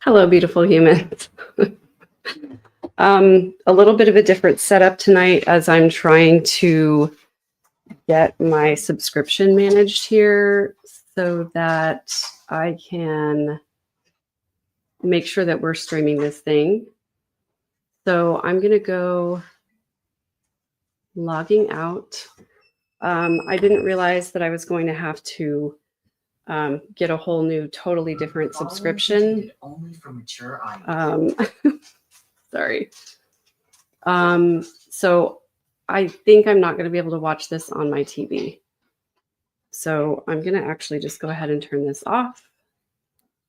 Hello, beautiful humans. A little bit of a different setup tonight as I'm trying to get my subscription managed here so that I can make sure that we're streaming this thing. So I'm going to go logging out. I didn't realize that I was going to have to get a whole new, totally different subscription. Only for mature Sorry. So I think I'm not going to be able to watch this on my TV. So I'm going to actually just go ahead and turn this off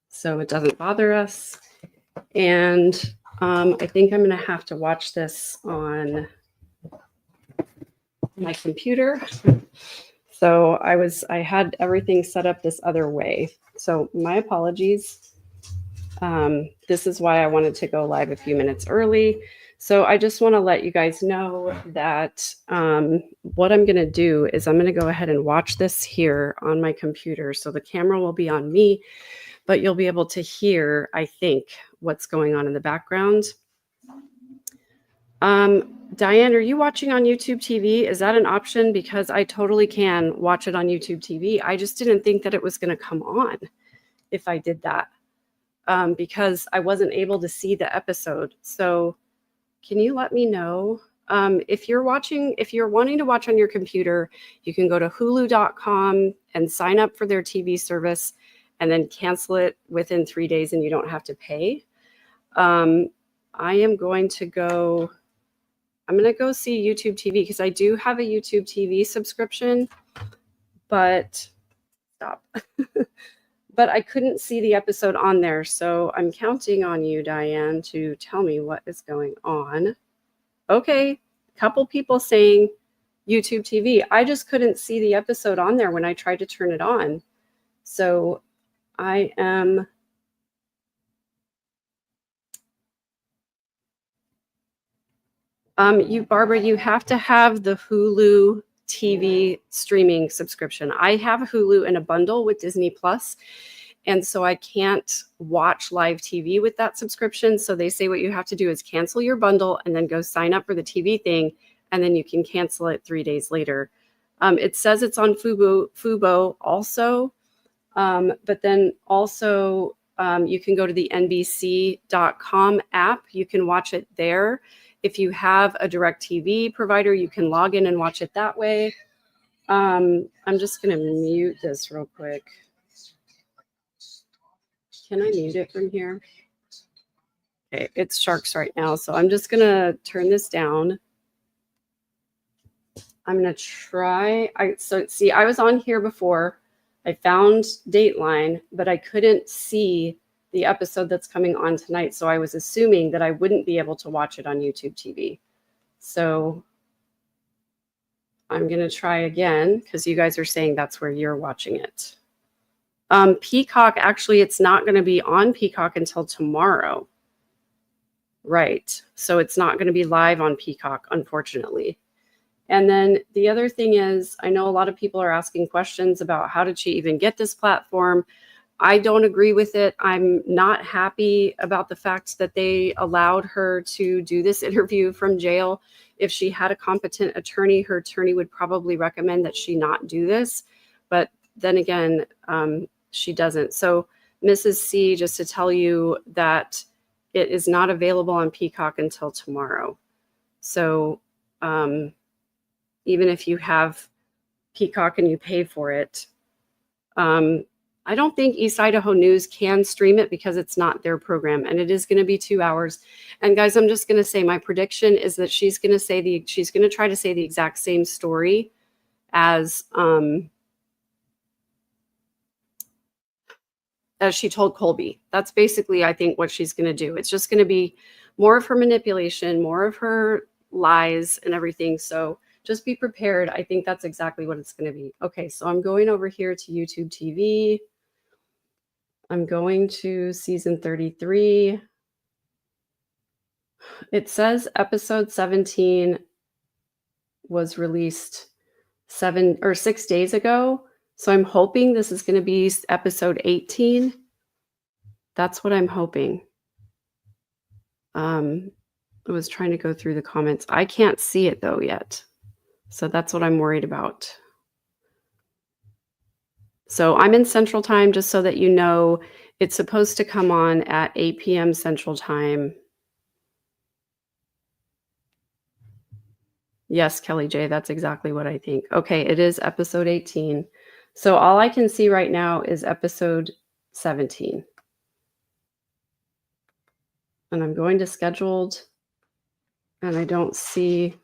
so it doesn't bother us. And I think I'm going to have to watch this on my computer. So I had everything set up this other way. So my apologies. This is why I wanted to go live a few minutes early. So I just want to let you guys know that what I'm going to do is I'm going to go ahead and watch this here on my computer. So the camera will be on me, but you'll be able to hear, I think, what's going on in the background. Diane, are you watching on YouTube TV? Is that an option? Because I totally can watch it on YouTube TV. I just didn't think that it was going to come on if I did that because I wasn't able to see the episode. So can you let me know if you're wanting to watch on your computer, you can go to hulu.com and sign up for their TV service and then cancel it within 3 days and you don't have to pay. I'm going to go see YouTube TV because I do have a YouTube TV subscription, but stop. But I couldn't see the episode on there. So I'm counting on you, Diane, to tell me what is going on. Okay, a couple people saying YouTube TV. I just couldn't see the episode on there when I tried to turn it on. So I am... Barbara, you have to have the Hulu TV streaming subscription. I have Hulu in a bundle with Disney Plus, and so I can't watch live TV with that subscription. So they say what you have to do is cancel your bundle and then go sign up for the TV thing, and then you can cancel it 3 days later. It says it's on Fubo also, but then also you can go to the NBC.com app. You can watch it there. If you have a DirecTV provider, you can log in and watch it that way. I'm just going to mute this real quick. Can I mute it from here? Okay, it's sharks right now, so I'm just going to turn this down. I'm going to try. So see, I was on here before. I found Dateline, but I couldn't see the episode that's coming on tonight. So I was assuming that I wouldn't be able to watch it on YouTube TV. So I'm going to try again because you guys are saying that's where you're watching it. Peacock, actually, it's not going to be on Peacock until tomorrow. Right. So it's not going to be live on Peacock, unfortunately. And then the other thing is, I know a lot of people are asking questions about how did she even get this platform. I don't agree with it. I'm not happy about the fact that they allowed her to do this interview from jail. If she had a competent attorney, her attorney would probably recommend that she not do this. But then again, she doesn't. So Mrs. C, just to tell you that it is not available on Peacock until tomorrow. So even if you have Peacock and you pay for it, I don't think East Idaho News can stream it because it's not their program, and it is going to be 2 hours. And guys, I'm just going to say my prediction is that she's going to try to say the exact same story as she told Colby. That's basically, I think, what she's going to do. It's just going to be more of her manipulation, more of her lies and everything. So just be prepared. I think that's exactly what it's going to be. Okay, so I'm going over here to YouTube TV. I'm going to season 33. It says episode 17 was released 6 days ago. So I'm hoping this is going to be episode 18. That's what I'm hoping. I was trying to go through the comments. I can't see it though yet. So that's what I'm worried about. So I'm in Central Time, just so that you know. It's supposed to come on at 8 p.m. Central Time. Yes, Kelly J, that's exactly what I think. Okay, it is episode 18. So all I can see right now is episode 17. And I'm going to scheduled, and I don't see.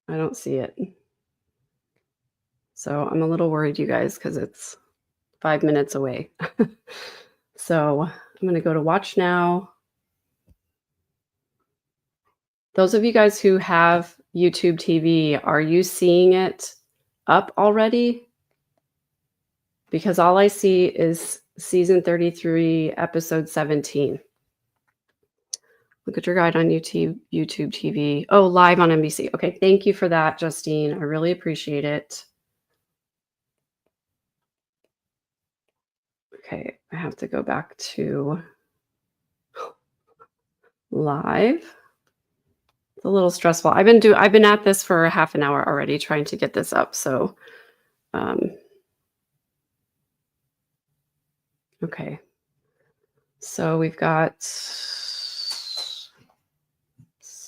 I don't see it. So I'm a little worried, you guys, because it's 5 minutes away. So I'm going to go to watch now. Those of you guys who have YouTube TV, are you seeing it up already? Because all I see is season 33, episode 17. Look at your guide on YouTube TV. Oh, live on NBC. Okay, thank you for that, Justine. I really appreciate it. Okay, I have to go back to live. It's a little stressful. I've been at this for half an hour already trying to get this up. So, okay. So we've got,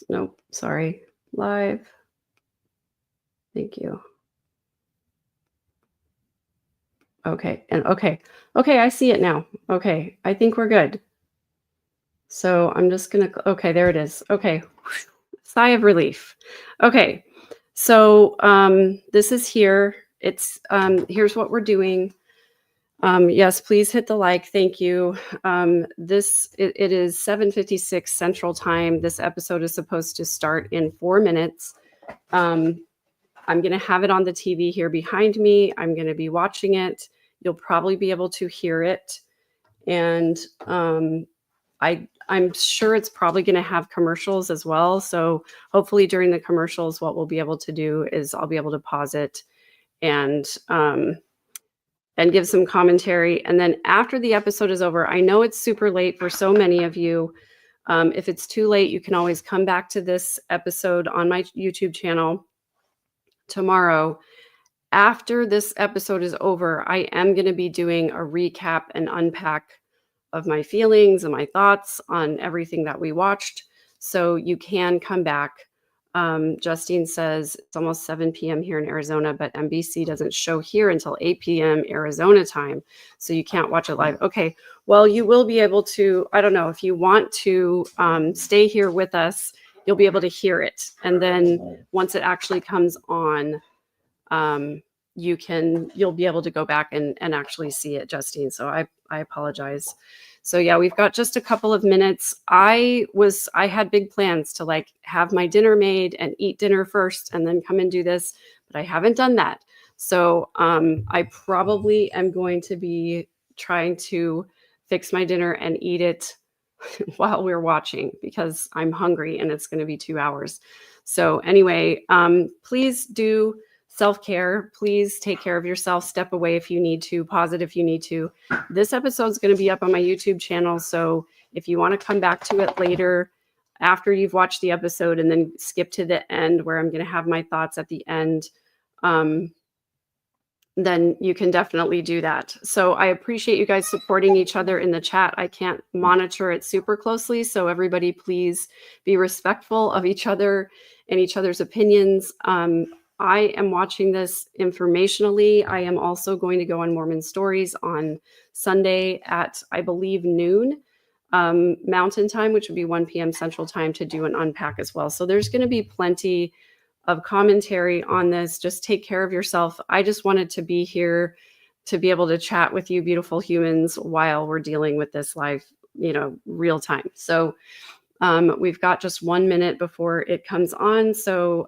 nope, sorry, live. Thank you. Okay, and okay, I see it now. Okay, I think we're good. So I'm just gonna, okay, there it is. Okay, sigh of relief. Okay, so this is here. It's here's what we're doing. Yes, please hit the like. Thank you. It is 7:56 Central Time. This episode is supposed to start in 4 minutes. I'm going to have it on the TV here behind me. I'm going to be watching it. You'll probably be able to hear it. And I'm sure it's probably going to have commercials as well. So hopefully during the commercials, what we'll be able to do is I'll be able to pause it and give some commentary. And then after the episode is over, I know it's super late for so many of you. If it's too late, you can always come back to this episode on my YouTube channel tomorrow. After this episode is over, I am going to be doing a recap and unpack of my feelings and my thoughts on everything that we watched. So you can come back. Justine says it's almost 7 p.m. here in Arizona, but NBC doesn't show here until 8 p.m. Arizona time. So you can't watch it live. Okay. Well, you will be able to, I don't know, if you want to stay here with us, you'll be able to hear it. And then once it actually comes on, you'll be able to go back and actually see it, Justine. So I apologize. So yeah, we've got just a couple of minutes. I had big plans to like have my dinner made and eat dinner first and then come and do this, but I haven't done that. So I probably am going to be trying to fix my dinner and eat it while we're watching because I'm hungry and it's going to be 2 hours. So anyway, please do self-care. Please take care of yourself. Step away if you need to. Pause it if you need to. This episode is going to be up on my YouTube channel. So if you want to come back to it later after you've watched the episode and then skip to the end where I'm going to have my thoughts at the end, then you can definitely do that. So I appreciate you guys supporting each other in the chat. I can't monitor it super closely. So everybody, please be respectful of each other and each other's opinions. I am watching this informationally. I am also going to go on Mormon Stories on Sunday at, I believe, noon Mountain Time, which would be 1 p.m. Central Time, to do an unpack as well. So there's going to be plenty of commentary on this. Just take care of yourself. I just wanted to be here to be able to chat with you beautiful humans while we're dealing with this live, real time. So we've got just 1 minute before it comes on. So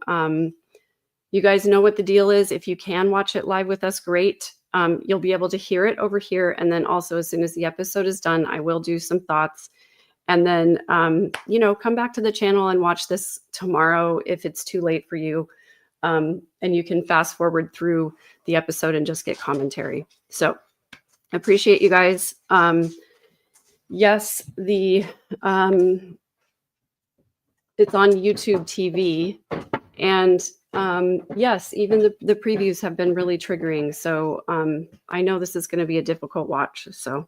you guys know what the deal is. If you can watch it live with us, great. You'll be able to hear it over here. And then also as soon as the episode is done, I will do some thoughts And then, come back to the channel and watch this tomorrow if it's too late for you. And you can fast forward through the episode and just get commentary. So I appreciate you guys. Yes, it's on YouTube TV. And yes, even the previews have been really triggering. So I know this is going to be a difficult watch. So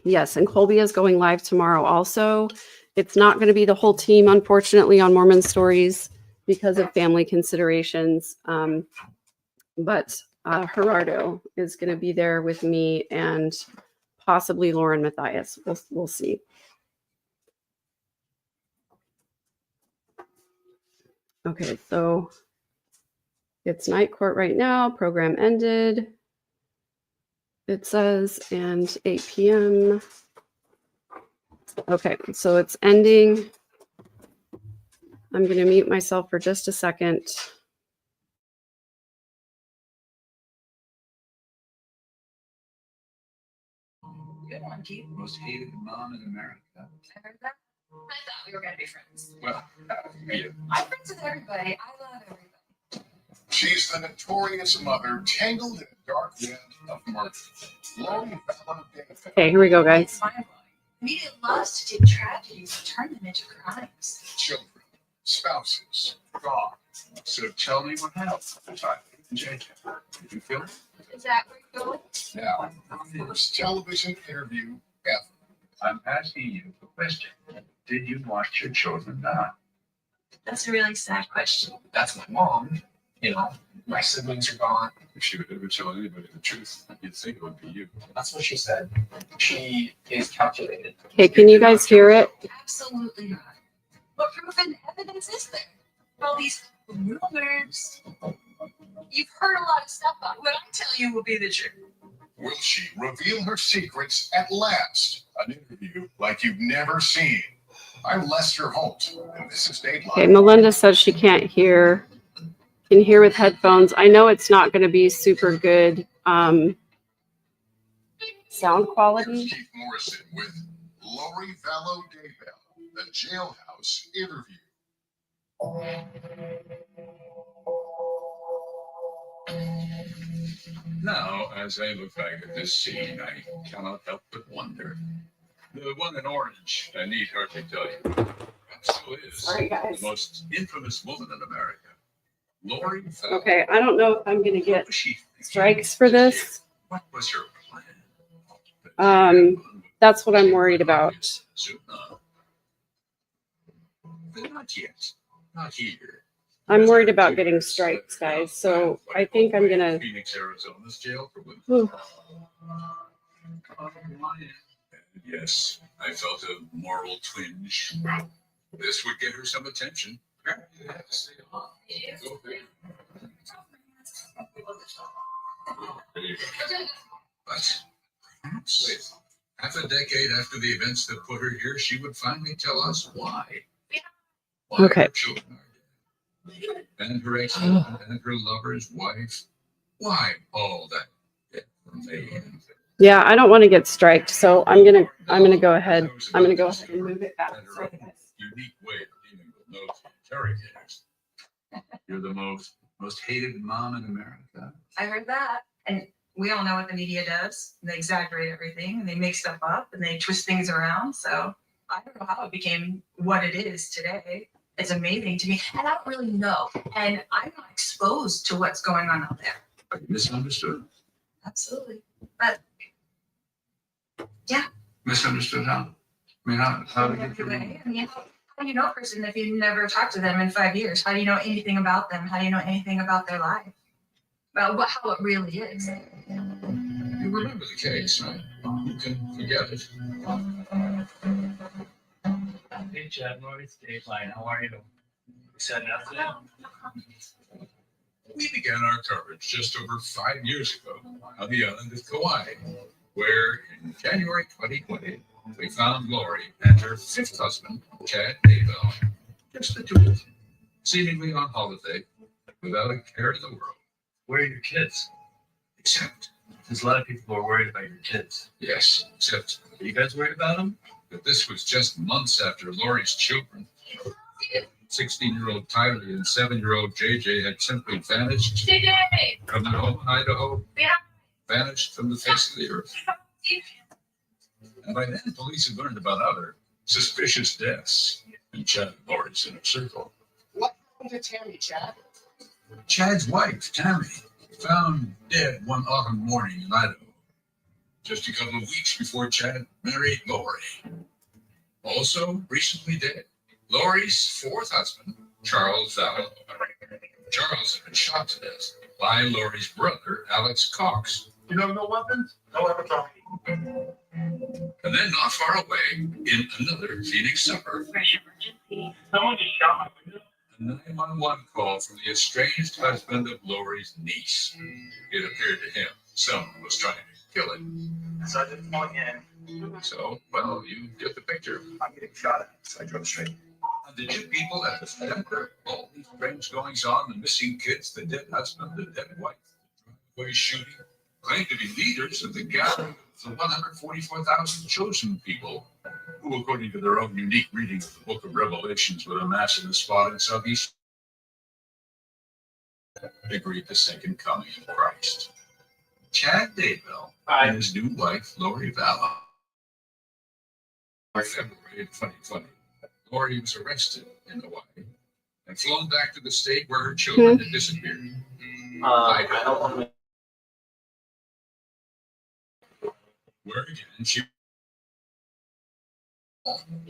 yes, and Colby is going live tomorrow also. It's not going to be the whole team, unfortunately, on Mormon Stories because of family considerations. But Gerardo is going to be there with me and possibly Lauren Matthias. We'll see. Okay, so it's night court right now. Program ended, it says, and 8 p.m. Okay, so it's ending. I'm going to mute myself for just a second. Good one, Keith. Most hated mom in America. I heard that. I thought we were going to be friends. Well, you. I'm friends with everybody. I love everybody. She's the notorious mother tangled in a dark web of murder. Vallow, Daybell. Okay, here we go, guys. Media loves to take tragedies and turn them into crimes. Children, spouses, God. So tell me what happened. JJ, did you feel it? Is that where you're going? Now, first television interview ever. I'm asking you a question. Did you watch your children die? That's a really sad question. That's my mom. My siblings are gone. If she would ever tell anybody the truth, you'd think it would be you. That's what she said. She is calculated. Okay, can you guys hear it? Absolutely not. What proof and evidence is there? All these rumors. You've heard a lot of stuff, but what I tell you will be the truth. Will she reveal her secrets at last? An interview like you've never seen. I'm Lester Holt, and this is Dateline. Okay, Melinda says she can't hear. Can hear with headphones. I know it's not going to be super good sound quality. Here's Keith Morrison with Lori Vallow Daybell, the Jailhouse interview. Now, as I look back at this scene, I cannot help but wonder. The one in orange, I need hardly tell you, so is the most infamous woman in America. Lori Vallow. Okay, I don't know if I'm going to get strikes for this. What was her plan? That's what I'm worried about. Not yet. Not here. I'm worried about getting strikes, guys. So I think I'm going to... Phoenix, Arizona's jail for women. Yes, I felt a moral twinge. This would get her some attention. But perhaps half a decade after the events that put her here, she would finally tell us why. Why Okay. her children are dead. And her ex-husband and her lover's wife. Why all that information? Yeah, I don't want to get striked, so I'm gonna go ahead. I'm gonna go ahead and move it back. Sorry, guys. Unique way of dealing with those interrogators. You're the most hated mom in America. I heard that, and we all know what the media does. They exaggerate everything, and they make stuff up, and they twist things around. So I don't know how it became what it is today. It's amazing to me, and I don't really know. And I'm not exposed to what's going on out there. Are you misunderstood? Absolutely, but. Yeah. Misunderstood how? I mean, how do you I mean, how do you know a person if you never talked to them in 5 years? How do you know anything about them? How do you know anything about their life? About how it really is? You remember the case, right? You can forget it. Hey, Chad, Morris, Dateline. How are you? You said nothing? We began our coverage just over 5 years ago on the island of Kauai, where in January 2020, we found Lori and her fifth husband, Chad Daybell, just the two of them, seemingly on holiday, without a care in the world. Where are your kids? Except There's a lot of people who are worried about your kids. Yes, except Are you guys worried about them? that this was just months after Lori's children, 16-year-old Tyler and 7-year-old JJ, had simply vanished from their home in Idaho, vanished from the face of the earth. And by then, police had learned about other suspicious deaths in Chad and Lori's inner circle. What happened to Tammy, Chad? Chad's wife, Tammy, found dead one autumn morning in Idaho, just a couple of weeks before Chad married Lori. Also recently dead, Lori's fourth husband, Charles Vallow. Charles had been shot to death by Lori's brother, Alex Cox. You know, no weapons? No weapons on me. And then not far away, in another Phoenix suburb, Someone just shot my window. a 911 call from the estranged husband of Lori's niece. It appeared to him someone was trying to kill him. So I just plug in. So, well, you get the picture. I'm getting shot at, so I drove straight. And the two people at the center, all these strange goings on, the missing kids, the dead husband, the dead wife, the drive-away shooting, claim to be leaders of the gathering of the 144,000 chosen people, who, according to their own unique reading of the book of Revelations, would amass in the spot in southeast, agreed the second coming of Christ. Chad Daybell and his new wife, Lori Vallow. In February of 2020, Lori was arrested in Hawaii and flown back to the state where her children had disappeared. I don't want to. Where again she.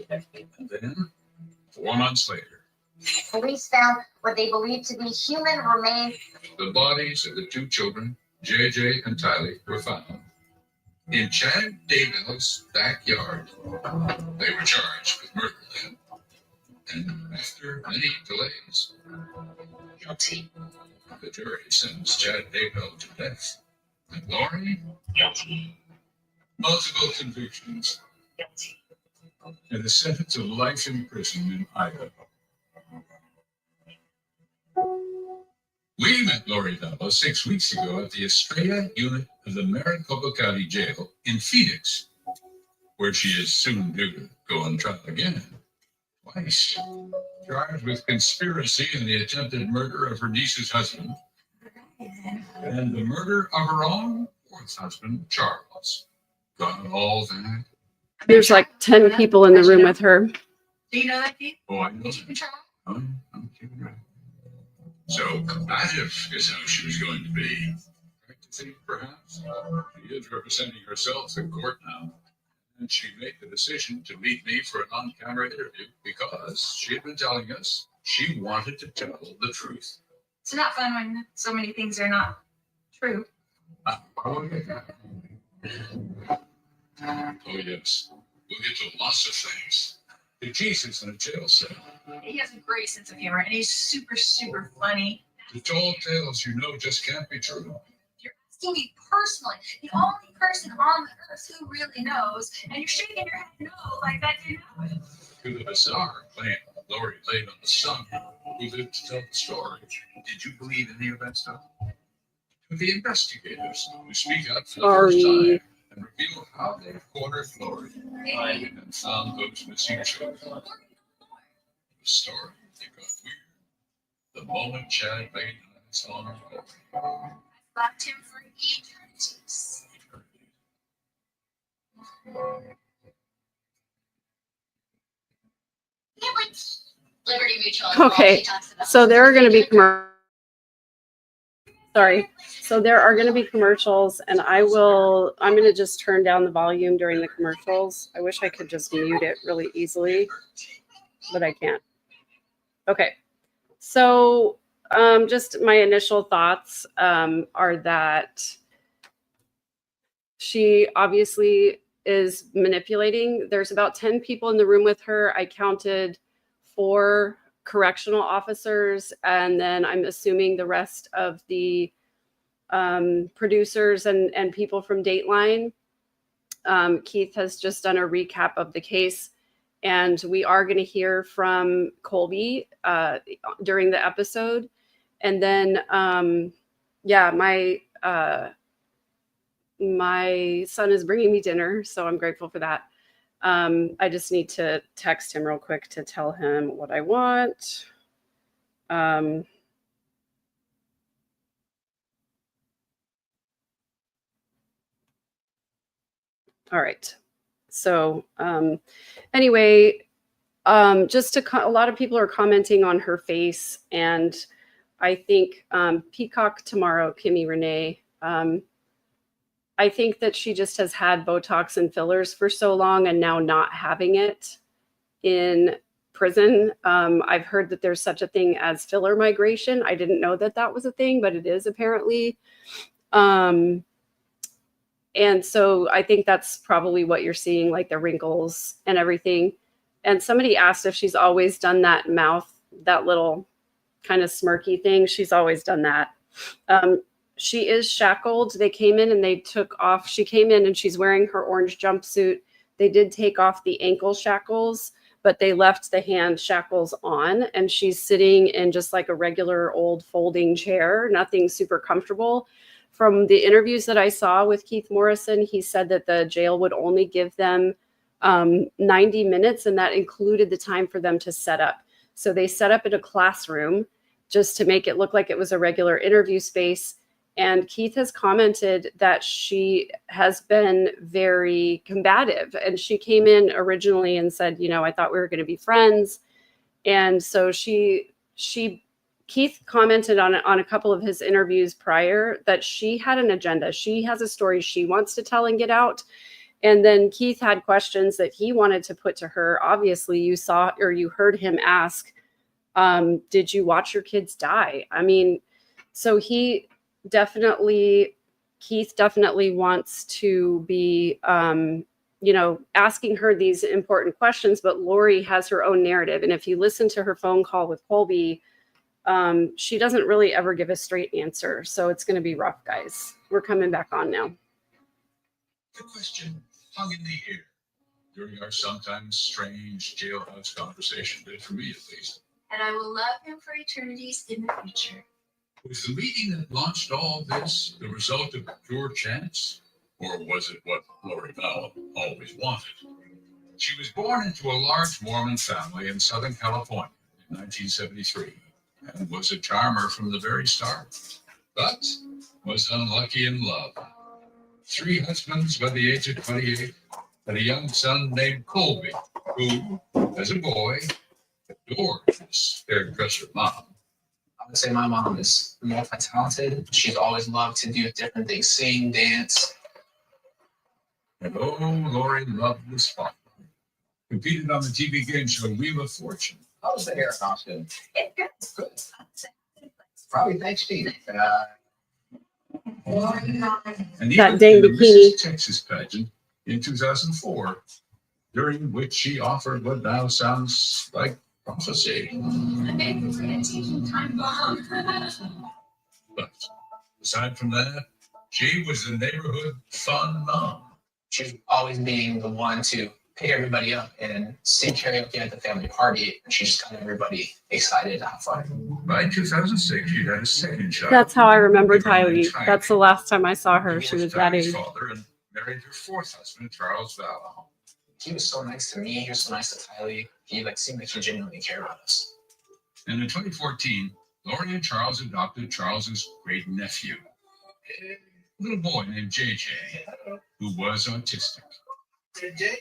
And then, 4 months later, Police found what they believed to be human remains. the bodies of the two children, JJ and Tylee, were found in Chad Daybell's backyard. They were charged with murder then. And after many delays, Guilty. the jury sentenced Chad Daybell to death. And Lori, Guilty. multiple convictions, Guilty. and a sentence of life in prison in Idaho. We met Lori Vallow 6 weeks ago at the Estrella unit of the Maricopa County Jail in Phoenix, where she is soon due to go on trial again. Twice. Charged with conspiracy in the attempted murder of her niece's husband and the murder of her own fourth husband, Charles. Got all that? There's like 10 people in the room with her. Do you know that, Keith? Oh, I know Did you that. control? Oh, I'm keeping right. So combative is how she was going to be. Practicing, perhaps. She is representing herself in court now. And she made the decision to meet me for an on-camera interview because she had been telling us she wanted to tell the truth. It's not fun when so many things are not true. Oh, yes. We'll get to lots of things. To Jesus in a jail cell. He has a great sense of humor, and he's super, super funny. The tall tales you know just can't be true. You're asking me personally, the only person on the earth who really knows, and you're shaking your head no, like that didn't happen. To the bizarre claim Lori laid on the son who lived to tell the story. Did you believe any of that stuff? To the investigators who speak out for the first time and reveal how they've cornered Lori and found those missing children. The story that got weird the moment Chad laid eyes on her. Left him for eternities. Liberty Mutual. Okay, so there are going to be So there are going to be commercials, and I'm going to just turn down the volume during the commercials. I wish I could just mute it really easily, but I can't. Okay, so just my initial thoughts are that she obviously is manipulating. There's about 10 people in the room with her. I counted 4 correctional officers, and then I'm assuming the rest of the producers and people from Dateline. Keith has just done a recap of the case, and we are going to hear from Colby during the episode. And then, my son is bringing me dinner, so I'm grateful for that. I just need to text him real quick to tell him what I want. All right. So anyway, just to a lot of people are commenting on her face, and I think Peacock tomorrow, Kimmy Renee. I think that she just has had Botox and fillers for so long, and now not having it in prison. I've heard that there's such a thing as filler migration. I didn't know that that was a thing, but it is apparently. And so I think that's probably what you're seeing, like the wrinkles and everything. And somebody asked if she's always done that mouth, that little kind of smirky thing. She's always done that. She is shackled. They came in and they took off. She came in and she's wearing her orange jumpsuit. They did take off the ankle shackles, but they left the hand shackles on. And she's sitting in just like a regular old folding chair, nothing super comfortable. From the interviews that I saw with Keith Morrison, he said that the jail would only give them 90 minutes, and that included the time for them to set up. So they set up in a classroom just to make it look like it was a regular interview space. And Keith has commented that she has been very combative. And she came in originally and said, you know, I thought we were going to be friends. And so Keith commented on a couple of his interviews prior that she had an agenda. She has a story she wants to tell and get out. And then Keith had questions that he wanted to put to her. Obviously, you saw or you heard him ask, did you watch your kids die? I mean, so Keith definitely wants to be, asking her these important questions, but Lori has her own narrative. And if you listen to her phone call with Colby, she doesn't really ever give a straight answer. So it's going to be rough, guys. We're coming back on now. The question hung in the air during our sometimes strange jailhouse conversation, did for me at least. And I will love him for eternities in the future. Was the meeting that launched all this the result of pure chance? Or was it what Lori Vallow always wanted? She was born into a large Mormon family in Southern California in 1973 and was a charmer from the very start, but was unlucky in love. 3 husbands by the age of 28 and a young son named Colby, who, as a boy, adored his hairdresser mom. I would say my mom is multi-talented. She's always loved to do different things, sing, dance. And oh, Lori loved this spotlight. Competed on the TV game show Wheel of Fortune. How was the hair costume? It's good. Good. Probably thanks to you. And That even dang in the bikini. Mrs. Texas pageant in 2004, during which she offered what now sounds like prophecy. But aside from that, she was the neighborhood fun mom. She's always being the one to pick everybody up and sing karaoke at the family party. And she just got everybody excited to have fun. By 2006, she had a second child. That's how I remember Tylee. That's the last time I saw her. She was that age. Father and married her 4th husband, Charles Vallow. He was so nice to me. He was so nice to Tylee. He seemed like he genuinely cared about us. And in 2014, Lori and Charles adopted Charles's great nephew, a little boy named JJ, who was autistic. JJ?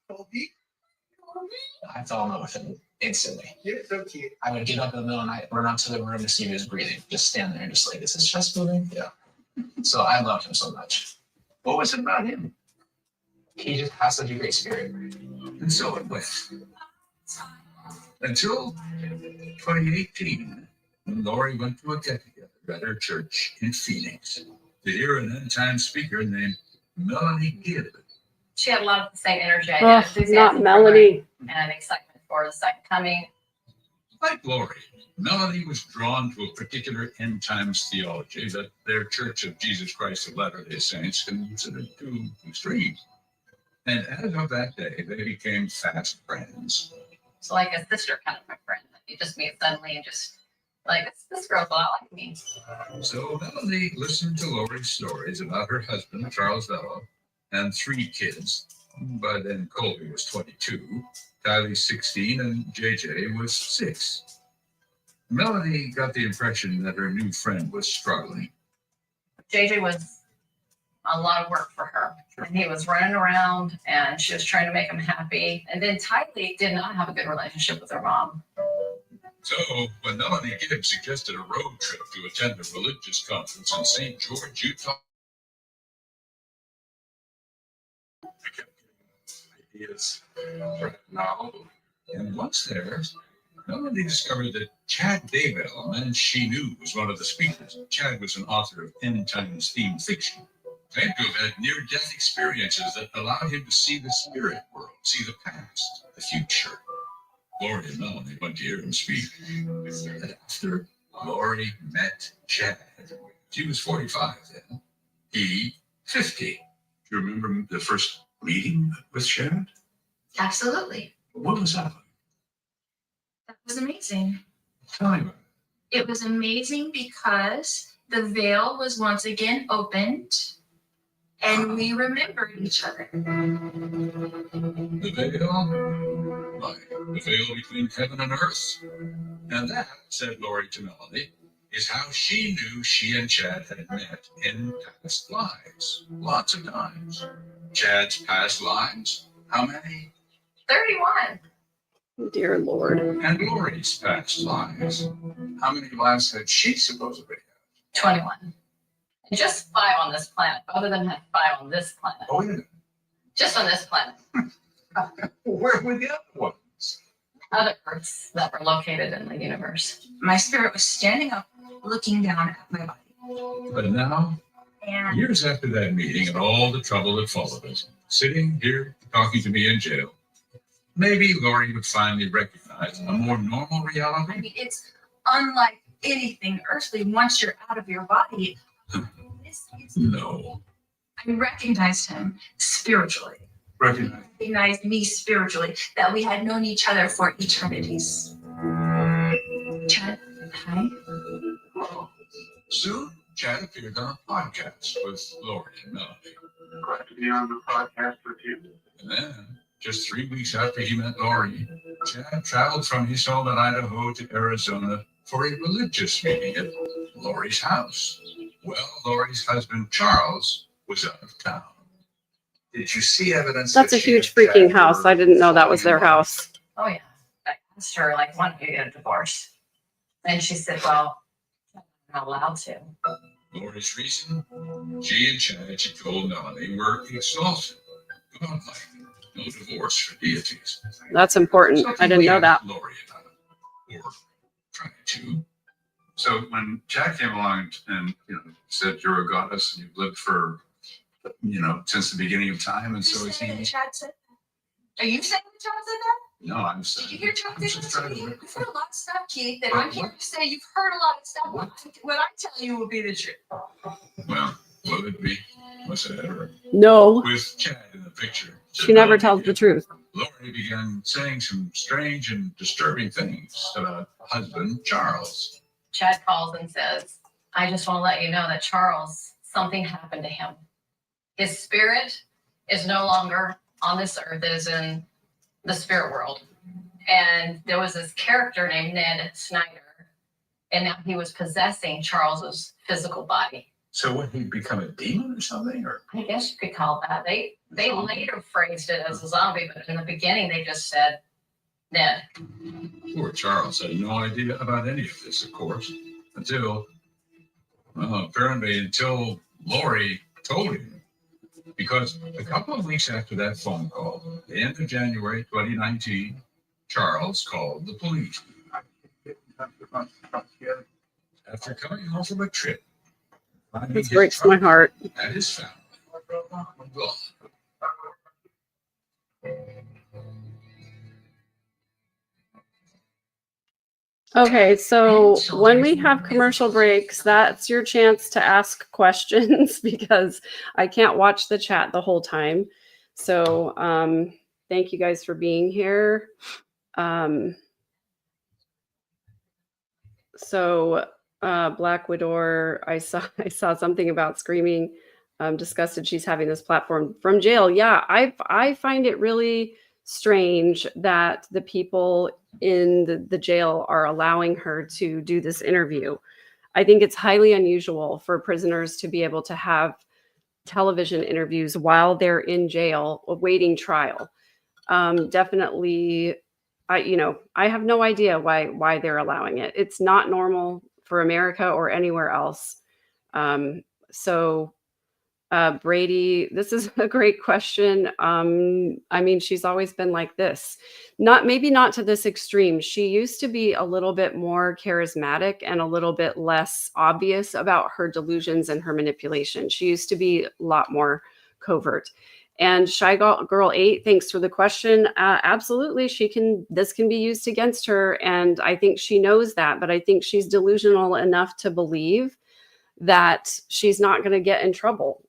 Colby? I fell in love with him instantly. You're so cute. I would get up in the middle of the night, run out to the room to see if he was breathing, just stand there and just like, is his chest moving? Yeah. So I loved him so much. What was it about him? He just has such a great spirit. And so it went. Until 2018, when Lori went to a get-together at her church in Phoenix to hear an end-time speaker named Melanie Gibb. She had a lot of the same energy. I Oh, did. Enthusiasm not for Melanie. her and excitement for the second coming. Like Lori, Melanie was drawn to a particular end times theology that their Church of Jesus Christ of Latter-day Saints considered too extreme. And as of that day, they became fast friends. So like a sister kind of my friend that you just meet suddenly and just Like, this girl's a lot like me. So Melanie listened to Lori's stories about her husband, Charles Vallow, and 3 kids. By then, Colby was 22, Kylie 16, and JJ was 6. Melanie got the impression that her new friend was struggling. JJ was a lot of work for her. And he was running around and she was trying to make him happy. And then Tylee did not have a good relationship with her mom. So when Melanie Gibbs suggested a road trip to attend a religious conference in St. George, Utah, I kept getting ideas for a novel. And once there, Melanie discovered that Chad Daybell, a man she knew was one of the speakers. Chad was an author of end times themed fiction. Claimed to have had near-death experiences that allowed him to see the spirit world, see the past, the future. Lori and Melanie went to hear him speak. And after Lori met Chad, she was 45 then, he 50. Do you remember the first meeting with Chad? Absolutely. What was that like? That was amazing. Tell me about it. It was amazing because the veil was once again opened and we remembered each other. The veil? Like the veil between heaven and earth. And that, said Lori to Melanie, is how she knew she and Chad had met in past lives. Lots of times. Chad's past lives? How many? 31. Dear Lord. And Lori's past lives? How many lives had she supposedly had? 21. And just 5 on this planet. Both of them had 5 on this planet. Oh, wait a minute. Just on this planet. Where were the other ones? Other Earths that were located in the universe. My spirit was standing up, looking down at my body. But now, And years after that meeting and all the trouble that followed it, sitting here talking to me in jail, maybe Lori would finally recognize a more normal I reality. mean, it's unlike anything earthly once you're out of your body. No. I recognized him spiritually. Recognize. Recognized me spiritually, that we had known each other for eternities. Chad, hi. Soon, Chad appeared on a podcast with Lori and Melanie. Glad to be on the podcast with you. And then, just 3 weeks after he met Lori, Chad traveled from his home in Idaho to Arizona for a religious meeting at Lori's house. Well, Lori's husband, Charles, was out of town. Did you see evidence? That's a huge freaking house. I didn't know that was their house. Oh, yeah. I asked her, like, why don't you get a divorce? And she said, well, I'm not allowed to. Lori's reason? She and Chad, she told Melanie, were exalted. Godlike. No divorce for deities. That's important. So I didn't know that. Lori about it. Or trying to. So when Chad came along and said you're a goddess and you've lived for since the beginning of time, and so is he. Chad said that. Are you saying that Chad said that? No, I'm saying. Did you hear Chad I'm say just this trying to to you? rip- You've heard a lot of stuff, Keith, that What? I'm here to say you've heard a lot of stuff. What I tell you will be the truth. Well, will it be? Was it ever? No, With Chad in the picture. she never tells the truth. Lori began saying some strange and disturbing things about husband Charles. Chad calls and says, I just want to let you know that Charles, something happened to him. His spirit is no longer on this earth. It is in the spirit world. And there was this character named Ned Snyder, and now he was possessing Charles's physical body. So would he become a demon or something? Or I guess you could call it that. They later phrased it as a zombie, but in the beginning they just said Ned. poor Charles had no idea about any of this, of course, until Lori told him. Because a couple of weeks after that phone call, the end of January 2019, Charles called the police. After coming home from a trip, finding This his breaks truck my heart. and his family were gone. Okay, so when we have commercial breaks, that's your chance to ask questions because I can't watch the chat the whole time. So thank you guys for being here. So Black Widow, I saw something about screaming, disgusted she's having this platform from jail. Yeah, I find it really strange that the people in the jail are allowing her to do this interview. I think it's highly unusual for prisoners to be able to have television interviews while they're in jail awaiting trial. Definitely, I have no idea why they're allowing it. It's not normal for America or anywhere else. So Brady, this is a great question. I mean, she's always been like this. Maybe not to this extreme. She used to be a little bit more charismatic and a little bit less obvious about her delusions and her manipulation. She used to be a lot more covert. And Shy Girl 8, thanks for the question. Absolutely, this can be used against her. And I think she knows that, but I think she's delusional enough to believe that she's not going to get in trouble.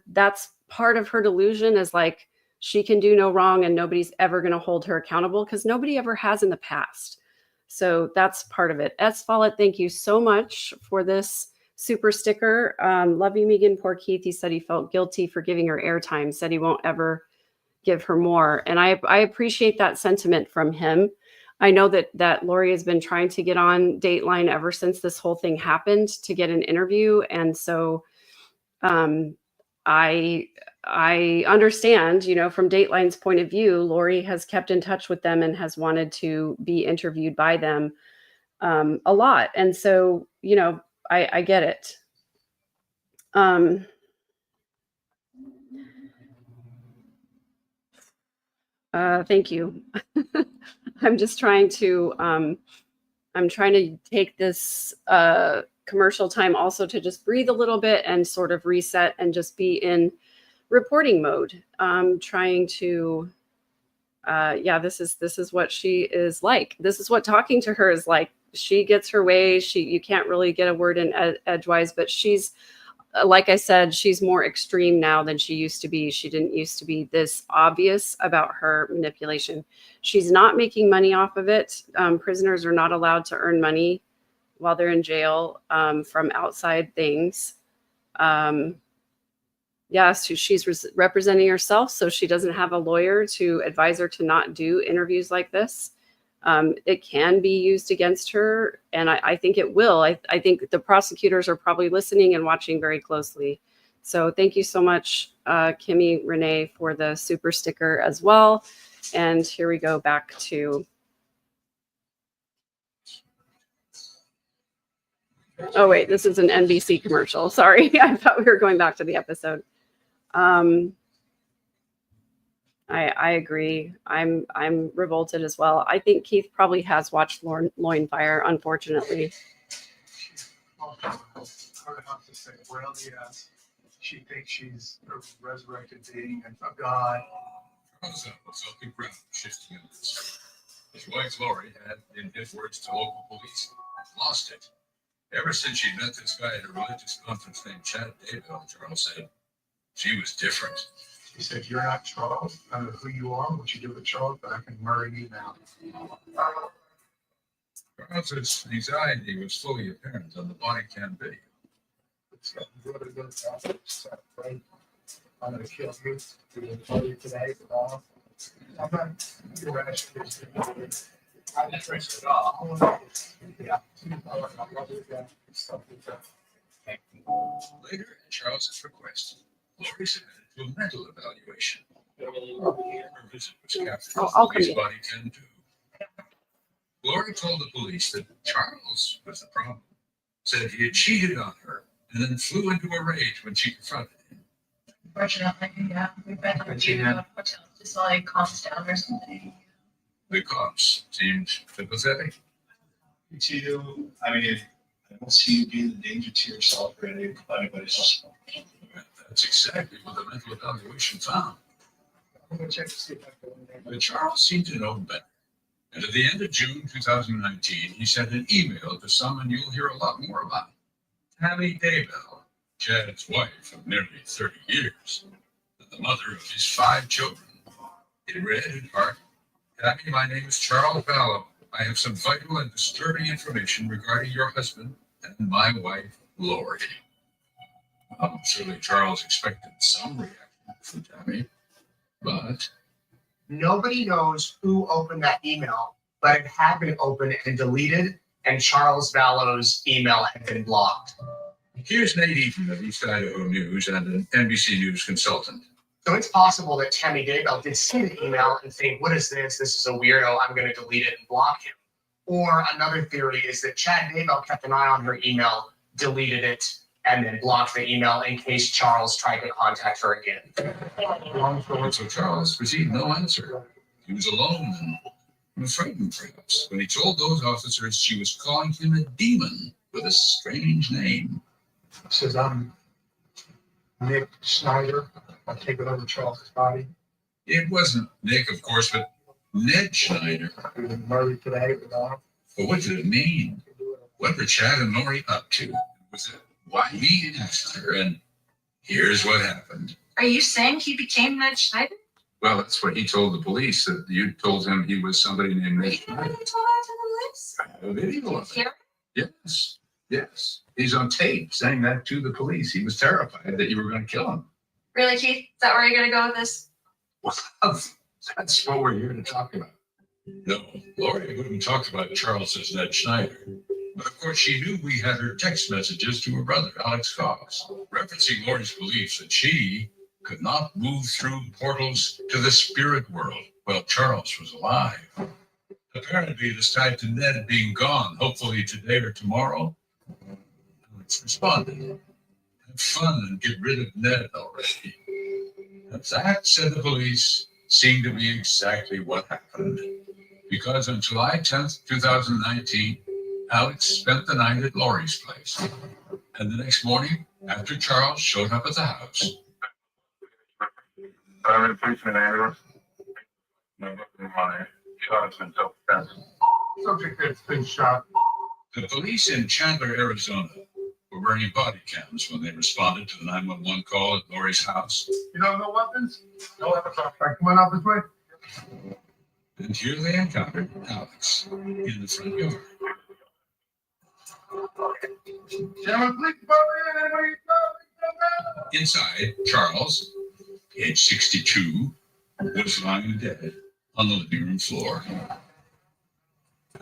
That's part of her delusion, is like she can do no wrong and nobody's ever going to hold her accountable, because nobody ever has in the past. So that's part of it. S. Follett, thank you so much for this super sticker. Love you, Megan. Poor Keith. He said he felt guilty for giving her airtime, said he won't ever give her more. And I appreciate that sentiment from him. I know that Lori has been trying to get on Dateline ever since this whole thing happened to get an interview. And so I understand, from Dateline's point of view, Lori has kept in touch with them and has wanted to be interviewed by them a lot. And so, I get it. Thank you. I'm just trying to take this commercial time also to just breathe a little bit and sort of reset and just be in reporting mode. Trying to, this is what she is like. This is what talking to her is like. She gets her way. You can't really get a word in edgewise, but she's, like I said, she's more extreme now than she used to be. She didn't used to be this obvious about her manipulation. She's not making money off of it. Prisoners are not allowed to earn money while they're in jail from outside things. So she's representing herself, so she doesn't have a lawyer to advise her to not do interviews like this. It can be used against her, and I think it will. I think the prosecutors are probably listening and watching very closely. So thank you so much, Kimmy Renee, for the super sticker as well. And here we go back to... Oh, wait, this is an NBC commercial. Sorry, I thought we were going back to the episode. I agree. I'm revolted as well. I think Keith probably has watched Loin Fire, unfortunately. I would have to say, well, yes, she thinks she's a resurrected being and a god. Charles was up the ground shifting units. His wife Lori had, in his words to local police, lost it. Ever since she met this guy at a religious conference named Chad Daybell, Charles said, she was different. He said, "You're not Charles. I don't know who you are, what you do with Charles, but I can murder you now." Charles's anxiety was fully apparent on the body cam video. I'm going to kill you. You're going to kill you today. I'm not irrational. I'm not rich at all. Yeah. Later, at Charles's request, Lori submitted to a mental evaluation. Her visit was captured on the police body cam too. Lori told the police that Charles was the problem, said he had cheated on her, and then flew into a rage when she confronted him. Unfortunately, yeah, we've been to a few hotels, just like calms down or something. The cops seemed sympathetic. Me too. I mean, I don't see you being a danger to yourself or anybody else. That's exactly what the mental evaluation found. I'm going to check to see if I can go in there. But Charles seemed to know better. And at the end of June 2019, he sent an email to someone you'll hear a lot more about. Tammy Daybell, Chad's wife of nearly 30 years, and the mother of his 5 children. It read in part, "Tammy, my name is Charles Vallow. I have some vital and disturbing information regarding your husband and my wife, Lori. Surely Charles expected some reaction from Tammy, but Nobody knows who opened that email, but it had been opened and deleted, and Charles Vallow's email had been blocked. here's Nate Eaton of East Idaho News and an NBC News consultant. So it's possible that Tammy Daybell did see the email and think, what is this? This is a weirdo. I'm going to delete it and block him. Or another theory is that Chad Daybell kept an eye on her email, deleted it, and then blocked the email in case Charles tried to contact her again. So Charles received no answer. He was alone and frightened, perhaps, when he told those officers she was calling him a demon with a strange name. Says, I'm Nick Snyder. I'll take it over Charles's body. It wasn't Nick, of course, but Ned Schneider. He was murdered today with off. But what did it mean? What were Chad and Lori up to? Was it why he asked her? And here's what happened. Are you saying he became Ned Schneider? Well, that's what he told the police, that you told him he was somebody named Ned You Schneider. really told that to the police? I have a video of it. Here? Yes, yes. He's on tape saying that to the police. He was terrified that you were going to kill him. Really, Keith? Is that where you're going to go with this? Well, that's what we're here to talk about. No, Lori wouldn't talk about Charles as Ned Schneider. But of course, she knew we had her text messages to her brother, Alex Cox, referencing Lori's beliefs that she could not move through portals to the spirit world while Charles was alive. Apparently, it is tied to Ned being gone, hopefully today or tomorrow. Alex responded, have fun and get rid of Ned already. That, said the police, seemed to be exactly what happened. Because on July 10th, 2019, Alex spent the night at Lori's place. And the next morning, after Charles showed up at the house, I'm in policeman ambulance. My shot has been self-defense. Subject that's been shot. the police in Chandler, Arizona, were wearing body cams when they responded to the 911 call at Lori's house. You know, no weapons? No weapons. All right, come on out this way. And here they encountered Alex in the front yard. Gentlemen, please come in. Inside, Charles, age 62, was lying dead on the living room floor.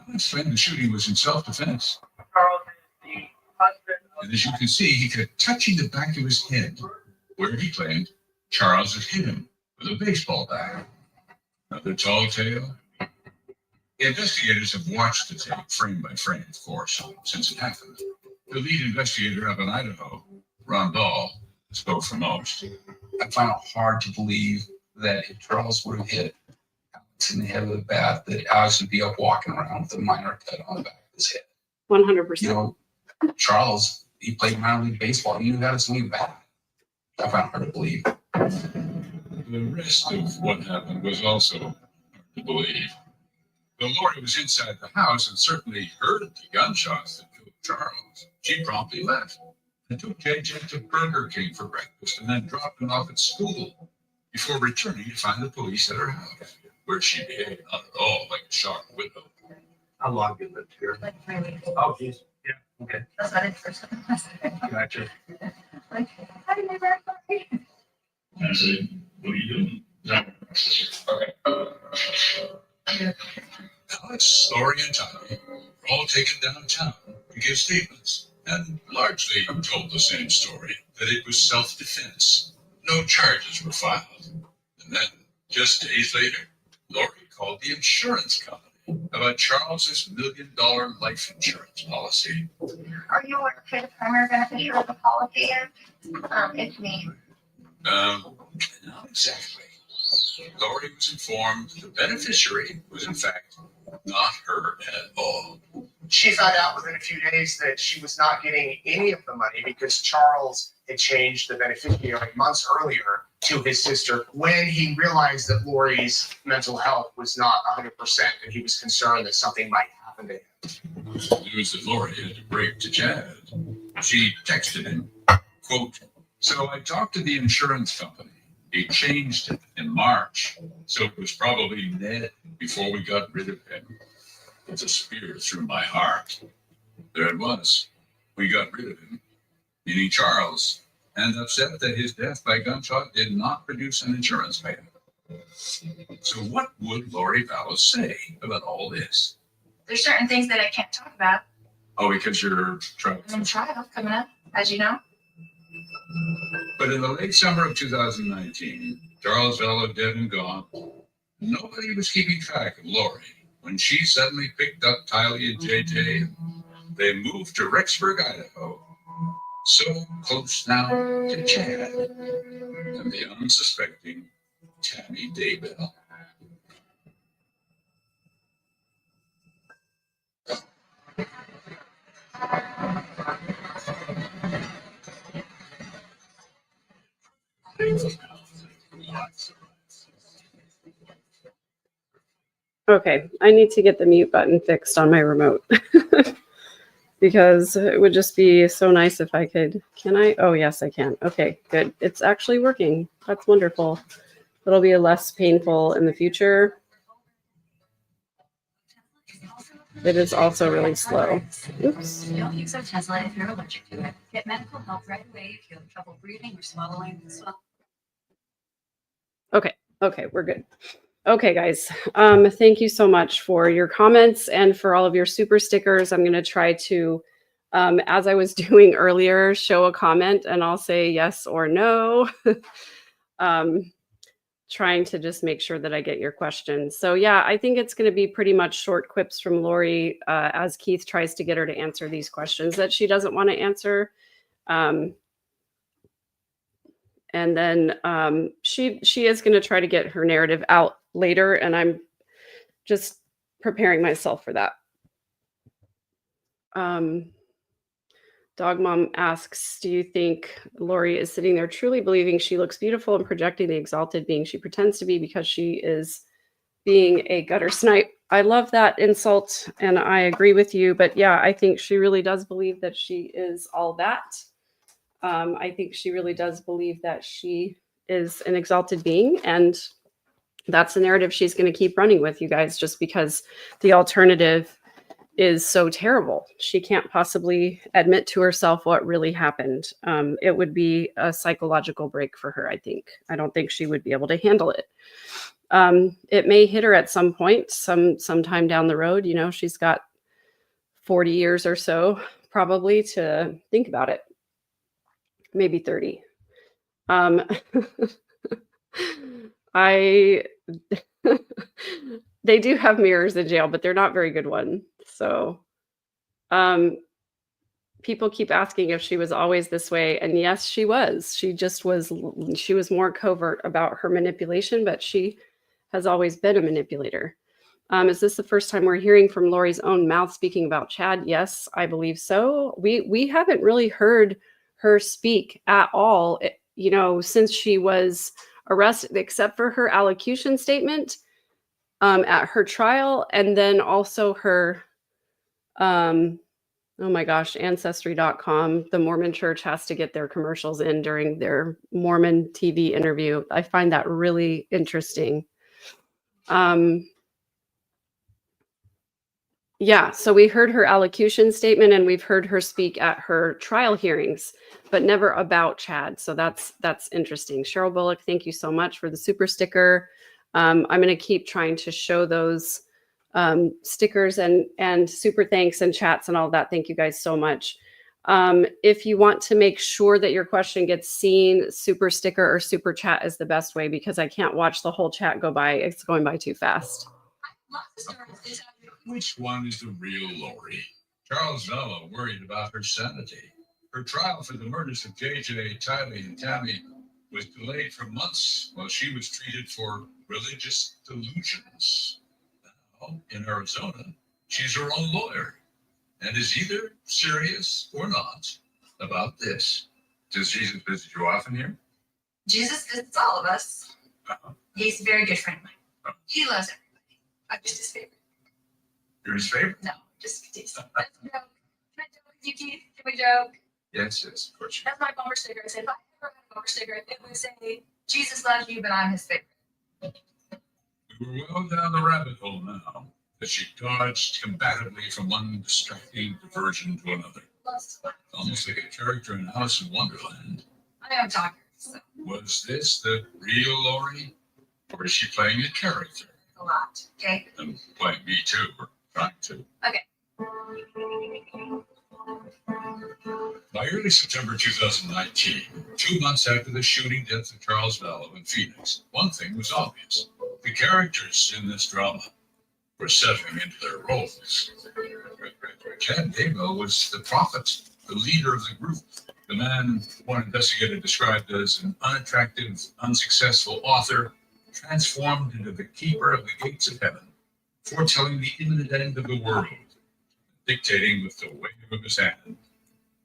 Alex claimed the shooting was in self-defense. Charles is the husband of And as you can see, he kept touching the back of his head, where he claimed Charles had hit him with a baseball bat. Another tall tale. Investigators have watched the tape frame by frame, of course, since it happened. The lead investigator up in Idaho, Ron Dahl, spoke for most. I find it hard to believe that if Charles would have hit Alex in the head with a bat, that Alex would be up walking around with a minor cut on the back of his head. 100%. You know, Charles, he played minor league baseball. He knew how to swing a bat. I find it hard to believe. The rest of what happened was also hard to believe. Though Lori was inside the house and certainly heard the gunshots that killed Charles, she promptly left and took JJ to Burger King for breakfast and then dropped him off at school before returning to find the police at her house, where she behaved not at all like a shocked widow. How long you lived here? Like 3 weeks. Oh, geez. Yeah, okay. That's what it first. Gotcha. Like, how did I verify? I said, what are you doing? Okay. Alex, Lori, and Tommy were all taken downtown to give statements and largely told the same story, that it was self-defense. No charges were filed. And then, just days later, Lori called the insurance company about Charles's $1 million life insurance policy. Are you aware of who the primary beneficiary of the policy is? It's me. Not exactly. Lori was informed the beneficiary was in fact not her at all. She found out within a few days that she was not getting any of the money because Charles had changed the beneficiary months earlier to his sister when he realized that Lori's mental health was not 100% and he was concerned that something might happen to him. The news that Lori had to break to Chad. She texted him, quote, so I talked to the insurance company. He changed it in March, so it was probably Ned before we got rid of him. It's a spear through my heart. There it was. We got rid of him, meaning Charles, and upset that his death by gunshot did not produce an insurance payment. So what would Lori Vallow say about all this? There's certain things that I can't talk about. Oh, because you're trying. I'm in trial coming up, as you know. But in the late summer of 2019, Charles Vallow dead and gone, nobody was keeping track of Lori when she suddenly picked up Tylee and JJ. They moved to Rexburg, Idaho, so close now to Chad and the unsuspecting Tammy Daybell. Okay, I need to get the mute button fixed on my remote because it would just be so nice if I could. Can I? Oh, yes, I can. Okay, good. It's actually working. That's wonderful. It'll be less painful in the future. It is also really slow. Oops. Don't use Tesla if you're allergic to it. Get medical help right away if you have trouble breathing or swallowing. Okay, we're good. Okay, guys. Thank you so much for your comments and for all of your super stickers. I'm going to try to, as I was doing earlier, show a comment and I'll say yes or no. Trying to just make sure that I get your questions. So yeah, I think it's going to be pretty much short quips from Lori as Keith tries to get her to answer these questions that she doesn't want to answer. And then she is going to try to get her narrative out later, and I'm just preparing myself for that. Dog Mom asks, do you think Lori is sitting there truly believing she looks beautiful and projecting the exalted being she pretends to be because she is being a gutter snipe? I love that insult, and I agree with you. But yeah, I think she really does believe that she is all that. I think she really does believe that she is an exalted being, and that's the narrative she's going to keep running with, you guys, just because the alternative is so terrible. She can't possibly admit to herself what really happened. It would be a psychological break for her, I think. I don't think she would be able to handle it. It may hit her at some point, sometime down the road. You know, she's got 40 years or so probably to think about it. Maybe 30. They do have mirrors in jail, but they're not very good ones. So people keep asking if she was always this way. And yes, she was. She was more covert about her manipulation, but she has always been a manipulator. Is this the first time we're hearing from Lori's own mouth speaking about Chad? Yes, I believe so. We haven't really heard her speak at all, you know, since she was arrested, except for her allocution statement at her trial, and then also her oh my gosh, ancestry.com. The Mormon Church has to get their commercials in during their Mormon TV interview. I find that really interesting. Yeah, so we heard her allocution statement and we've heard her speak at her trial hearings, but never about Chad. So that's interesting. Cheryl Bullock, thank you so much for the super sticker. I'm going to keep trying to show those stickers and super thanks and chats and all that. Thank you guys so much. If you want to make sure that your question gets seen, super sticker or super chat is the best way, because I can't watch the whole chat go by. It's going by too fast. Which one is the real Lori? Charles Vallow worried about her sanity. Her trial for the murders of JJ, Tylee, and Tammy was delayed for months while she was treated for religious delusions. Now, in Arizona, she's her own lawyer and is either serious or not about this. Does Jesus visit you often here? Jesus visits all of us. He's a very good friend of mine. He loves everybody. I'm just his favorite. You're his favorite? No, just tease. Let's joke. Can I joke with you, Keith? Can we joke? Yes, of course. That's my bumper sticker. I said, if I ever had a bumper sticker, it would say, Jesus loves you, but I'm his favorite. We're well down the rabbit hole now. as she dodged combatively from one distracting diversion to another. Almost like a character in Alice in Wonderland. I am talking. So. Was this the real Lori? Or is she playing a character? A lot. Okay. And playing me too, or trying to. Okay. By early September 2019, 2 months after the shooting death of Charles Vallow in Phoenix, one thing was obvious. The characters in this drama were settling into their roles. Chad Daybell was the prophet, the leader of the group, the man one investigator described as an unattractive, unsuccessful author, transformed into the keeper of the gates of heaven, foretelling the imminent end of the world, dictating with the wave of his hand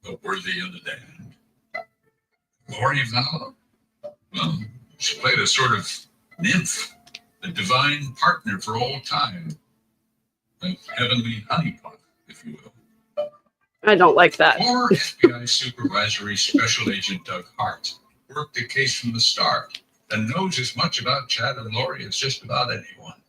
the worthy of the damned. Lori Vallow? Well, she played a sort of nymph, a divine partner for all time, a heavenly honeypot, if you will. I don't like that. Former FBI Supervisory Special Agent Doug Hart worked the case from the start and knows as much about Chad and Lori as just about anyone.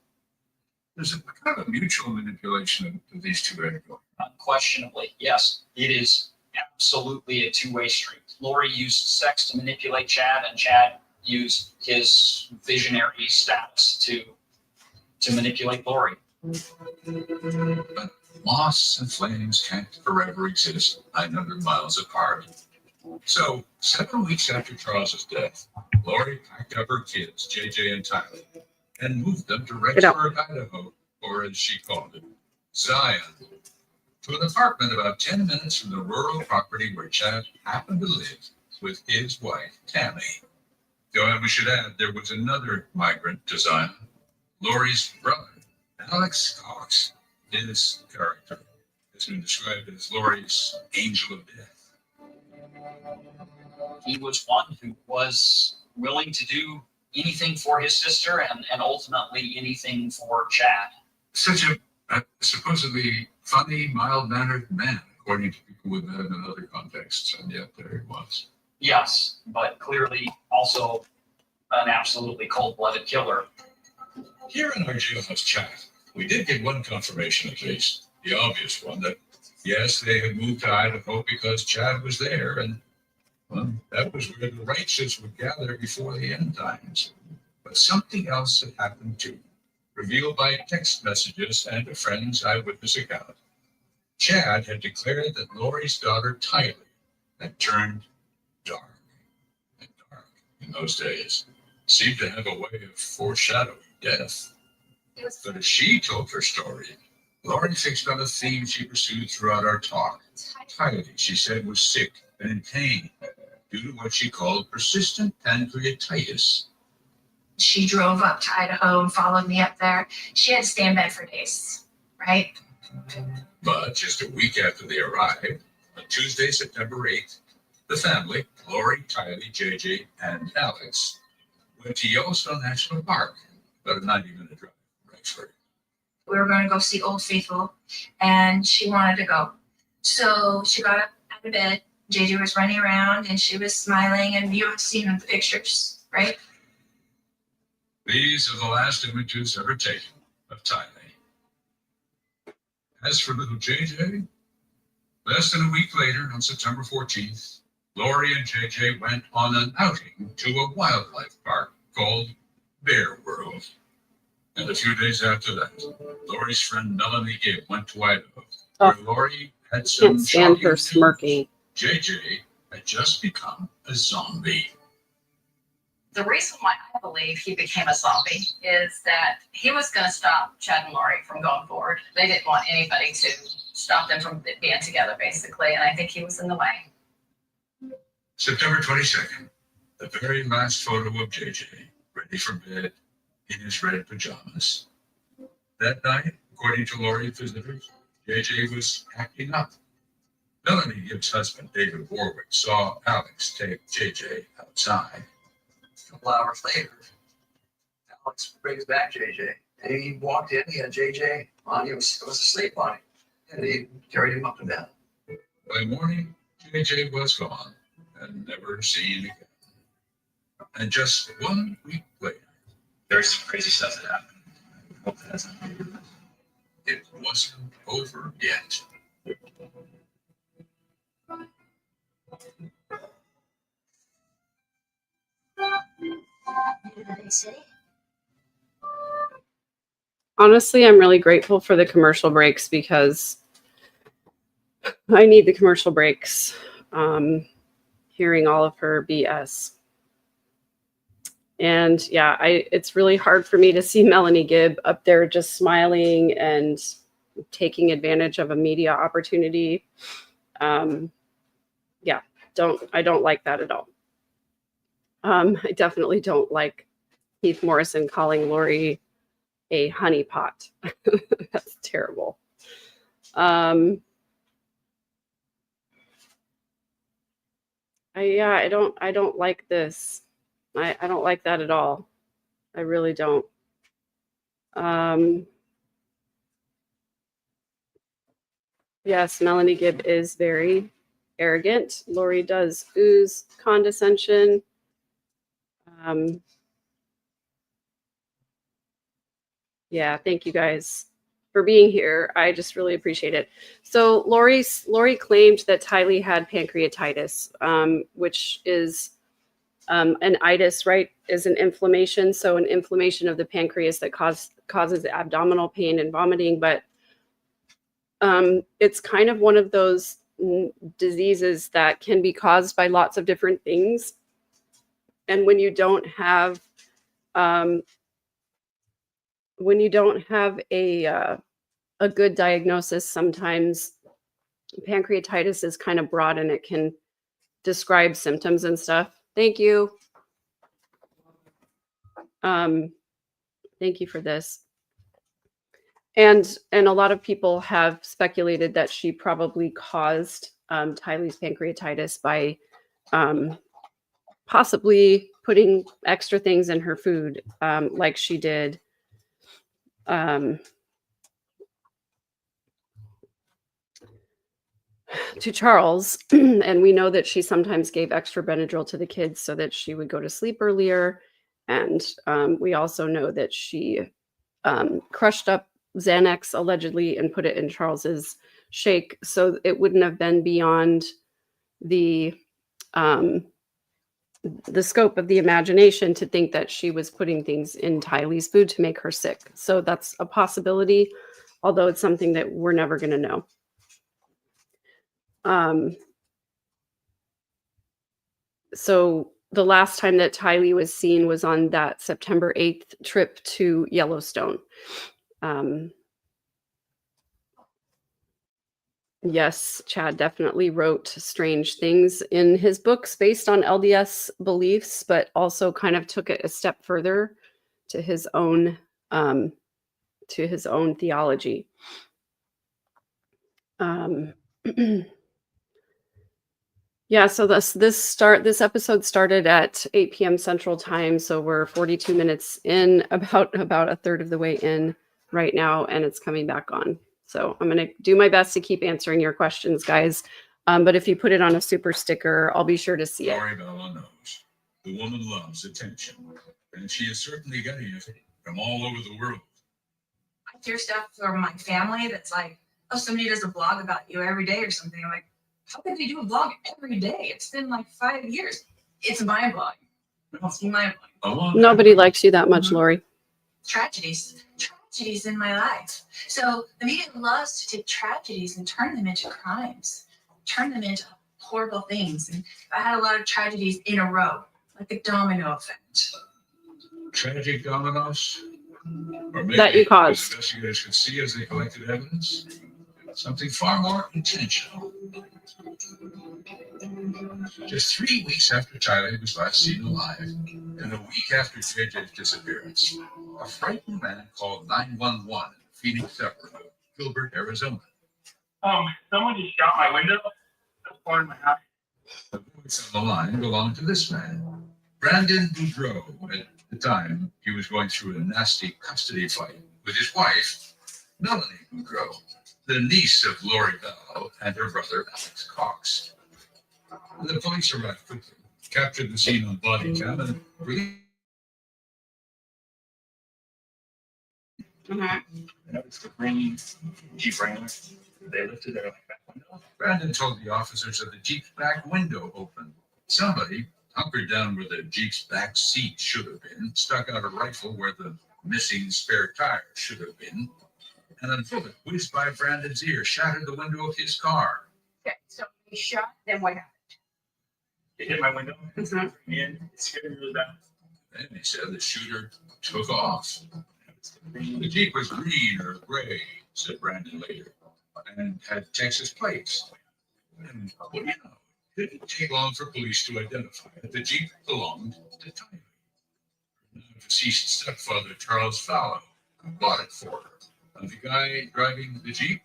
There's a kind of a mutual manipulation of these two people. Unquestionably, yes. It is absolutely a two-way street. Lori used sex to manipulate Chad, and Chad used his visionary status to manipulate Lori. But moss and flames can't forever exist 900 miles apart. So, 7 weeks after Charles's death, Lori packed up her kids, JJ and Tyler, and moved them to Rexburg, Idaho, or as she called it, Zion, to an apartment about 10 minutes from the rural property where Chad happened to live with his wife, Tammy. Though, and we should add, there was another migrant to Zion, Lori's brother, Alex Cox. His character has been described as Lori's angel of death. He was one who was willing to do anything for his sister and ultimately anything for Chad. Such a supposedly funny, mild-mannered man, according to people with that in other contexts, and yet there he was. Yes, but clearly also an absolutely cold-blooded killer. Here in our jailhouse chat, we did get one confirmation at least, the obvious one, that yes, they had moved to Idaho because Chad was there, and well, that was where the righteous would gather before the end times. But something else had happened too, revealed by text messages and a friend's eyewitness account. Chad had declared that Lori's daughter Tylee had turned dark, and dark in those days seemed to have a way of foreshadowing death. But as she told her story, Lori fixed on a theme she pursued throughout our talk. Tylee, she said, was sick and in pain due to what she called persistent pancreatitis. She drove up to Idaho and followed me up there. She had to stay in bed for days, right? But just a week after they arrived, on Tuesday, September 8th, the family, Lori, Tylee, JJ, and Alex, went to Yellowstone National Park, about a 90-minute drive from Rexburg. We were going to go see Old Faithful, and she wanted to go. So she got up out of bed. JJ was running around, and she was smiling, and you have seen in the pictures, right? These are the last images ever taken of Tylee. As for little JJ, less than a week later, on September 14th, Lori and JJ went on an outing to a wildlife park called Bear World. And a few days after that, Lori's friend Melanie Gibb went to Idaho, where Lori had some Can't stand her shocking smirking. JJ had just become a zombie. The reason why I believe he became a zombie is that he was going to stop Chad and Lori from going forward. They didn't want anybody to stop them from being together, basically, and I think he was in the way. September 22nd, the very last photo of JJ, ready for bed in his red pajamas. That night, according to Lori visitors, JJ was acting up. Melanie Gibbs' husband, David Warwick, saw Alex take JJ outside. A couple hours later, Alex brings back JJ. And he walked in, he had JJ on, he was asleep on him. And he carried him up to bed. By morning, JJ was gone and never seen again. And just 1 week later, There's some crazy stuff that happened. I hope that hasn't. It wasn't over yet. Honestly, I'm really grateful for the commercial breaks because I need the commercial breaks. Hearing all of her BS. And yeah, it's really hard for me to see Melanie Gibb up there just smiling and taking advantage of a media opportunity. Yeah, I don't like that at all. I definitely don't like Heath Morrison calling Lori a honeypot. That's terrible. I don't like this. I don't like that at all. I really don't. Yes, Melanie Gibb is very arrogant. Lori does ooze condescension. Yeah, thank you guys for being here. I just really appreciate it. So Lori claimed that Tylee had pancreatitis, which is an itis, right? Is an inflammation. So an inflammation of the pancreas that causes abdominal pain and vomiting. But it's kind of one of those diseases that can be caused by lots of different things. And when you don't have a good diagnosis, sometimes pancreatitis is kind of broad and it can describe symptoms and stuff. Thank you. Thank you for this. And a lot of people have speculated that she probably caused Tylee's pancreatitis by possibly putting extra things in her food, like she did to Charles. And we know that she sometimes gave extra Benadryl to the kids so that she would go to sleep earlier. And we also know that she crushed up Xanax allegedly and put it in Charles's shake. So it wouldn't have been beyond the scope of the imagination to think that she was putting things in Tylee's food to make her sick. So that's a possibility, although it's something that we're never going to know. So the last time that Tylee was seen was on that September 8th trip to Yellowstone. Yes, Chad definitely wrote strange things in his books based on LDS beliefs, but also kind of took it a step further to his own theology. Yeah, so this episode started at 8 p.m. Central Time, so we're 42 minutes in, about a third of the way in right now, and it's coming back on. So I'm going to do my best to keep answering your questions, guys. But if you put it on a super sticker, I'll be sure to see it. Lori Vallow knows the woman loves attention, and she is certainly getting it from all over the world. I hear stuff from my family that's like, oh, somebody does a blog about you every day or something. I'm like, how could they do a blog every day? It's been like 5 years. It's my blog. It's my blog. Nobody likes you that much, Lori. Tragedies in my life. So the media loves to take tragedies and turn them into crimes, turn them into horrible things. And I had a lot of tragedies in a row, like a domino effect. Tragic dominoes? Or maybe That you caused. Investigators could see as they collected evidence. Something far more intentional. Just 3 weeks after Tylee was last seen alive, and a week after JJ's disappearance, a frightened man called 911 in the Phoenix suburb of Gilbert, Arizona. Someone just shot my window. That's part of my house. The voice on the line belonged to this man, Brandon Boudreau. At the time, he was going through a nasty custody fight with his wife, Melanie Boudreau, the niece of Lori Vallow and her brother, Alex Cox. The police arrived quickly, captured the scene on body cam, and Mhm. And it was the green Jeep Wrangler. They lifted their back window. Brandon told the officers that the Jeep's back window opened. Somebody, hunkered down where the Jeep's back seat should have been, stuck out a rifle where the missing spare tire should have been, and a bullet whizzed by Brandon's ear, shattered the window of his car. Okay, so he shot, then what happened? It hit my window. Mhm. And it scared me really bad. Then he said the shooter took off. The Jeep was green or gray, said Brandon later, and had Texas plates. And what do you know? It didn't take long for police to identify that the Jeep belonged to Tyler. Deceased stepfather Charles Vallow bought it for her. And the guy driving the Jeep,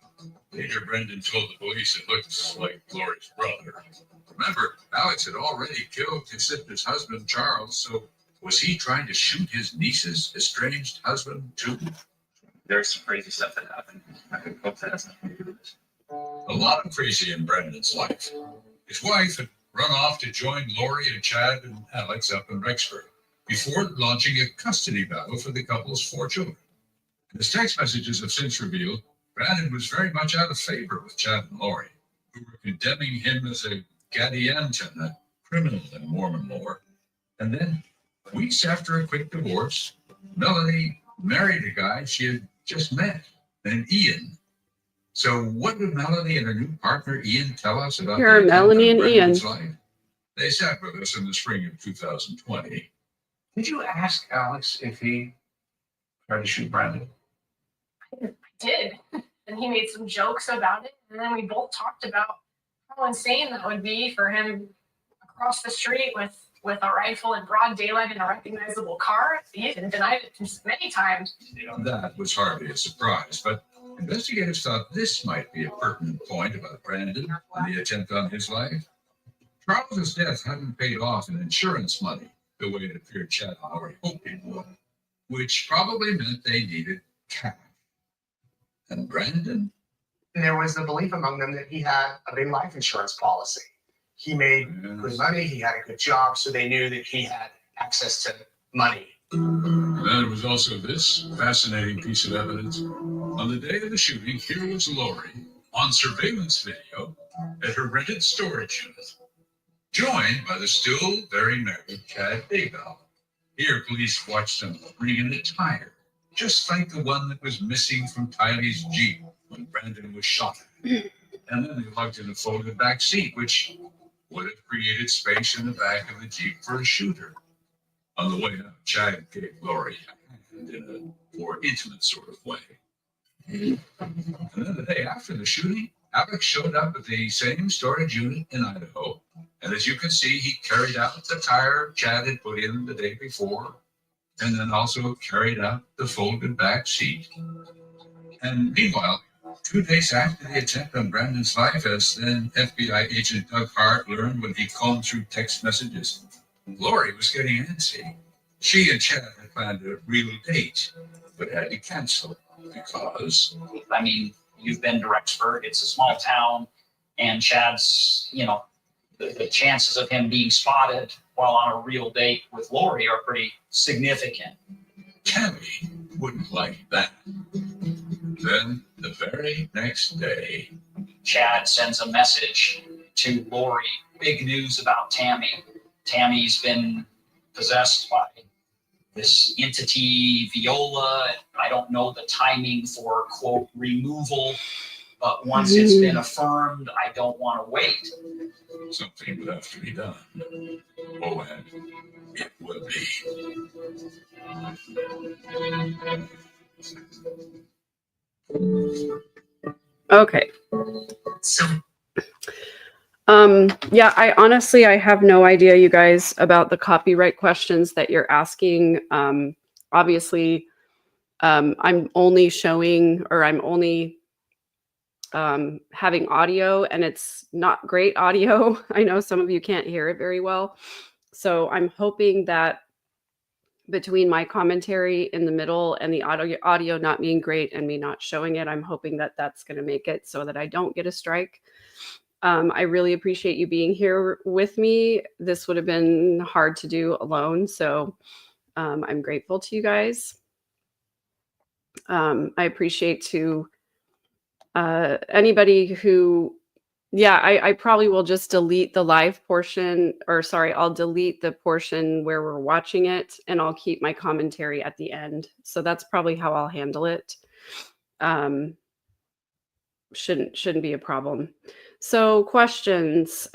later Brandon told the police it looks like Lori's brother. Remember, Alex had already killed his sister's husband, Charles, so was he trying to shoot his niece's estranged husband too? There's some crazy stuff that happened. I hope that has nothing to do with this. A lot of crazy in Brandon's life. His wife had run off to join Lori and Chad and Alex up in Rexburg before launching a custody battle for the couple's 4 children. His text messages have since revealed Brandon was very much out of favor with Chad and Lori, who were condemning him as a Gadianton, a criminal in Mormon lore. And then, weeks after a quick divorce, Melanie married a guy she had just met, named Ian. So what did Melanie and her new partner Ian tell us about Here are Melanie and Ian. life? They sat with us in the spring of 2020. Did you ask Alex if he tried to shoot Brandon? I did. And he made some jokes about it. And then we both talked about how insane that would be for him across the street with a rifle in broad daylight in a recognizable car. He had denied it many times. That was hardly a surprise, but investigators thought this might be a pertinent point about Brandon and the attempt on his life. Charles's death hadn't paid off in insurance money the way it appeared Chad and Lori hoped it would, which probably meant they needed cash. And Brandon? There was the belief among them that he had a big life insurance policy. He made good money, he had a good job, so they knew that he had access to money. And there was also this fascinating piece of evidence. On the day of the shooting, here was Lori on surveillance video at her rented storage unit, joined by the still very married Chad Daybell. Here, police watched them bring in a tire, just like the one that was missing from Tylee's Jeep when Brandon was shot at. And then they lugged in a folded back seat, which would have created space in the back of the Jeep for a shooter. On the way out, Chad gave Lori a hand in a more intimate sort of way. And then the day after the shooting, Alex showed up at the same storage unit in Idaho. And as you can see, he carried out the tire Chad had put in the day before, and then also carried out the folded back seat. And meanwhile, 2 days after the attempt on Brandon's life, as then FBI agent Doug Hart learned when he combed through text messages, Lori was getting antsy. She and Chad had planned a real date, but had to cancel because... I mean, you've been to Rexburg, it's a small town, and Chad's, the chances of him being spotted while on a real date with Lori are pretty significant. Tammy wouldn't like that. Then, the very next day, Chad sends a message to Lori. Big news about Tammy. Tammy's been possessed by this entity, Viola. I don't know the timing for, quote, removal, but once it's been affirmed, I don't want to wait. something would have to be done. Oh, and it will be. Okay. So Yeah, I have no idea, you guys, about the copyright questions that you're asking. Obviously, I'm only showing, or I'm only having audio, and it's not great audio. I know some of you can't hear it very well. So I'm hoping that between my commentary in the middle and the audio not being great and me not showing it, I'm hoping that that's going to make it so that I don't get a strike. I really appreciate you being here with me. This would have been hard to do alone. So I'm grateful to you guys. I appreciate to anybody who, yeah, I probably will just delete the live portion, or sorry, I'll delete the portion where we're watching it, and I'll keep my commentary at the end. So that's probably how I'll handle it. Shouldn't be a problem. So questions.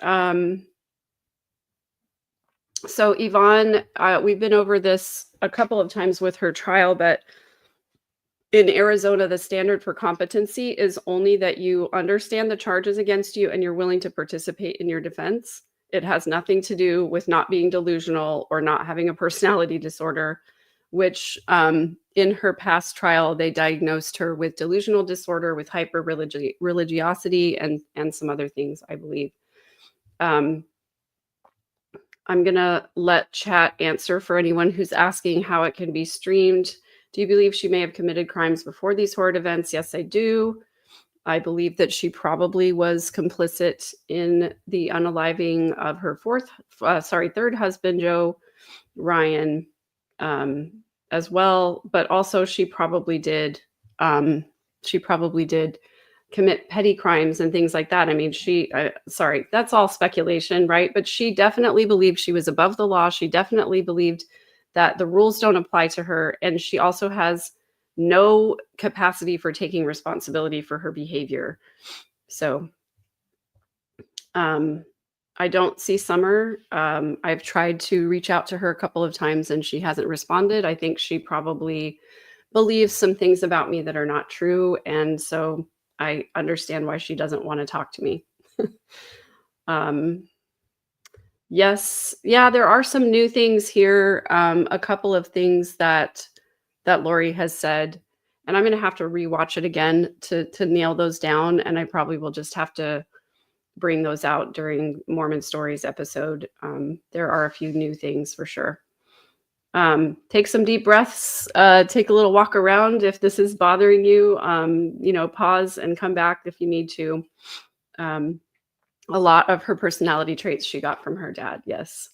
So Yvonne, we've been over this a couple of times with her trial, but in Arizona, the standard for competency is only that you understand the charges against you and you're willing to participate in your defense. It has nothing to do with not being delusional or not having a personality disorder, which in her past trial, they diagnosed her with delusional disorder, with hyper religiosity, and some other things, I believe. I'm going to let chat answer for anyone who's asking how it can be streamed. Do you believe she may have committed crimes before these horrid events? Yes, I do. I believe that she probably was complicit in the unaliving of her third husband, Joe Ryan, as well. But also she probably did commit petty crimes and things like that. I mean, sorry, that's all speculation, right? But she definitely believed she was above the law. She definitely believed that the rules don't apply to her. And she also has no capacity for taking responsibility for her behavior. So I don't see Summer. I've tried to reach out to her a couple of times and she hasn't responded. I think she probably believes some things about me that are not true. And so I understand why she doesn't want to talk to me. Yes. Yeah, there are some new things here. A couple of things that Lori has said, and I'm going to have to rewatch it again to nail those down. And I probably will just have to bring those out during Mormon Stories episode. There are a few new things for sure. Take some deep breaths, take a little walk around. If this is bothering you, pause and come back if you need to. A lot of her personality traits she got from her dad. Yes.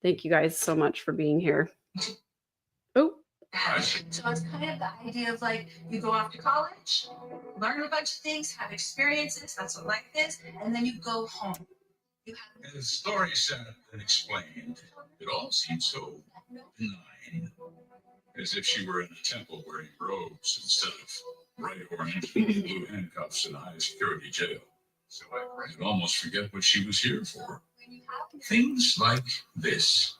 Thank you guys so much for being here. Oh. So it's kind of the idea of like, you go off to college, learn a bunch of things, have experiences, that's what life is, and then you go home. As the story said and explained, it all seemed so benign, as if she were in a temple wearing robes instead of bright orange and blue handcuffs in a high security jail. So I could almost forget what she was here for. Things like this.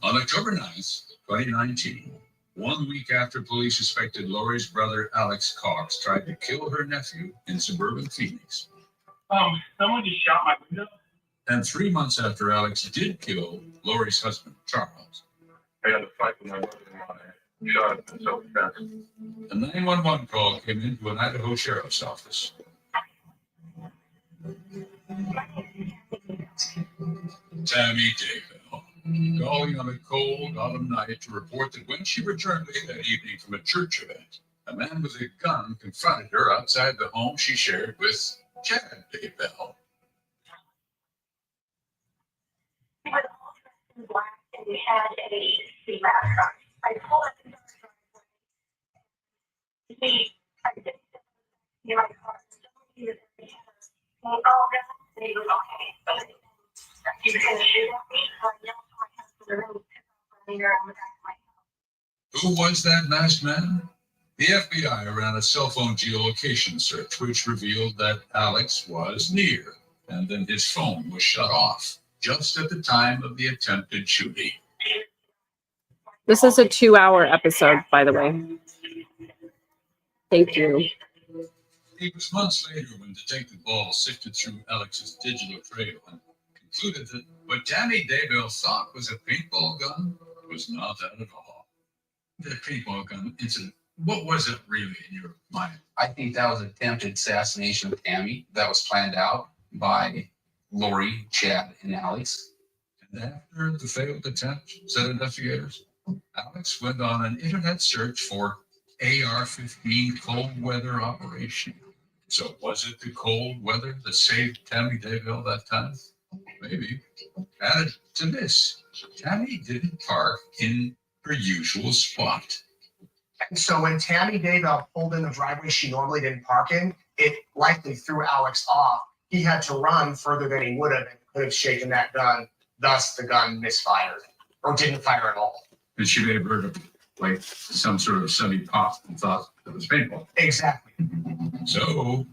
On October 9th, 2019, 1 week after police suspected Lori's brother Alex Cox tried to kill her nephew in suburban Phoenix. Someone just shot my window. And 3 months after Alex did kill Lori's husband, Charles. I had a fight with my brother-in-law. Shot him in self-defense. A 911 call came into an Idaho sheriff's office. Tammy Daybell, calling on a cold autumn night to report that when she returned late that evening from a church event, a man with a gun confronted her outside the home she shared with Chad Daybell. He was all dressed in black and we had a sea rat truck. I pulled up the I didn't see my car. He was all that and he was okay. But he was gonna shoot at me, so I yelled to my husband and then running around the back of my house. Who was that masked man? The FBI ran a cell phone geolocation search, which revealed that Alex was near, and then his phone was shut off just at the time of the attempted shooting. This is a 2-hour episode, by the way. Thank you. It was months later when Detective Ball sifted through Alex's digital trail and concluded that what Tammy Daybell thought was a paintball gun was not that at all. The paintball gun incident, what was it really in your mind? I think that was attempted assassination of Tammy that was planned out by Lori, Chad, and Alex. And after the failed attempt, said investigators, Alex went on an internet search for AR-15 cold weather operation. So was it the cold weather that saved Tammy Daybell that time? maybe. Add to this, Tammy didn't park in her usual spot. And so when Tammy Daybell pulled in the driveway she normally didn't park in, it likely threw Alex off. He had to run further than he would have and could have shaken that gun. Thus, the gun misfired or didn't fire at all. And she may have heard of like some sort of semi-pop and thought it was paintball. Exactly. So,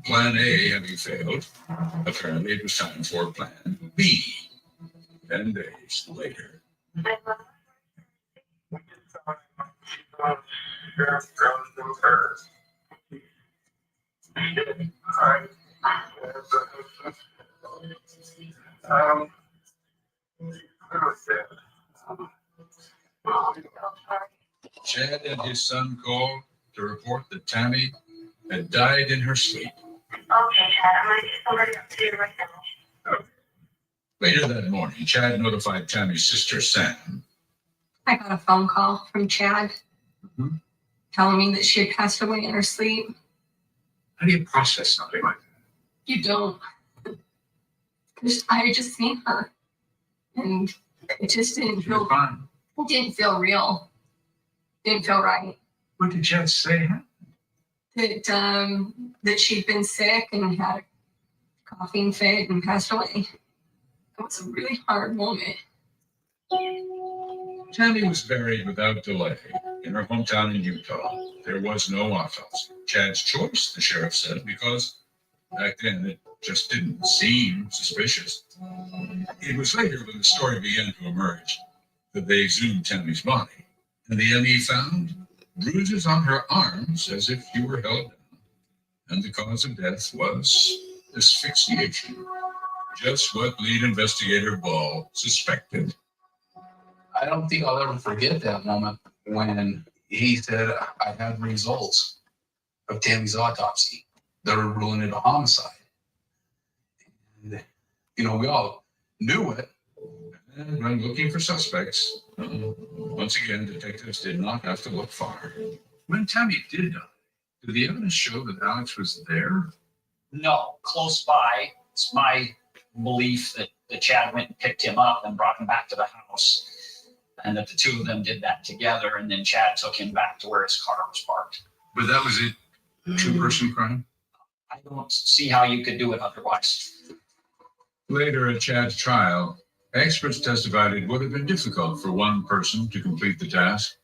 plan A having failed, apparently it was time for plan B. 10 days later. Chad and his son called to report that Tammy had died in her sleep. Okay, Chad, I'm gonna get somebody up to you right now. Later that morning, Chad notified Tammy's sister, Sam. I got a phone call from Chad telling me that she had passed away in her sleep. How do you process something like that? You don't. Because I had just seen her. And it just didn't feel fine. It didn't feel real. Didn't feel right. What did Chad say? That she'd been sick and had a coughing fit and passed away. It was a really hard moment. Tammy was buried without delay in her hometown in Utah. There was no autopsy. Chad's choice, the sheriff said, because back then it just didn't seem suspicious. It was later when the story began to emerge that they exhumed Tammy's body, and the ME found bruises on her arms as if she were held down, and the cause of death was asphyxiation, just what lead investigator Ball suspected. I don't think I'll ever forget that moment when he said, I have results of Tammy's autopsy. They were ruling it a homicide. And, we all knew it. And when looking for suspects, once again, detectives did not have to look far. When Tammy did die, did the evidence show that Alex was there? No, close by. It's my belief that Chad went and picked him up and brought him back to the house, and that the two of them did that together, and then Chad took him back to where his car was parked. But that was it? Two-person crime? I don't see how you could do it otherwise. Later at Chad's trial, experts testified it would have been difficult for one person to complete the task.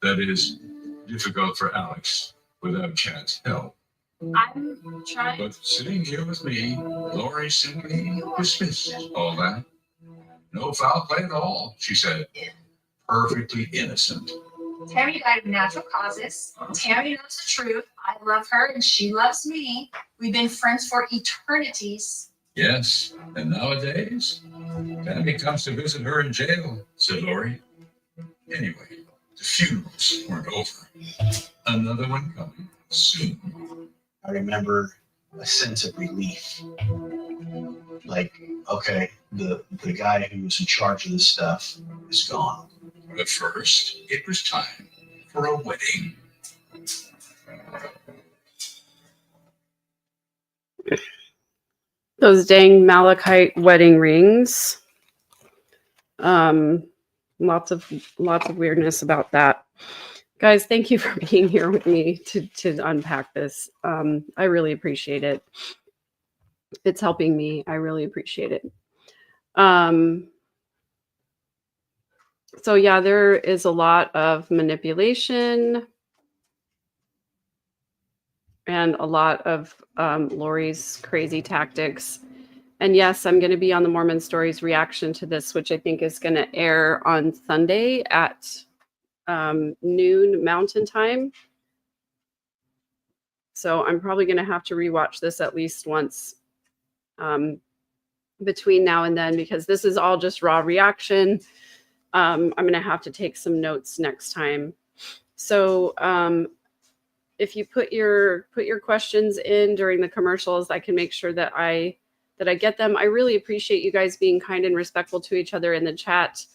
That is, difficult for Alex without Chad's help. I'm trying. But sitting here with me, Lori simply dismissed all that. No foul play at all, she said. Perfectly innocent. Tammy died of natural causes. Tammy knows the truth. I love her and she loves me. We've been friends for eternities. Yes, and nowadays, Tammy comes to visit her in jail, said Lori. Anyway, the funerals weren't over. Another one coming soon. I remember a sense of relief. Like, okay, the guy who was in charge of this stuff is gone. But first, it was time for a wedding. Those dang malachite wedding rings. Lots of weirdness about that. Guys, thank you for being here with me to unpack this. I really appreciate it. It's helping me. I really appreciate it. So yeah, there is a lot of manipulation and a lot of Lori's crazy tactics. And yes, I'm going to be on the Mormon Stories reaction to this, which I think is going to air on Sunday at noon Mountain Time. So I'm probably going to have to rewatch this at least once between now and then, because this is all just raw reaction. I'm going to have to take some notes next time. So if you put your questions in during the commercials, I can make sure that I get them. I really appreciate you guys being kind and respectful to each other in the chat.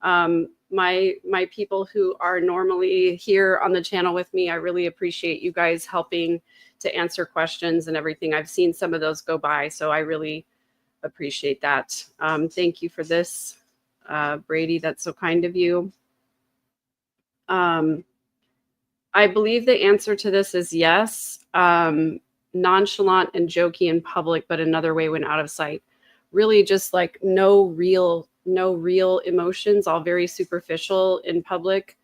My people who are normally here on the channel with me, I really appreciate you guys helping to answer questions and everything. I've seen some of those go by, so I really appreciate that. Thank you for this, Brady. That's so kind of you. I believe the answer to this is yes. Nonchalant and jokey in public, but another way when out of sight. Really just like no real emotions, all very superficial in public.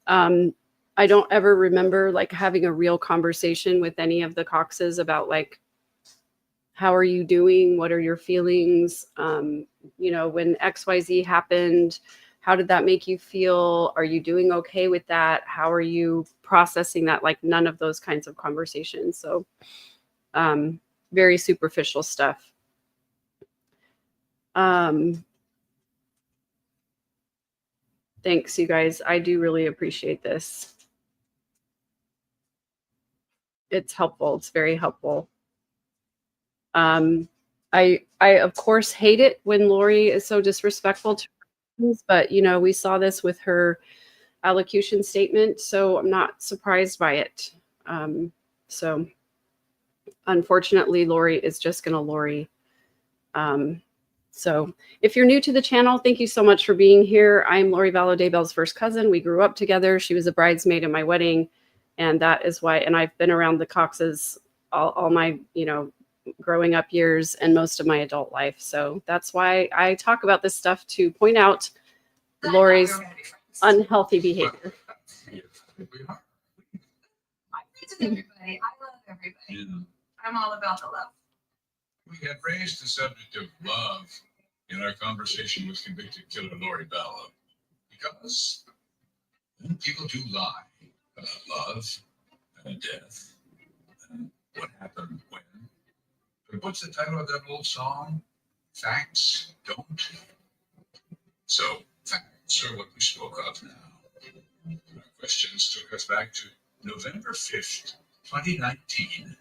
I don't ever remember like having a real conversation with any of the Coxes about like, how are you doing? What are your feelings? You know, when XYZ happened, how did that make you feel? Are you doing okay with that? How are you processing that? Like none of those kinds of conversations. So very superficial stuff. Thanks, you guys. I do really appreciate this. It's helpful. It's very helpful. I of course hate it when Lori is so disrespectful to her, but you know, we saw this with her allocution statement, so I'm not surprised by it. So unfortunately, Lori is just gonna Lori. So if you're new to the channel, thank you so much for being here. I'm Lori Vallow, Daybell's first cousin. We grew up together. She was a bridesmaid in my wedding, and that is why. And I've been around the Coxes all my, you know, growing up years and most of my adult life. So that's why I talk about this stuff, to point out Lori's unhealthy behavior. My friends with everybody. I love everybody. Yeah. I'm all about the love. We had raised the subject of love in our conversation with convicted killer Lori Vallow, because people do lie about love and death and what happened when. But what's the title of that old song? Facts don't. So facts are what we spoke of now. Our questions took us back to November 5th, 2019.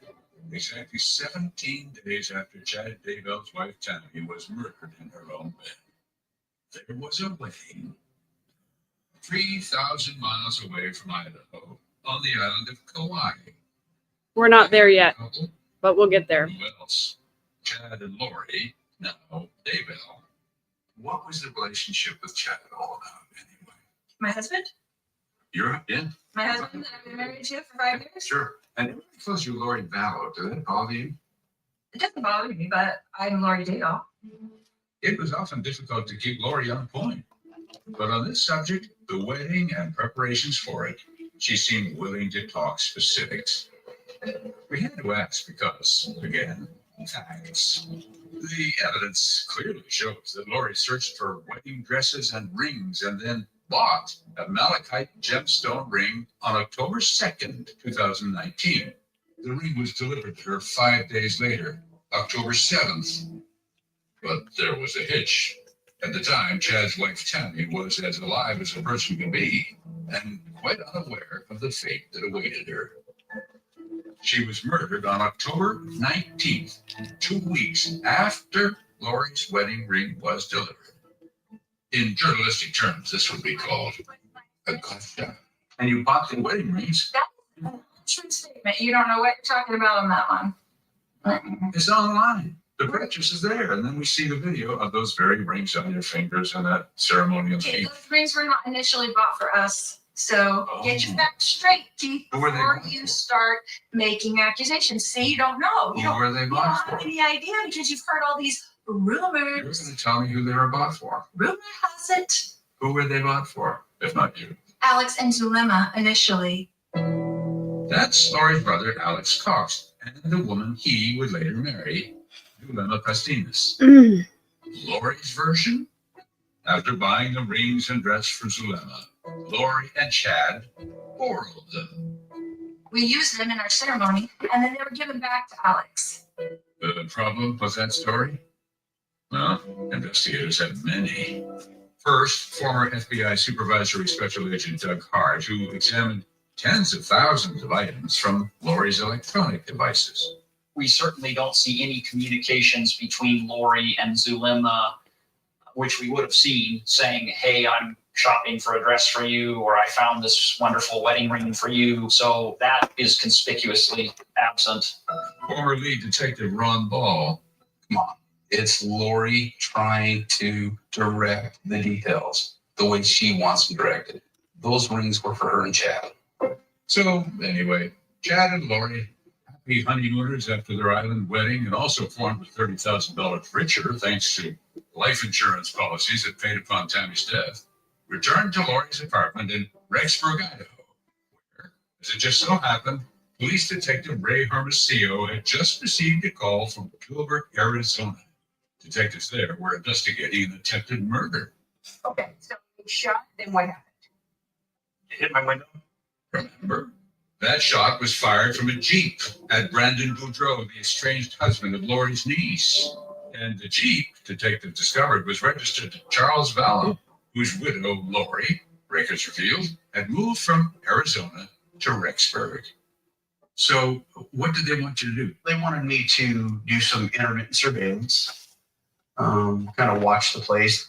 Exactly 17 days after Chad Daybell's wife Tammy was murdered in her own bed. There was a wedding 3,000 miles away from Idaho on the island of Kauai. We're not there yet, but we'll get there. Who else? Chad and Lori, now Daybell. What was the relationship with Chad all about anyway? My husband? You're in? My husband that I've been married to for 5 years? Sure. And everybody calls you Lori Vallow. Did that bother you? It doesn't bother me, but I'm Lori Daybell. It was often difficult to keep Lori on point. But on this subject, the wedding and preparations for it, she seemed willing to talk specifics. We had to ask because, again, facts. The evidence clearly shows that Lori searched for wedding dresses and rings and then bought a malachite gemstone ring on October 2nd, 2019. The ring was delivered to her 5 days later, October 7th. But there was a hitch. At the time, Chad's wife Tammy was as alive as a person can be, and quite unaware of the fate that awaited her. She was murdered on October 19th, 2 weeks after Lori's wedding ring was delivered. In journalistic terms, this would be called a gotcha. And you bought the wedding rings. That's a true statement. You don't know what you're talking about on that one. It's online. The purchase is there. And then we see the video of those very rings on your fingers and that ceremonial Okay, feat. those rings were not initially bought for us. So get your facts straight, Keith, Who were they before bought you for? start making accusations. See, you don't know. Who were they You bought don't have for? any idea because you've heard all these You're going rumors. to tell me who they were bought for. Rumor has it Who were they bought for, if not you? Alex and Zulema initially. That's Lori's brother, Alex Cox, and the woman he would later marry, Zulema Pastinas. Lori's version? After buying the rings and dress for Zulema, Lori and Chad borrowed them. We used them in our ceremony, and then they were given back to Alex. The problem with that story? Well, investigators have many. First, former FBI Supervisory Special Agent Doug Hart, who examined tens of thousands of items from Lori's electronic devices. We certainly don't see any communications between Lori and Zulema, which we would have seen, saying, hey, I'm shopping for a dress for you, or I found this wonderful wedding ring for you. So that is conspicuously absent. Former lead detective Ron Ball. Come on, It's Lori trying to direct the details the way she wants them directed. Those rings were for her and Chad. So anyway, Chad and Lori, happy honeymooners after their island wedding, and also $430,000 richer thanks to life insurance policies that paid upon Tammy's death, returned to Lori's apartment in Rexburg, Idaho, where, as it just so happened, police detective Ray Hermosillo had just received a call from Gilbert, Arizona. Detectives there were investigating an attempted murder. Okay, so you shot, then what happened? It hit my window. Remember, that shot was fired from a Jeep at Brandon Boudreau, the estranged husband of Lori's niece. And the Jeep, detectives discovered, was registered to Charles Vallow, whose widow, Lori, records revealed, had moved from Arizona to Rexburg. So what did they want you to do? They wanted me to do some intermittent surveillance, kind of watch the place.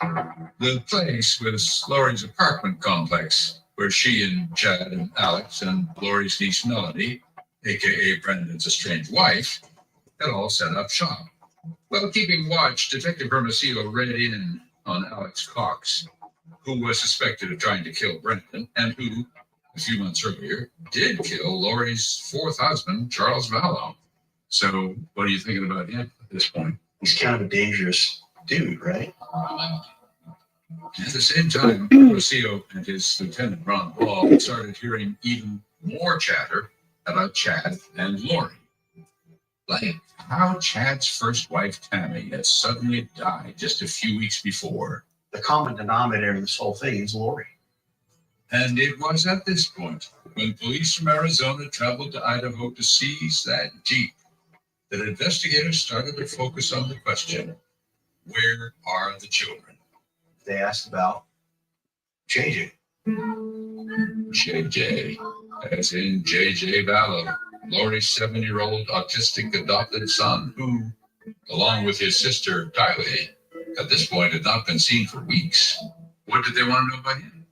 The place was Lori's apartment complex, where she and Chad and Alex and Lori's niece Melanie, aka Brandon's estranged wife, had all set up shop. While keeping watch, Detective Hermosillo read in on Alex Cox, who was suspected of trying to kill Brandon, and who, a few months earlier, did kill Lori's fourth husband, Charles Vallow. So what are you thinking about him at this point? He's kind of a dangerous dude, right? At the same time, Hermosillo and his lieutenant, Ron Ball, started hearing even more chatter about Chad and Lori. Like how Chad's first wife, Tammy, had suddenly died just a few weeks before. The common denominator in this whole thing is Lori. And it was at this point, when police from Arizona traveled to Idaho to seize that Jeep, that investigators started to focus on the question, where are the children? They asked about JJ. JJ, as in JJ Vallow, Lori's 7-year-old autistic adopted son, who, along with his sister, Tylee, at this point had not been seen for weeks. What did they want to know about him?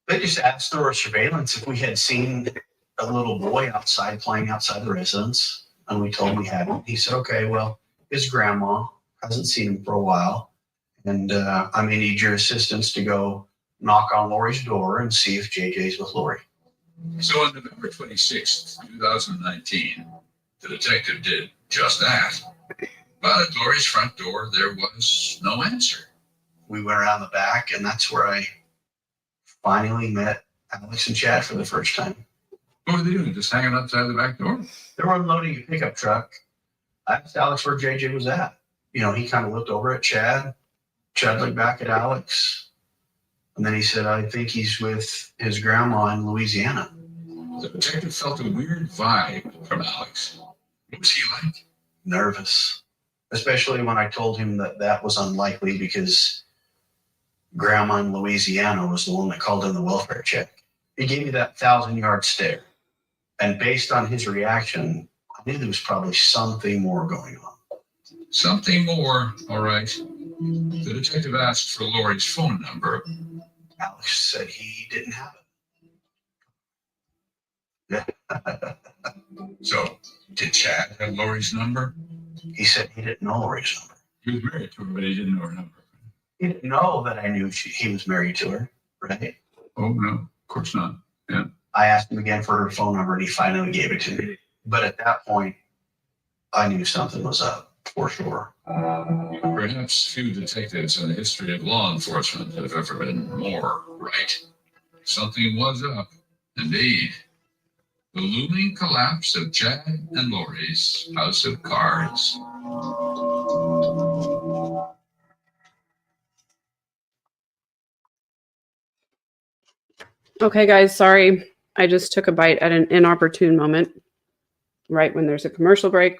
They just asked through our surveillance if we had seen a little boy outside playing outside the residence, and we told him we hadn't. He said, okay, well, his grandma hasn't seen him for a while, and I may need your assistance to go knock on Lori's door and see if JJ's with Lori. So on November 26th, 2019, the detective did just that. But at Lori's front door, there was no answer. We went around the back, and that's where I finally met Alex and Chad for the first time. What were they doing? Just hanging outside the back door? They were unloading a pickup truck. I asked Alex where JJ was at. You know, he kind of looked over at Chad. Chad looked back at Alex. And then he said, I think he's with his grandma in Louisiana. The detective felt a weird vibe from Alex. What was he like? Nervous. Especially when I told him that that was unlikely because grandma in Louisiana was the one that called in the welfare check. He gave me that 1,000-yard stare. And based on his reaction, I knew there was probably something more going on. Something more, all right. The detective asked for Lori's phone number. Alex said he didn't have it. Yeah. So, did Chad have Lori's number? He said he didn't know Lori's number. He was married to her, but he didn't know her number. He didn't know that I knew he was married to her, right? Oh, no, of course not. Yeah. I asked him again for her phone number, and he finally gave it to me. But at that point, I knew something was up, for sure. Perhaps few detectives in the history of law enforcement have ever been more right. Something was up, indeed. The looming collapse of Chad and Lori's house of cards. Okay, guys, sorry. I just took a bite at an inopportune moment, right when there's a commercial break.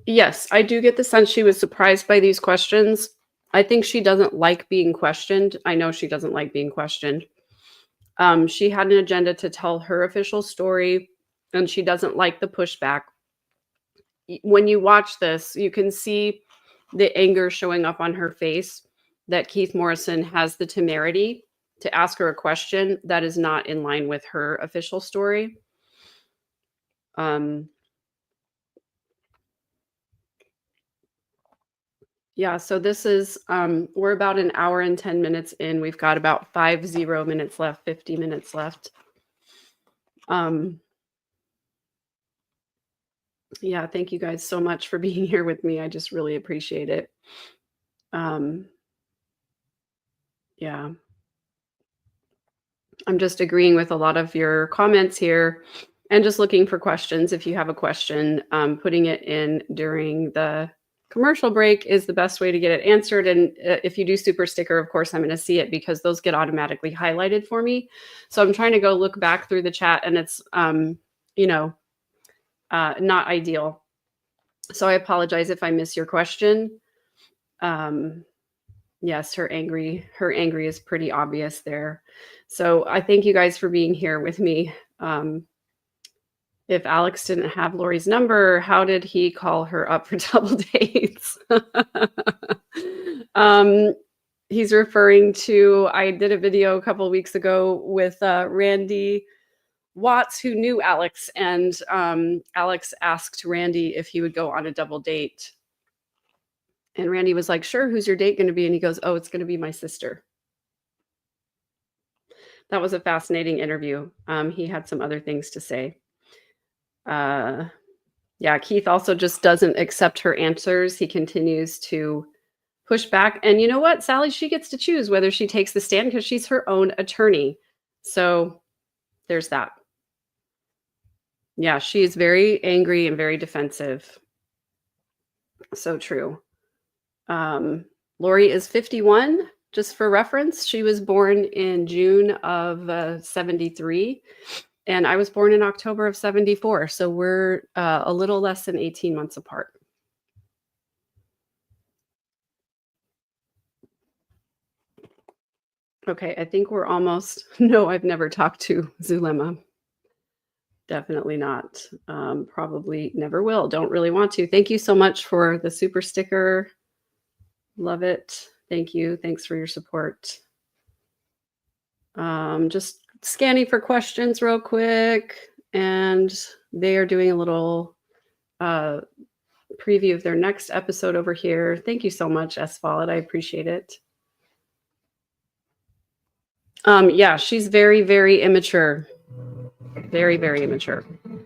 Yes, I do get the sense she was surprised by these questions. I think she doesn't like being questioned. I know she doesn't like being questioned. She had an agenda to tell her official story, and she doesn't like the pushback. When you watch this, you can see the anger showing up on her face that Keith Morrison has the temerity to ask her a question that is not in line with her official story. Yeah, so this is, we're about an hour and 10 minutes in. We've got about 50 minutes left, 50 minutes left. Yeah, thank you guys so much for being here with me. I just really appreciate it. Yeah. I'm just agreeing with a lot of your comments here and just looking for questions. If you have a question, putting it in during the commercial break is the best way to get it answered. And if you do super sticker, of course, I'm going to see it because those get automatically highlighted for me. So I'm trying to go look back through the chat and it's, not ideal. So I apologize if I miss your question. Yes, her angry is pretty obvious there. So I thank you guys for being here with me. If Alex didn't have Lori's number, how did he call her up for double dates? He's referring to, I did a video a couple of weeks ago with Randy Watts, who knew Alex, and Alex asked Randy if he would go on a double date. And Randy was like, sure, who's your date going to be? And he goes, oh, it's going to be my sister. That was a fascinating interview. He had some other things to say. Yeah, Keith also just doesn't accept her answers. He continues to push back. And you know what, Sally, she gets to choose whether she takes the stand because she's her own attorney. So there's that. Yeah, she is very angry and very defensive. So true. Lori is 51, just for reference. She was born in June of 73, and I was born in October of 74. So we're a little less than 18 months apart. Okay, I think we're almost, no, I've never talked to Zulema. Definitely not. Probably never will. Don't really want to. Thank you so much for the super sticker. Love it. Thank you. Thanks for your support. Just scanning for questions real quick. And they are doing a little preview of their next episode over here. Thank you so much, S-Wallet. I appreciate it. Yeah, she's very, very immature. Very, very immature. I'm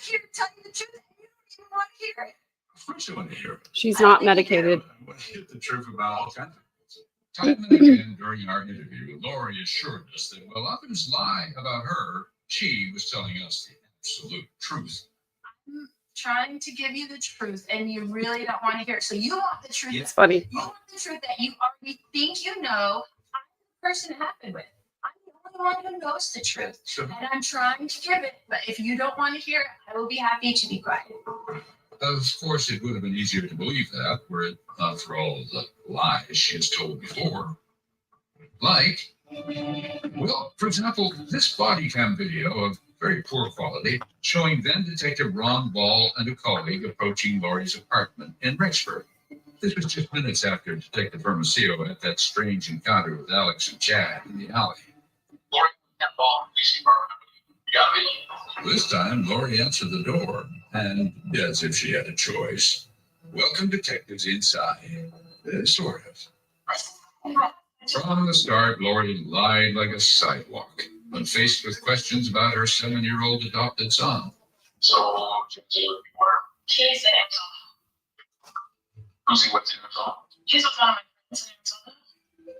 here to tell you the truth. You don't even want to hear it. Of course I want to hear it. She's not medicated. I want to hear the truth about all kinds of things. Time and again during our interview, Lori assured us that while others lie about her, she was telling us the absolute truth. I'm trying to give you the truth, and you really don't want to hear it. So you want the truth. It's funny. You want the truth that you already think you know. I'm the person it happened with. I'm the only one who knows the truth. So, And I'm trying to give it. But if you don't want to hear it, I will be happy to be quiet. of course, it would have been easier to believe that were it not for all the lies she has told before. Like, well, for example, this body cam video of very poor quality showing then Detective Ron Ball and a colleague approaching Lori's apartment in Rexburg. This was just minutes after Detective Hermosillo had that strange encounter with Alex and Chad in the alley. Lori, that ball, police department. You got me. This time, Lori answered the door, and as if she had a choice, welcome detectives inside. Sort of. From the start, Lori lied like a sidewalk when faced with questions about her 7-year-old adopted son. So, She's in who's he with in the phone? She's with one of my friends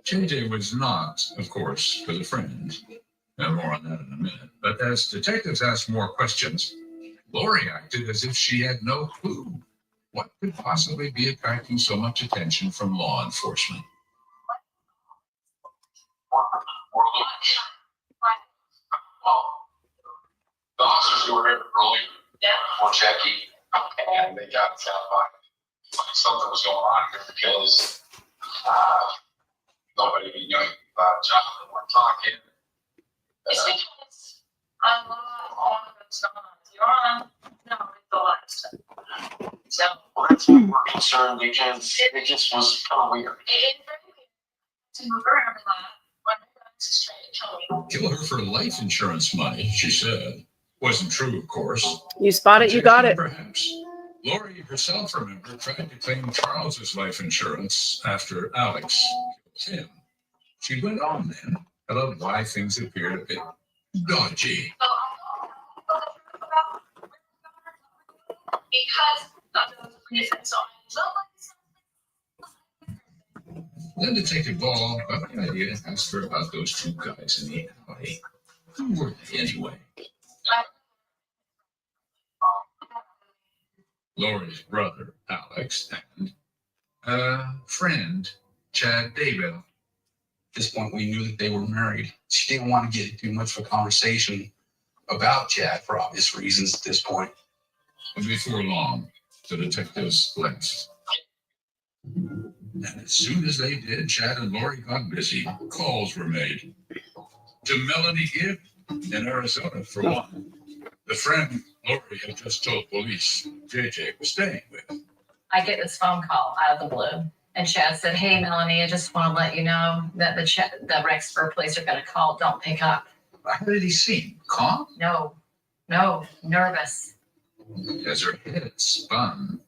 in Arizona. JJ was not, of course, with a friend. And more on that in a minute. But as detectives asked more questions, Lori acted as if she had no clue. What could possibly be attracting so much attention from law enforcement? Well, the officers who were here earlier were checking, and they got like something was going on here because nobody knew about Jonathan. We're talking. It's because I love all of those songs. You're on, no, it's the last. So, Well, that's what we're concerned because it just was kind of weird. it's very weird to move around a lot when my guys is trying to kill me. Kill her for life insurance money, she said. Wasn't true, of course. You spot it, you got it. Perhaps. Lori herself, remember, tried to claim Charles's life insurance after Alex killed him. She went on then about why things appeared a bit dodgy. Because of those reasons. Then Detective Ball got the idea and asked her about those two guys in the alley. Who were they anyway? Lori's brother, Alex, and friend, Chad Daybell. At this point, we knew that they were married. She didn't want to get into too much of a conversation about Chad for obvious reasons at this point. And before long, the detectives left. And as soon as they did, Chad and Lori got busy. Calls were made to Melanie Gibb in Arizona, for one. The friend Lori had just told police JJ was staying with. I get this phone call out of the blue, and Chad said, "Hey, Melanie, I just want to let you know that the Rexburg police are going to call. Don't pick up." How did he seem? Calm? No, nervous. As her head spun,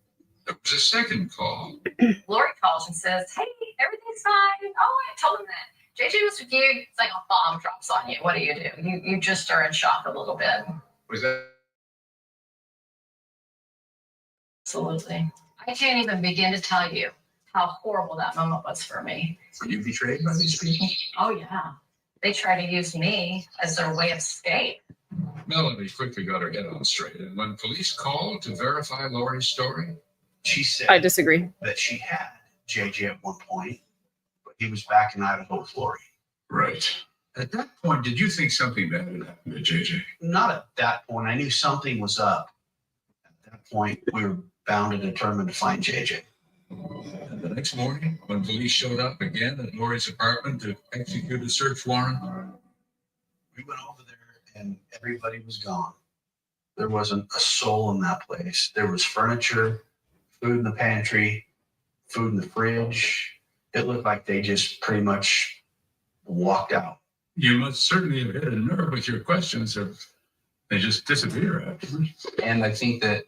there was a second call. Lori calls and says, "Hey, everything's fine. Oh, I told him that JJ was with you." It's like a bomb drops on you. What do? You just are in shock a little bit. Was that? Absolutely. I can't even begin to tell you how horrible that moment was for me. Were you betrayed by these people? Oh, yeah. They try to use me as their way of escape. Melanie quickly got her head on straight, and when police called to verify Lori's story, She said I disagree. that she had JJ at one point, but he was back in Idaho with Lori. right. At that point, did you think something bad had happened to JJ? Not at that point. I knew something was up. At that point, we were bound and determined to find JJ. And the next morning, when police showed up again at Lori's apartment to execute a search warrant, We went over there and everybody was gone. There wasn't a soul in that place. There was furniture, food in the pantry, food in the fridge. It looked like they just pretty much walked out. you must certainly have hit a nerve with your questions, or they just disappear afterwards. And I think that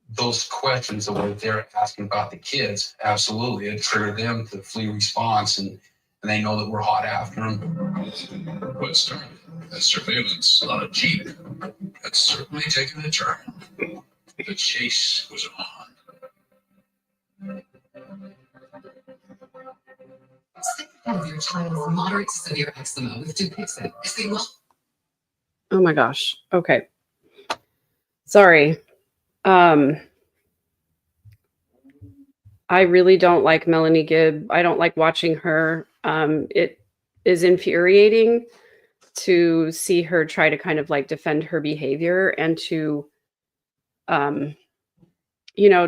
those questions, the way they're asking about the kids, absolutely, it triggered them to flee response, and they know that we're hot after them. What started as surveillance on a Jeep had certainly taken a turn. The chase was on. Of your child's moderate to severe eczema with Dupixent. Is they will. Oh my gosh. Okay. Sorry. I really don't like Melanie Gibb. I don't like watching her. It is infuriating to see her try to kind of like defend her behavior and to,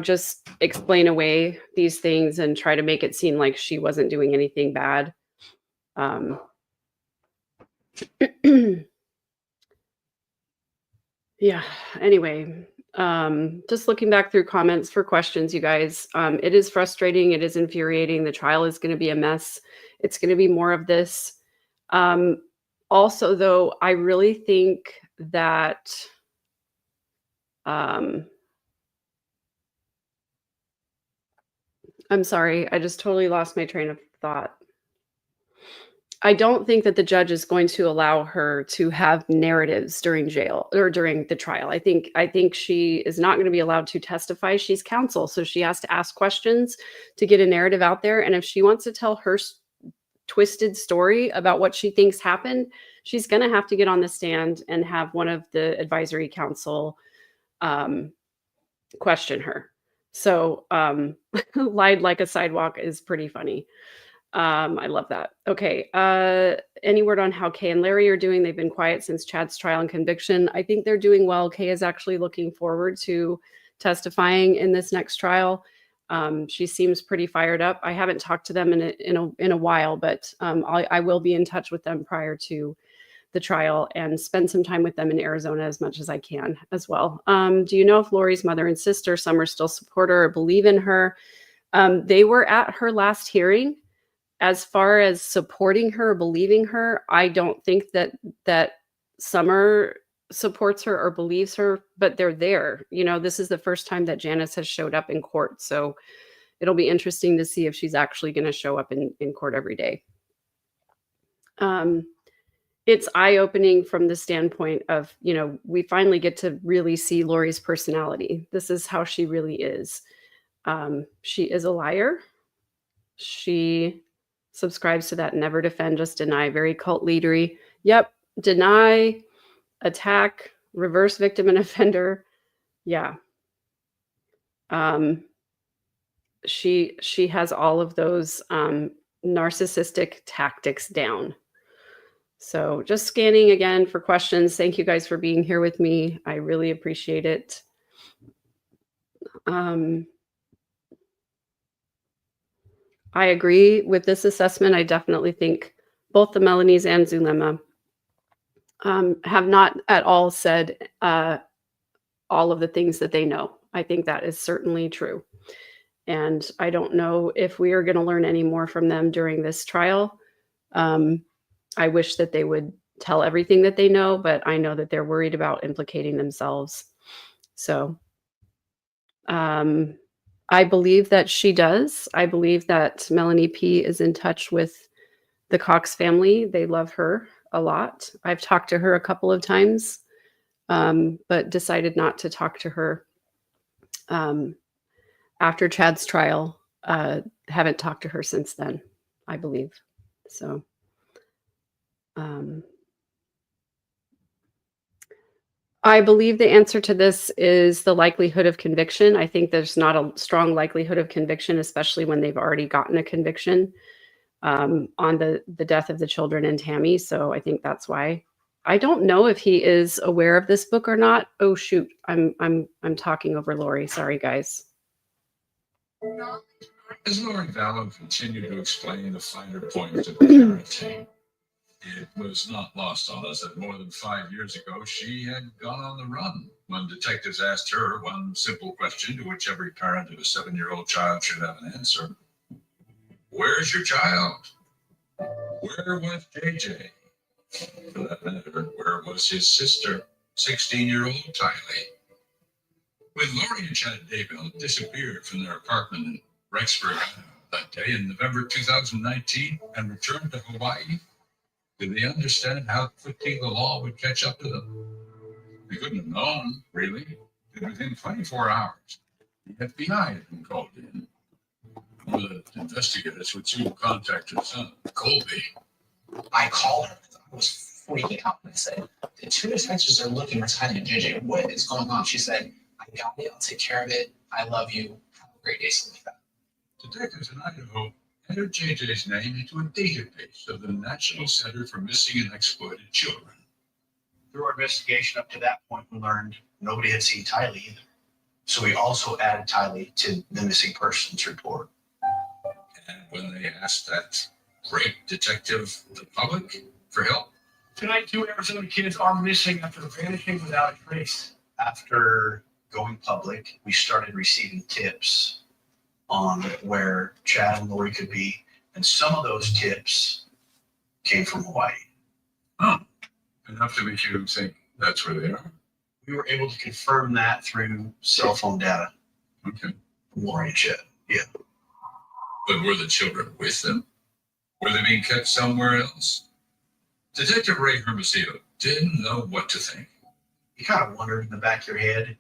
just explain away these things and try to make it seem like she wasn't doing anything bad. Yeah. Anyway, just looking back through comments for questions, you guys, it is frustrating. It is infuriating. The trial is going to be a mess. It's going to be more of this. Also, though, I really think that I'm sorry. I just totally lost my train of thought. I don't think that the judge is going to allow her to have narratives during jail or during the trial. I think she is not going to be allowed to testify. She's counsel, so she has to ask questions to get a narrative out there. And if she wants to tell her twisted story about what she thinks happened, she's going to have to get on the stand and have one of the advisory council question her. So lied like a sidewalk is pretty funny. I love that. Okay. Any word on how Kay and Larry are doing? They've been quiet since Chad's trial and conviction. I think they're doing well. Kay is actually looking forward to testifying in this next trial. She seems pretty fired up. I haven't talked to them in a while, but I will be in touch with them prior to the trial and spend some time with them in Arizona as much as I can as well. Do you know if Lori's mother and sister, some are still support her or believe in her? They were at her last hearing. As far as supporting her, believing her, I don't think that Summer supports her or believes her, but they're there. You know, this is the first time that Janice has showed up in court. So it'll be interesting to see if she's actually going to show up in court every day. It's eye-opening from the standpoint of, you know, we finally get to really see Lori's personality. This is how she really is. She is a liar. She subscribes to that never defend, just deny, very cult leadery. Yep, deny, attack, reverse victim and offender. Yeah. She has all of those narcissistic tactics down. So just scanning again for questions. Thank you guys for being here with me. I really appreciate it. I agree with this assessment. I definitely think both the Melanies and Zulema have not at all said all of the things that they know. I think that is certainly true. And I don't know if we are going to learn any more from them during this trial. I wish that they would tell everything that they know, but I know that they're worried about implicating themselves. So I believe that she does. I believe that Melanie P. is in touch with the Cox family. They love her a lot. I've talked to her a couple of times, but decided not to talk to her after Chad's trial. Haven't talked to her since then, I believe. So I believe the answer to this is the likelihood of conviction. I think there's not a strong likelihood of conviction, especially when they've already gotten a conviction on the death of the children and Tammy. So I think that's why. I don't know if he is aware of this book or not. Oh shoot, I'm talking over Lori. Sorry, guys. As Lori Vallow continued to explain the finer points of parenting, it was not lost on us that more than 5 years ago, she had gone on the run when detectives asked her one simple question to which every parent of a 7-year-old child should have an answer. Where's your child? Where was JJ? For that matter, where was his sister, 16-year-old Tylee? When Lori and Chad Daybell disappeared from their apartment in Rexburg that day in November 2019 and returned to Hawaii, did they understand how quickly the law would catch up to them? They couldn't have known, really, that within 24 hours, the FBI had been called in. One of the investigators would soon contact her son, Colby. I called her. I was freaking out. I said, the two detectives are looking for Tylee and JJ. What is going on? She said, I got it. I'll take care of it. I love you. Have a great day. Something like that. Detectives in Idaho entered JJ's name into a database of the National Center for Missing and Exploited Children. Through our investigation up to that point, we learned nobody had seen Tylee either. So we also added Tylee to the missing persons report. And when they asked that great detective, the public, for help, Tonight, 2 Arizona kids are missing after vanishing without a trace. After going public, we started receiving tips on where Chad and Lori could be, and some of those tips came from Hawaii. Huh. Enough to make you think that's where they are. We were able to confirm that through cell phone data. Okay. From Lori and Chad. Yeah. But were the children with them? Were they being kept somewhere else? Detective Ray Hermosillo didn't know what to think. You kind of wondered in the back of your head,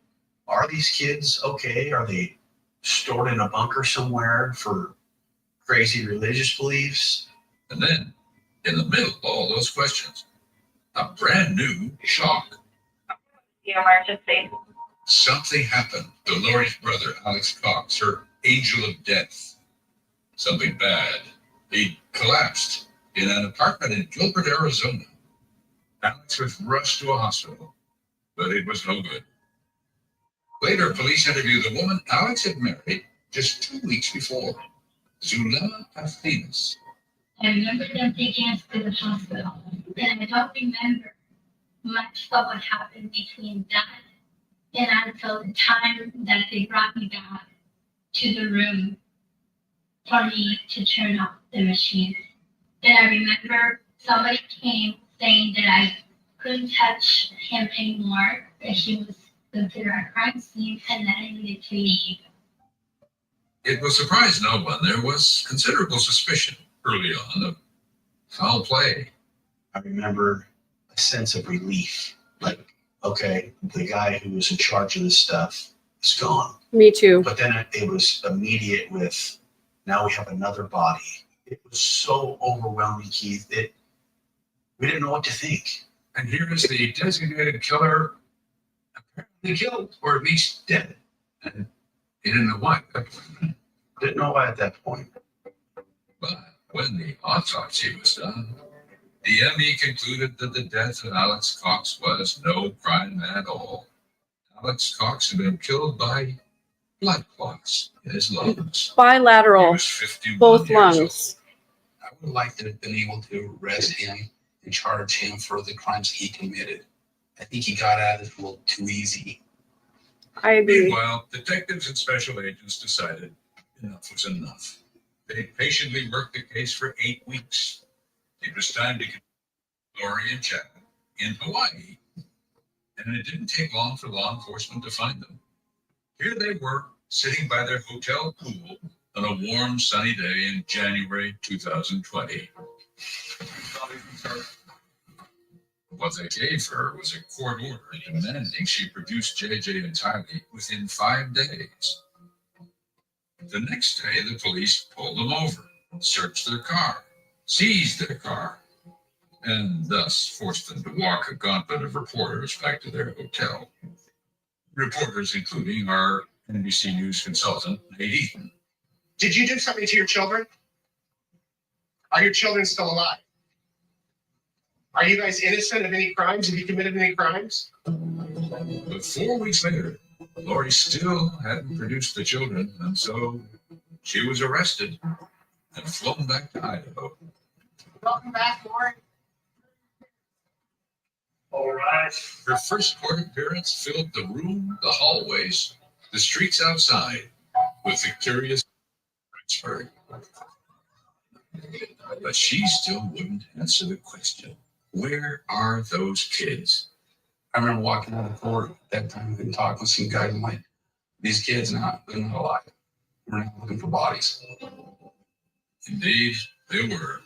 are these kids okay? Are they stored in a bunker somewhere for crazy religious beliefs? And then, in the middle of all those questions, a brand new shock. Emergency. Something happened to Lori's brother, Alex Cox, her angel of death. Something bad. He collapsed in an apartment in Gilbert, Arizona. Alex was rushed to a hospital, but it was no good. Later, police interviewed the woman Alex had married just 2 weeks before, Zulema Athenas. I remember them taking us to the hospital, and I don't remember much of what happened between that and until the time that they brought me back to the room for me to turn off the machine. Then I remember somebody came saying that I couldn't touch him anymore, that he was considered a crime scene, and that I needed to leave. It will surprise no one. There was considerable suspicion early on of foul play. I remember a sense of relief. Like, okay, the guy who was in charge of this stuff is gone. Me too. But then it was immediate with, now we have another body. It was so overwhelming, Keith, that we didn't know what to think. And here is the designated killer apparently killed, or at least dead. And he didn't know why. Didn't know why at that point. But when the autopsy was done, the ME concluded that the death of Alex Cox was no crime at all. Alex Cox had been killed by blood clots in his lungs. Bilateral, He was 51 both years old. lungs. I would like to have been able to arrest him and charge him for the crimes he committed. I think he got out of this a little too easy. I agree. Meanwhile, detectives and special agents decided enough was enough. They patiently worked the case for 8 weeks. It was time to get Lori and Chad in Hawaii. And it didn't take long for law enforcement to find them. Here they were, sitting by their hotel pool on a warm, sunny day in January 2020. What they gave her was a court order demanding she produce JJ entirely within 5 days. The next day, the police pulled them over, searched their car, seized their car, and thus forced them to walk a gauntlet of reporters back to their hotel. Reporters including our NBC News consultant, Nate Eaton. Did you do something to your children? Are your children still alive? Are you guys innocent of any crimes? Have you committed any crimes? But 4 weeks later, Lori still hadn't produced the children, and so she was arrested and flown back to Idaho. Welcome back, Lori. All right. Her first court appearance filled the room, the hallways, the streets outside with victorious Pittsburgh. But she still wouldn't answer the question. Where are those kids? I remember walking out of the court at that time and talking with some guys. I'm like, these kids they're not alive. We're not looking for bodies. Indeed, they were.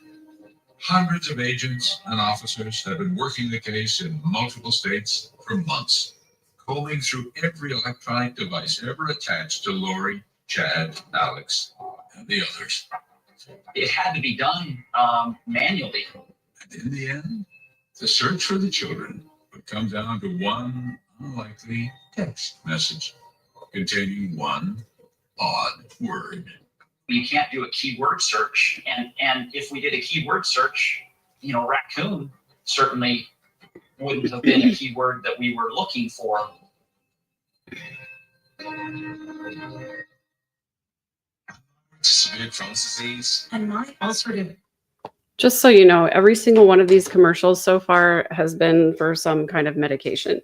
Hundreds of agents and officers have been working the case in multiple states for months, combing through every electronic device ever attached to Lori, Chad, Alex, and the others. It had to be done manually. And in the end, the search for the children would come down to one unlikely text message containing one odd word. You can't do a keyword search. And if we did a keyword search, raccoon certainly wouldn't have been a keyword that we were looking for. Severe Crohn's disease. And my ulcerative. Just so you know, every single one of these commercials so far has been for some kind of medication.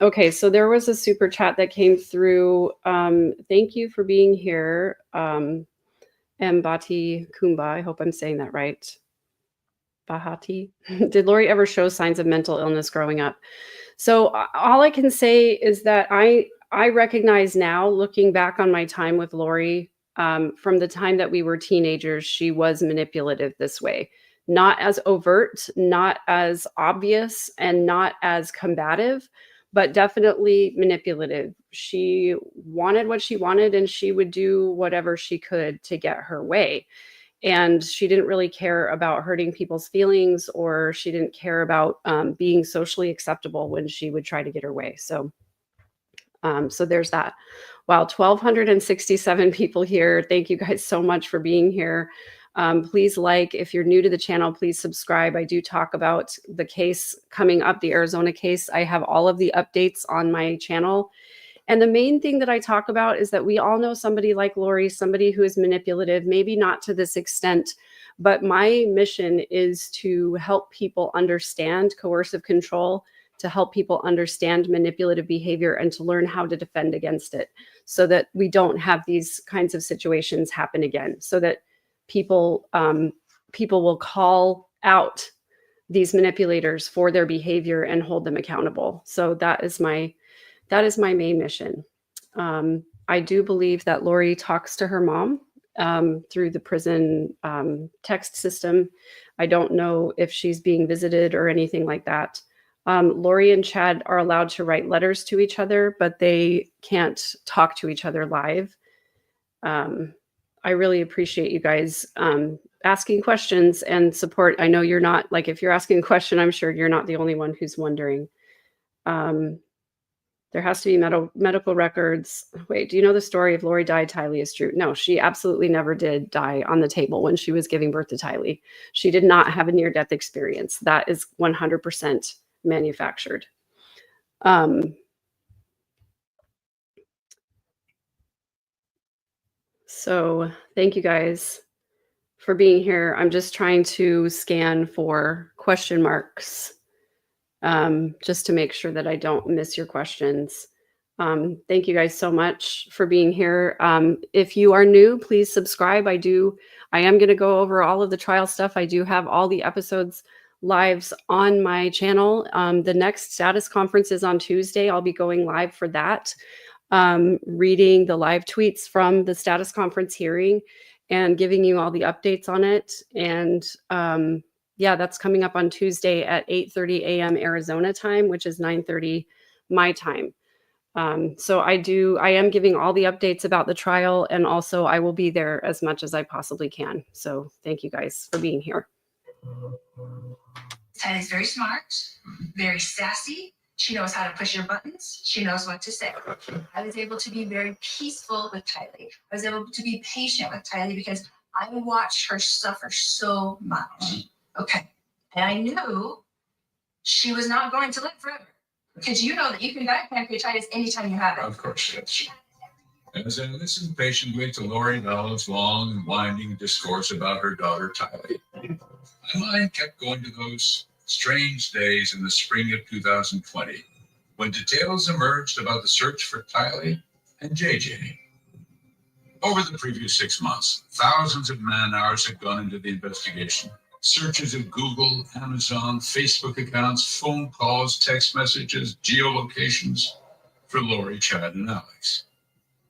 Okay, so there was a super chat that came through. Thank you for being here. Mbati Kumba, I hope I'm saying that right. Bahati. Did Lori ever show signs of mental illness growing up? So all I can say is that I recognize now, looking back on my time with Lori, from the time that we were teenagers, she was manipulative this way. Not as overt, not as obvious, and not as combative, but definitely manipulative. She wanted what she wanted, and she would do whatever she could to get her way. And she didn't really care about hurting people's feelings, or she didn't care about being socially acceptable when she would try to get her way. So there's that. Wow, 1,267 people here. Thank you guys so much for being here. Please if you're new to the channel, please subscribe. I do talk about the case coming up, the Arizona case. I have all of the updates on my channel. And the main thing that I talk about is that we all know somebody like Lori, somebody who is manipulative, maybe not to this extent, but my mission is to help people understand coercive control, to help people understand manipulative behavior, and to learn how to defend against it so that we don't have these kinds of situations happen again, so that people will call out these manipulators for their behavior and hold them accountable. So that is my main mission. I do believe that Lori talks to her mom through the prison text system. I don't know if she's being visited or anything like that. Lori and Chad are allowed to write letters to each other, but they can't talk to each other live. I really appreciate you guys asking questions and support. I know you're not, like, if you're asking a question, I'm sure you're not the only one who's wondering. There has to be medical records. Wait, do you know the story of Lori died, Tylee is true? No, she absolutely never did die on the table when she was giving birth to Tylee. She did not have a near-death experience. That is 100% manufactured. So thank you guys for being here. I'm just trying to scan for question marks just to make sure that I don't miss your questions. Thank you guys so much for being here. If you are new, please subscribe. I am going to go over all of the trial stuff. I do have all the episodes lives on my channel. The next status conference is on Tuesday. I'll be going live for that, reading the live tweets from the status conference hearing and giving you all the updates on it. And yeah, that's coming up on Tuesday at 8:30 a.m. Arizona time, which is 9:30 my time. So I am giving all the updates about the trial, and also I will be there as much as I possibly can. So thank you guys for being here. Tylee's very smart, very sassy. She knows how to push your buttons. She knows what to say. I was able to be very peaceful with Tylee. I was able to be patient with Tylee because I watched her suffer so much. Okay. And I knew she was not going to live forever. Because you know that you can die of pancreatitis anytime you have it. Of course, yes. As I listened patiently to Lori Vallow's long and winding discourse about her daughter Tylee, my mind kept going to those strange days in the spring of 2020 when details emerged about the search for Tylee and JJ. Over the previous 6 months, thousands of man-hours had gone into the investigation. Searches of Google, Amazon, Facebook accounts, phone calls, text messages, geolocations for Lori, Chad, and Alex.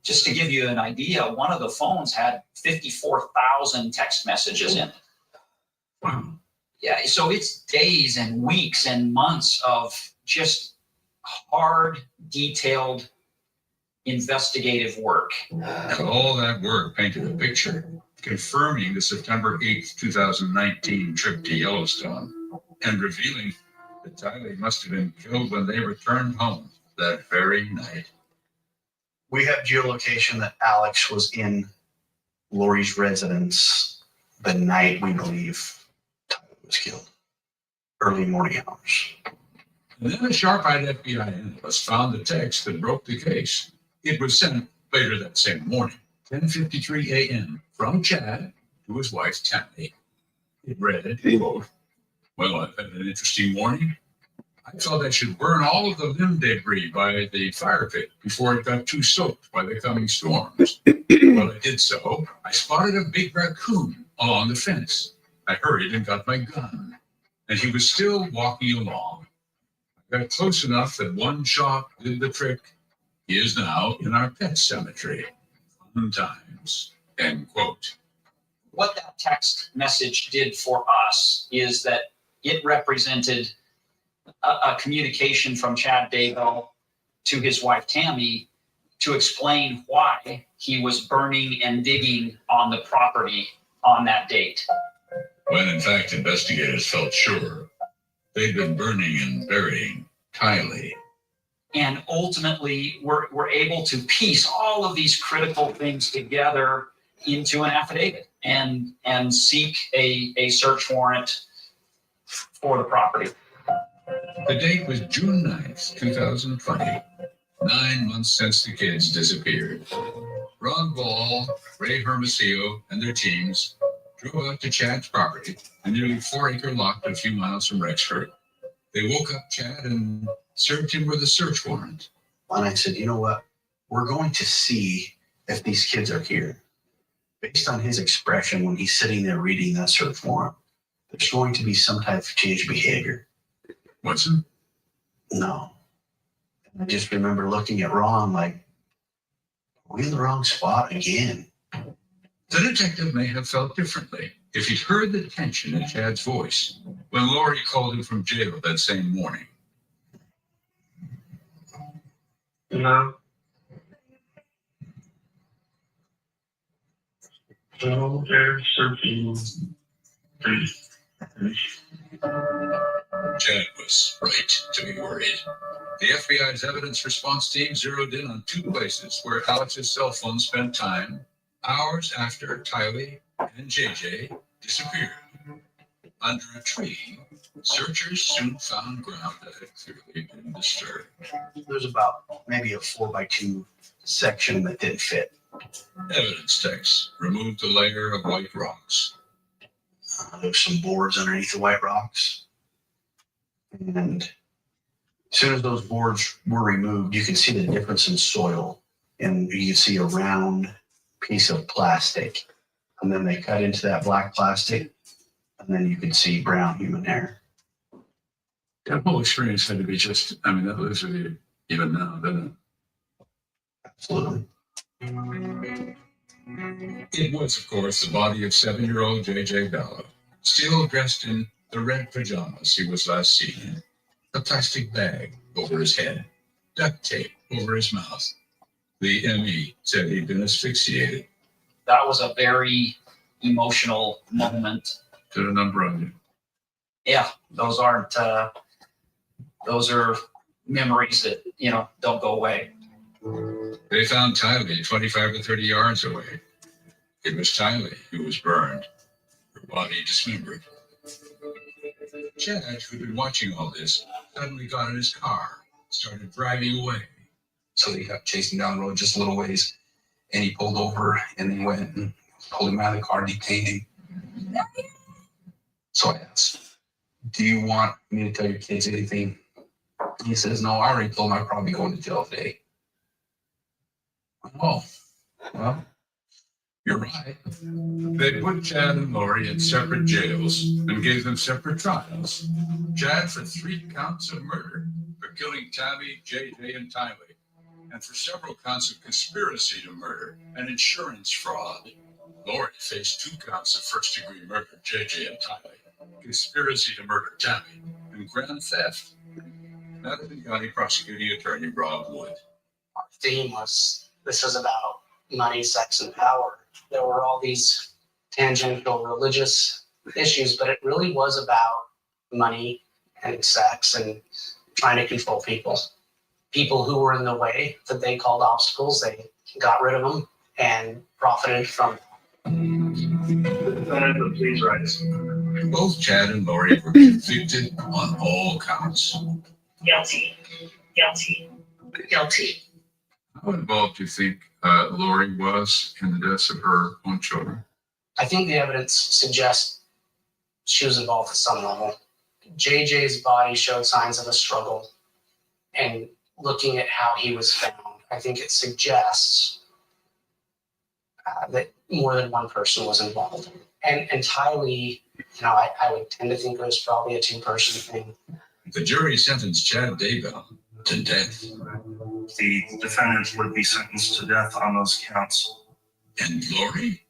Just to give you an idea, one of the phones had 54,000 text messages in it. Wow. Yeah, so it's days and weeks and months of just hard, detailed, investigative work. All that work painted a picture, confirming the September 8th, 2019 trip to Yellowstone and revealing that Tylee must have been killed when they returned home that very night. We have geolocation that Alex was in Lori's residence the night we believe Tylee was killed. Early morning hours. And then a sharp-eyed FBI analyst found the text that broke the case. It was sent later that same morning, 10:53 a.m. from Chad to his wife, Tammy. It read, quote, "Well, I've had an interesting morning. I thought I should burn all of the limb debris by the fire pit before it got too soaked by the coming storms. While I did so, I spotted a big raccoon along the fence. I hurried and got my gun, and he was still walking along. I got close enough that one shot did the trick. He is now in our pet cemetery. Fun times," end quote. What that text message did for us is that it represented a communication from Chad Daybell to his wife Tammy to explain why he was burning and digging on the property on that date. When in fact investigators felt sure they'd been burning and burying Tylee. And ultimately, we're able to piece all of these critical things together into an affidavit and seek a search warrant for the property. The date was June 9th, 2020, 9 months since the kids disappeared. Ron Ball, Ray Hermosillo, and their teams drove out to Chad's property, a nearly 4-acre lot a few miles from Rexford. They woke up Chad and served him with a search warrant. And I said, you know what? We're going to see if these kids are here. Based on his expression when he's sitting there reading that search warrant, there's going to be some type of change of behavior. Watson? No. I just remember looking at Ron like, are we in the wrong spot again? The detective may have felt differently if he'd heard the tension in Chad's voice when Lori called him from jail that same morning. No. So there's certain things. Chad was right to be worried. The FBI's evidence response team zeroed in on 2 places where Alex's cell phone spent time hours after Tylee and JJ disappeared. Under a tree, searchers soon found ground that had clearly been disturbed. There's about maybe a 4x2 section that didn't fit. Evidence techs removed a layer of white rocks. There's some boards underneath the white rocks. And as soon as those boards were removed, you can see the difference in soil. And you can see a round piece of plastic. And then they cut into that black plastic. And then you can see brown human hair. That whole experience had to be just, I mean, that lives with you even now, doesn't it? Absolutely. It was, of course, the body of 7-year-old JJ Vallow, still dressed in the red pajamas he was last seen in, a plastic bag over his head, duct tape over his mouth. The ME said he'd been asphyxiated. That was a very emotional moment. Did a number on you. Yeah, those are memories that, don't go away. They found Tylee 25 to 30 yards away. It was Tylee who was burned, her body dismembered. Chad, who'd been watching all this, suddenly got in his car, started driving away. So they kept chasing down the road just a little ways, and he pulled over and then went and pulled him out of the car, detained him. So I asked, do you want me to tell your kids anything? He says, no, I already told them I'd probably go into jail today. Oh, well, you're right. They put Chad and Lori in separate jails and gave them separate trials. Chad for 3 counts of murder for killing Tammy, JJ, and Tylee, and for several counts of conspiracy to murder and insurance fraud. Lori faced 2 counts of first-degree murder, JJ and Tylee, conspiracy to murder Tammy, and grand theft. Madison County Prosecuting Attorney Rob Wood. Our theme was, this is about money, sex, and power. There were all these tangential religious issues, but it really was about money and sex and trying to control people. People who were in the way that they called obstacles, they got rid of them and profited from Defendant, please rise. Both Chad and Lori were convicted on all counts. Guilty. Guilty. Guilty. How involved do you think Lori was in the deaths of her own children? I think the evidence suggests she was involved at some level. JJ's body showed signs of a struggle, and looking at how he was found, I think it suggests that more than one person was involved. And Tylee, I would tend to think it was probably a 2-person thing. The jury sentenced Chad Daybell to death. The defendant would be sentenced to death on those counts. And Lori?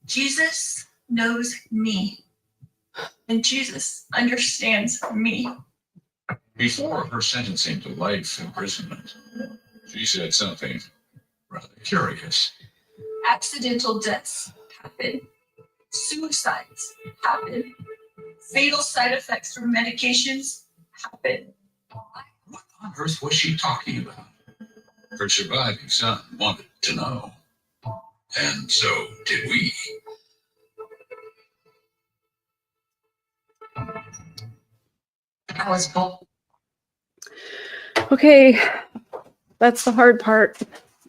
Jesus knows me, and Jesus understands me. Before her sentencing to life imprisonment, she said something rather curious. Accidental deaths happen. Suicides happen. Fatal side effects from medications happen. What on earth was she talking about? Her surviving son wanted to know. And so did we. I was bold. Okay, that's the hard part.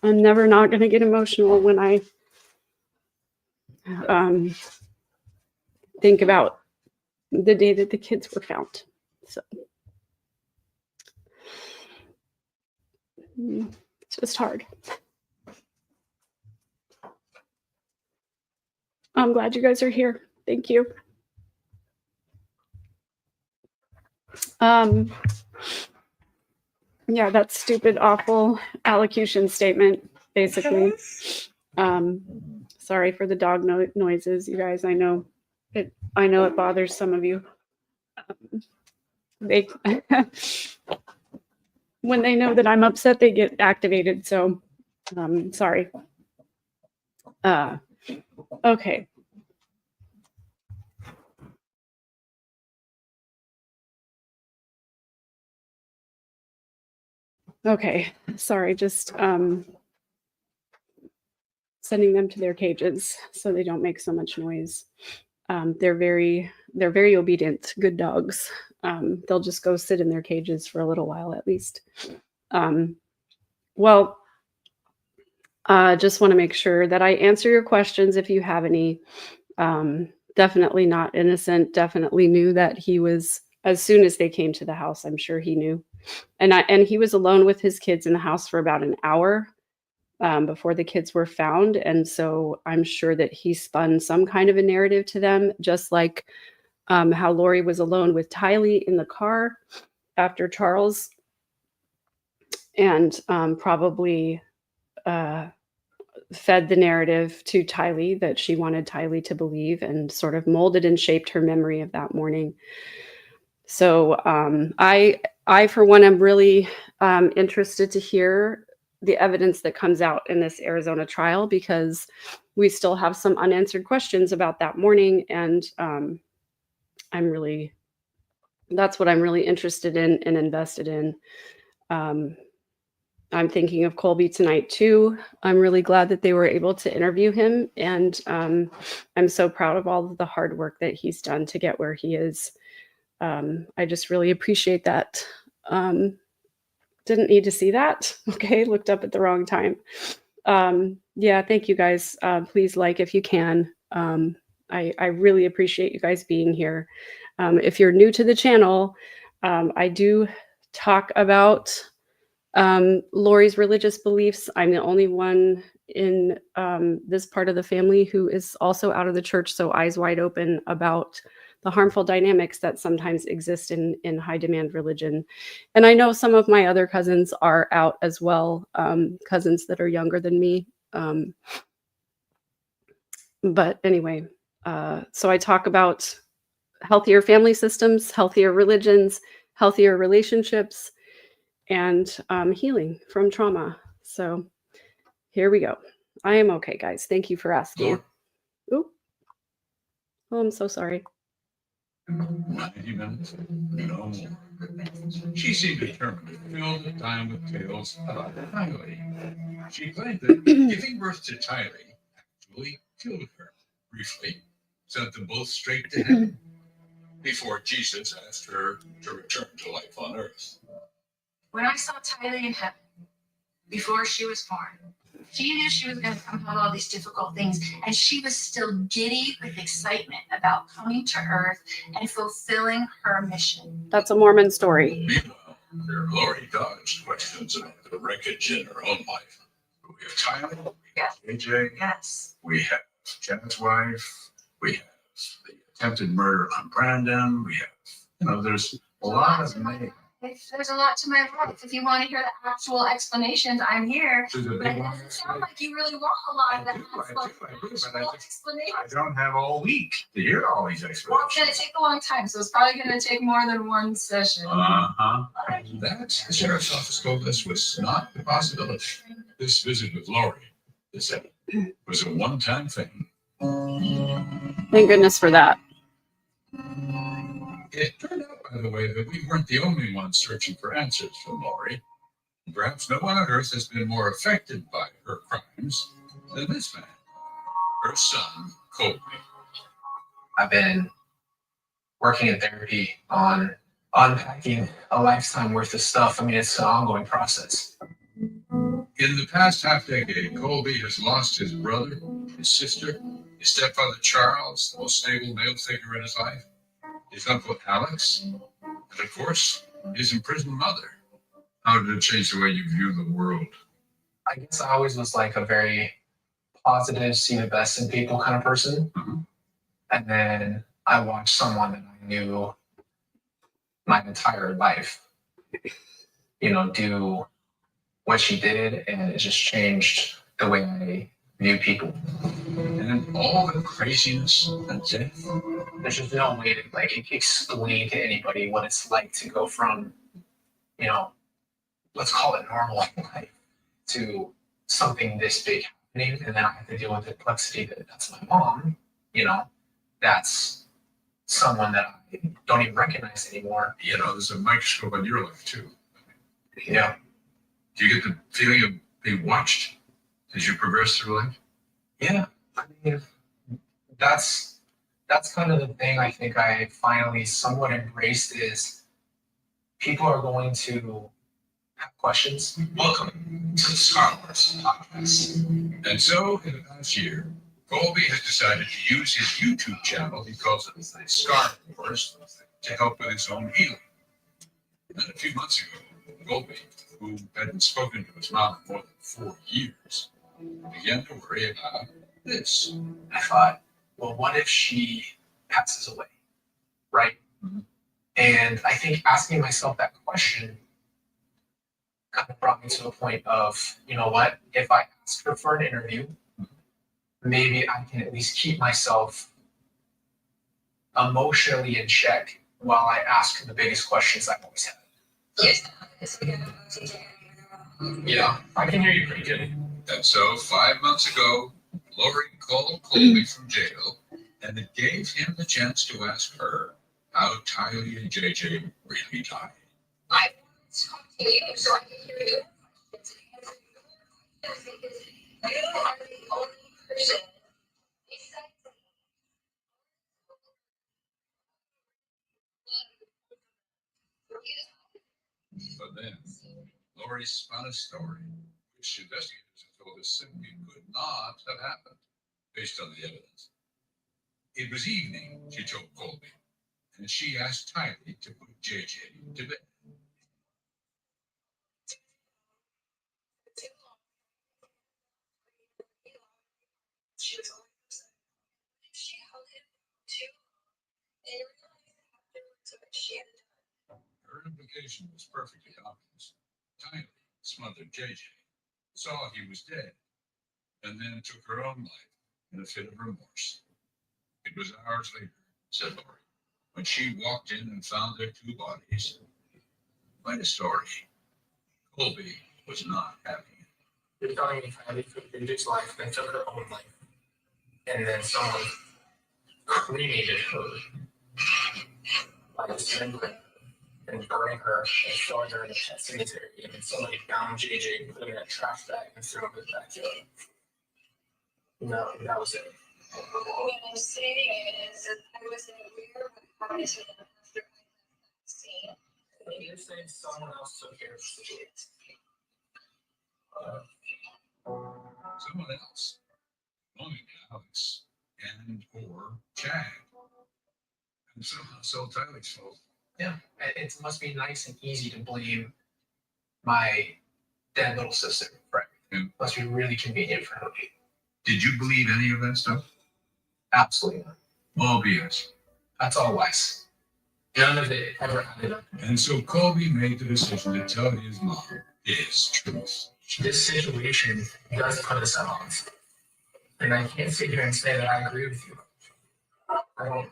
I'm never not going to get emotional when I think about the day that the kids were found. So it's just hard. I'm glad you guys are here. Thank you. Yeah, that stupid, awful allocution statement, basically. Sorry for the dog noises, you guys. I know it bothers some of you. They when they know that I'm upset, they get activated. So, sorry. Okay. Okay. Sorry. Just sending them to their cages so they don't make so much noise. They're very obedient, good dogs. They'll just go sit in their cages for a little while at least. Well, just want to make sure that I answer your questions if you have any. Definitely not innocent. Definitely knew that he was, as soon as they came to the house, I'm sure he knew. And he was alone with his kids in the house for about an hour before the kids were found. And so I'm sure that he spun some kind of a narrative to them, just like how Lori was alone with Tylee in the car after Charles, and probably fed the narrative to Tylee that she wanted Tylee to believe, and sort of molded and shaped her memory of that morning. So I for one, am really interested to hear the evidence that comes out in this Arizona trial, because we still have some unanswered questions about that morning. And that's what I'm really interested in and invested in. I'm thinking of Colby tonight too. I'm really glad that they were able to interview him. And I'm so proud of all of the hard work that he's done to get where he is. I just really appreciate that. Didn't need to see that. Okay, looked up at the wrong time. Yeah, thank you guys. Please like if you can. I really appreciate you guys being here. If you're new to the channel, I do talk about Lori's religious beliefs. I'm the only one in this part of the family who is also out of the church, so eyes wide open about the harmful dynamics that sometimes exist in high demand religion. And I know some of my other cousins are out as well, cousins that are younger than me. But anyway, so I talk about healthier family systems, healthier religions, healthier relationships, and healing from trauma. So here we go. I am okay, guys. Thank you for asking. Ooh. Oh, I'm so sorry. 90 minutes? No more. She seemed determined to fill the time with tales about Tylee. She claimed that giving birth to Tylee actually killed her briefly, sent them both straight to heaven before Jesus asked her to return to life on earth. When I saw Tylee in heaven, before she was born, she knew she was going to come out all these difficult things, and she was still giddy with excitement about coming to earth and fulfilling her mission. That's a Mormon story. Meanwhile, Lori dodged questions about the wreckage in her own life. We have Tylee, Yes. AJ, Yes. we have Chad's wife, we have the attempted murder on Brandon, we have, there's a lot of names. There's a lot to my life. If you want to hear the actual explanations, I'm here. There's a But big it one. doesn't sound like you really want a lot of that I explanations. don't have all week to hear all these Well, it's explanations. going to take a long time, so it's probably going to take more than one session. That, the sheriff's office told us, was not the possibility. This visit with Lori, this was a one-time thing. Thank goodness for that. It turned out, by the way, that we weren't the only ones searching for answers from Lori. Perhaps no one on earth has been more affected by her crimes than this man, her son, Colby. I've been working in therapy on unpacking a lifetime worth of stuff. I mean, it's an ongoing process. In the past half-decade, Colby has lost his brother, his sister, his stepfather Charles, the most stable male figure in his life, his uncle Alex, and of course, his imprisoned mother. How did it change the way you view the world? I guess I always was like a very positive, see the best in people kind of person. And then I watched someone that I knew my entire life, do what she did, and it just changed the way I view people. And all the craziness and death. There's just no way to explain to anybody what it's like to go from, let's call it normal life to something this big happening, and then I have to deal with the complexity that's my mom. That's someone that I don't even recognize anymore. There's a microscope on your life too. Yeah. Do you get the feeling of being watched as you progress through life? Yeah. I mean, that's kind of the thing I think I finally somewhat embraced is people are going to have questions. Welcome to the Star Wars podcast. And so, in the past year, Colby has decided to use his YouTube channel, he calls it the Star Wars, to help with his own healing. And a few months ago, Colby, who hadn't spoken to his mom in more than 4 years, began to worry about this. I thought, well, what if she passes away, right? Mm-hmm. And I think asking myself that question kind of brought me to a point of, what, if I ask her for an interview, maybe I can at least keep myself emotionally in check while I ask her the biggest questions I've always had. Yeah, I can hear you pretty good. And so 5 months ago, Lori called Colby from jail, and it gave him the chance to ask her how Tylee and JJ really died. I want to talk to you so I can hear your questions and answer your questions because you are the only person besides me. But then, Lori spun a story which investigators have told us simply could not have happened based on the evidence. It was evening, she told Colby, and she asked Tylee to put JJ to bed. She was only she held him too long and realized afterwards what she had done. Her implication was perfectly obvious. Tylee smothered JJ, saw he was dead, and then took her own life in a fit of remorse. It was hours later, said Lori, when she walked in and found their 2 bodies. Quite a story. Colby was not having it. You're telling me Tylee took JJ's life, then took her own life, and then someone cremated her by dismembering and burning her and throwing her in a pet cemetery, and then somebody found JJ, put him in a trash bag, and threw him in the backyard. No, that was it. What I'm saying is that I wasn't aware of what happened to them after I left that scene. You're saying someone else took care of the situation. Someone else, only Alex and or Chad. And somehow so Tylee's fault. Yeah, it must be nice and easy to blame my dead little sister, right? Yeah. Must be really convenient for her. Did you believe any of that stuff? Absolutely not. All BS. That's all lies. None of it ever added up. And so Colby made the decision to tell his mom his truth. This situation does put us at odds. And I can't sit here and say that I agree with you. I don't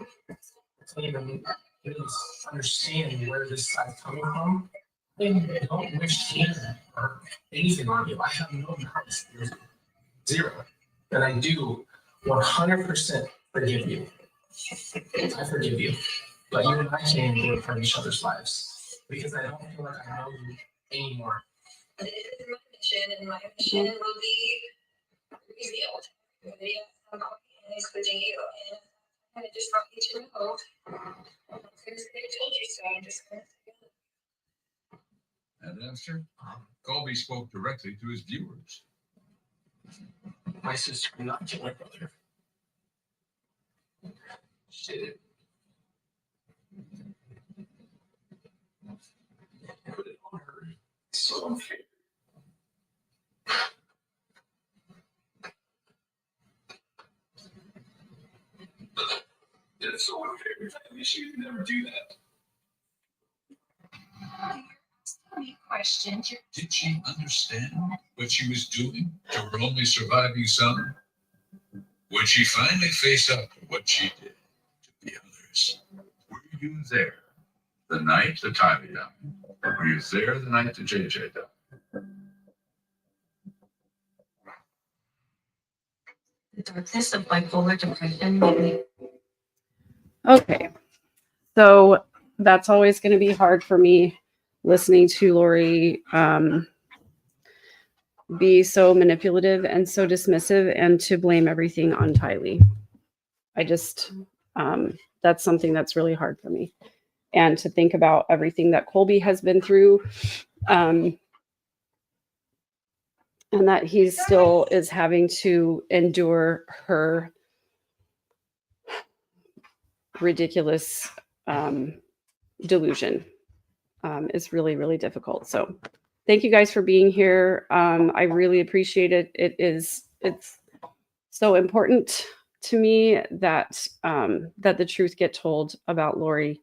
even really understand where this side's coming from. I don't wish pain or anything on you. I have no malice. Zero. And I do 100% forgive you. I forgive you. But you and I can't even do it for each other's lives. Because I don't feel like I know you anymore. It is my mission, and my mission will be revealed. Including you. And I just want you to know. Because they told you so. I'm just going to say it. And after, Colby spoke directly to his viewers. My sister did not kill my brother. She did it. Put it on her. It's so unfair. It's so unfair. She would never do that. Questions. Did she understand what she was doing to her only surviving son? Would she finally face up to what she did to the others? Were you there the night that Tyler died? Were you there the night that JJ died? The darkness of bipolar depression made me. Okay. So that's always going to be hard for me listening to Lori be so manipulative and so dismissive and to blame everything on Tylee. I just, that's something that's really hard for me. And to think about everything that Colby has been through, and that he still is having to endure her ridiculous delusion is really, really difficult. So thank you guys for being here. I really appreciate it. It's so important to me that that the truth get told about Lori.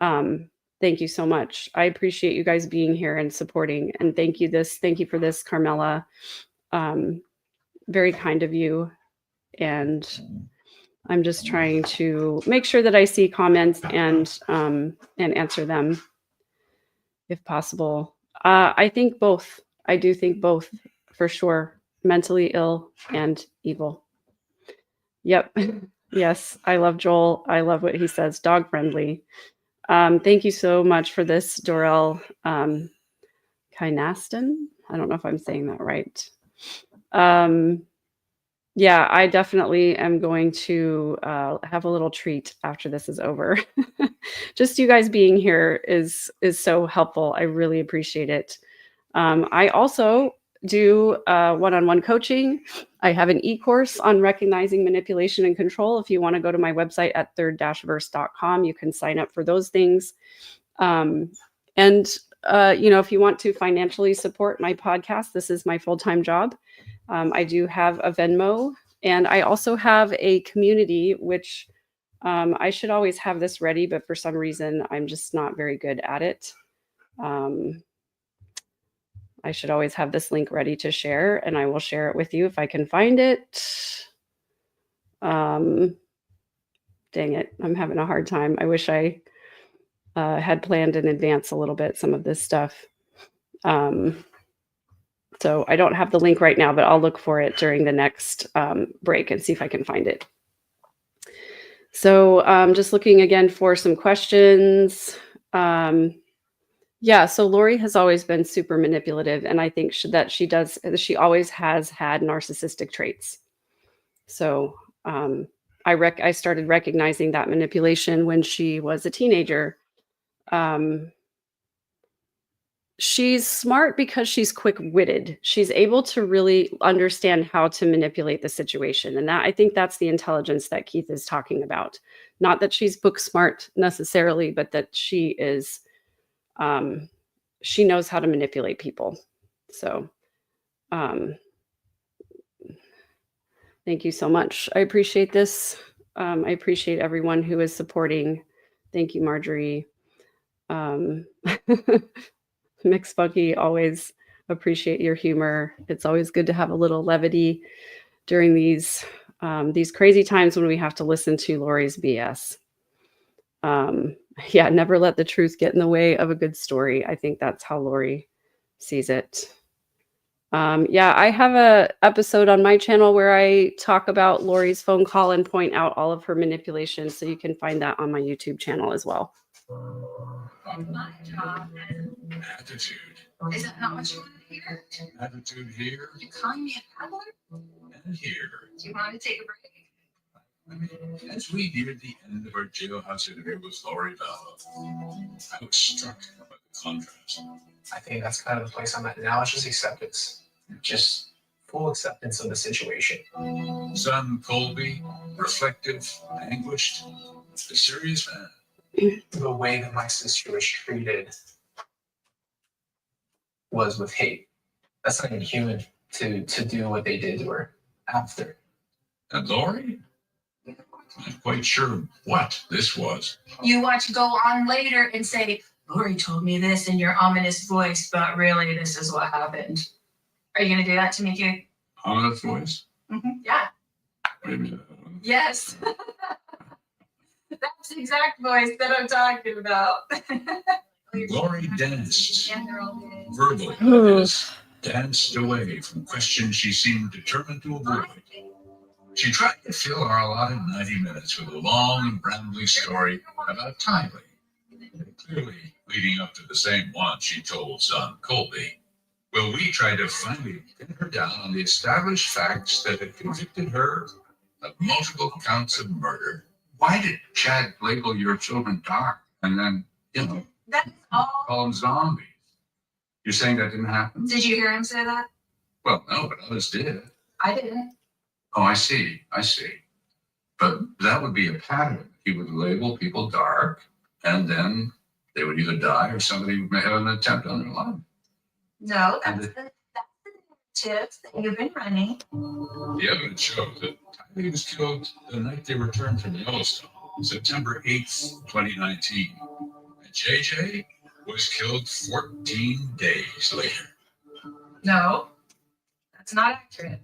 Thank you so much. I appreciate you guys being here and supporting. And thank you for this, Carmela. Very kind of you. And I'm just trying to make sure that I see comments and answer them if possible. I think both. I do think both for sure. Mentally ill and evil. Yep. Yes. I love Joel. I love what he says. Dog friendly. Thank you so much for this, Dorel Kynaston. I don't know if I'm saying that right. Yeah, I definitely am going to have a little treat after this is over. Just you guys being here is so helpful. I really appreciate it. I also do one-on-one coaching. I have an e-course on recognizing manipulation and control. If you want to go to my website at third-verse.com, you can sign up for those things. And if you want to financially support my podcast, this is my full-time job. I do have a Venmo, and I also have a community, which I should always have this ready, but for some reason, I'm just not very good at it. I should always have this link ready to share, and I will share it with you if I can find it. Dang it, I'm having a hard time. I wish I had planned in advance a little bit some of this stuff. So I don't have the link right now, but I'll look for it during the next break and see if I can find it. So just looking again for some questions. Yeah, so Lori has always been super manipulative, and I think she always has had narcissistic traits. So I started recognizing that manipulation when she was a teenager. She's smart because she's quick-witted. She's able to really understand how to manipulate the situation. And I think that's the intelligence that Keith is talking about. Not that she's book smart necessarily, but that she is, she knows how to manipulate people. So thank you so much. I appreciate this. I appreciate everyone who is supporting. Thank you, Marjorie. Mix Funky, always appreciate your humor. It's always good to have a little levity during these crazy times when we have to listen to Lori's BS. Yeah, never let the truth get in the way of a good story. I think that's how Lori sees it. Yeah, I have a episode on my channel where I talk about Lori's phone call and point out all of her manipulation. So you can find that on my YouTube channel as well. My job Attitude. is that not what you wanted to hear? Attitude here You're calling me a coward? and here. Do you want to take a break? I mean, as we neared the end of our jailhouse interview with Lori Vallow, I was struck by the contrast. I think that's kind of the place I'm at now. It's just acceptance. Just full acceptance of the situation. Son Colby, reflective, anguished, a serious man. The way that my sister was treated was with hate. That's not even human to do what they did to her after. And Lori? I'm not quite sure what this was. You watch go on later and say, Lori told me this in your ominous voice, but really this is what happened. Are you gonna do that to make you? Ominous voice? Yeah. Wait a minute. Yes. That's the exact voice that I'm talking about. Lori danced, And they're all dead. verbally, that is, danced away from questions she seemed determined to avoid. She tried to fill our allotted 90 minutes with a long and rambling story about Tylee, clearly leading up to the same one she told son Colby. Well, we tried to finally pin her down on the established facts that had convicted her of multiple counts of murder. Why did Chad label your children dark and then, That's all. call them zombies? You're saying that didn't happen? Did you hear him say that? Well, no, but others did. I didn't. Oh, I see. But that would be a pattern. He would label people dark, and then they would either die or somebody may have an attempt on their life. No, that's the narrative that you've been running. The evidence shows that Tylee was killed the night they returned from Yellowstone, September 8th, 2019. And JJ was killed 14 days later. No, that's not accurate.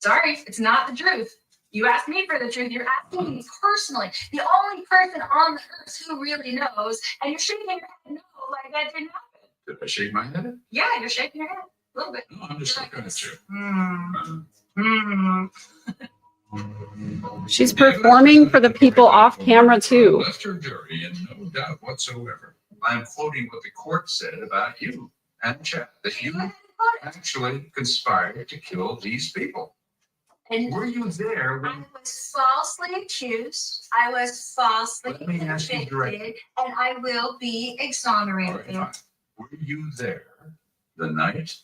Sorry, it's not the truth. You asked me for the truth. You're asking me personally, the only person on the earth who really knows, and you're shaking your head no, like that didn't happen. Did I shake my head? Yeah, you're shaking your head a little bit. No, I'm just looking at you. She's performing for the people off camera too. Left her jury in no doubt whatsoever. I'm quoting what the court said about you and Chad, that you actually conspired to kill these people. And were you there when? I was falsely accused. I was falsely Let me ask you directly. convicted, and I will be exonerated. All right, fine. Were you there the night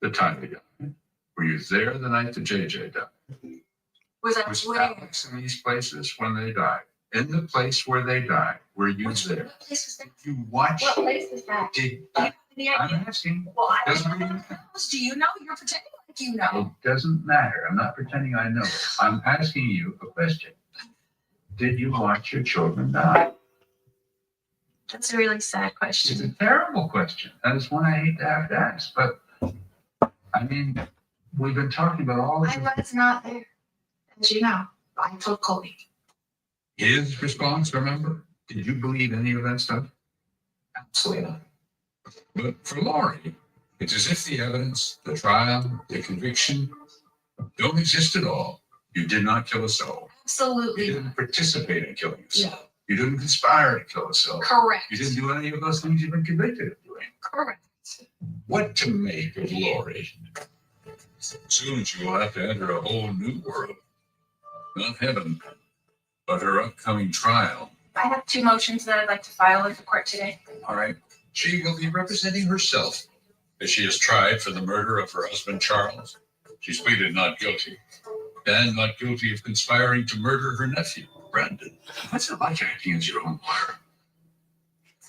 that Tylee died? Were you there the night that JJ died? Was I Was where? Alex in these places when they died? In the place where they died, were you there? What place was that? Did you watch? What place was that? Did Yeah. I'm asking? Well, I Doesn't don't know. really matter. Do you know? You're pretending like you know. It doesn't matter. I'm not pretending I know. I'm asking you a question. Did you watch your children die? That's a really sad It's question. a terrible question. And it's one I hate to have to ask. But I mean, we've been talking about all this. I was not there. As you know, I told Colby. His response, remember? Did you believe any of that stuff? Absolutely not. But for Lori, it's as if the evidence, the trial, the conviction don't exist at all. You did not kill a soul. Absolutely. You didn't participate in killing a soul. Yeah. You didn't conspire to kill a soul. Correct. You didn't do any of those things you've been convicted of doing. Correct. What to make of Lori? Soon she will have to enter a whole new world. Not heaven, but her upcoming trial. I have 2 motions that I'd like to file with the court today. All right. She will be representing herself as she is tried for the murder of her husband, Charles. She's pleaded not guilty. And not guilty of conspiring to murder her nephew, Brandon. What's it like acting as your own lawyer?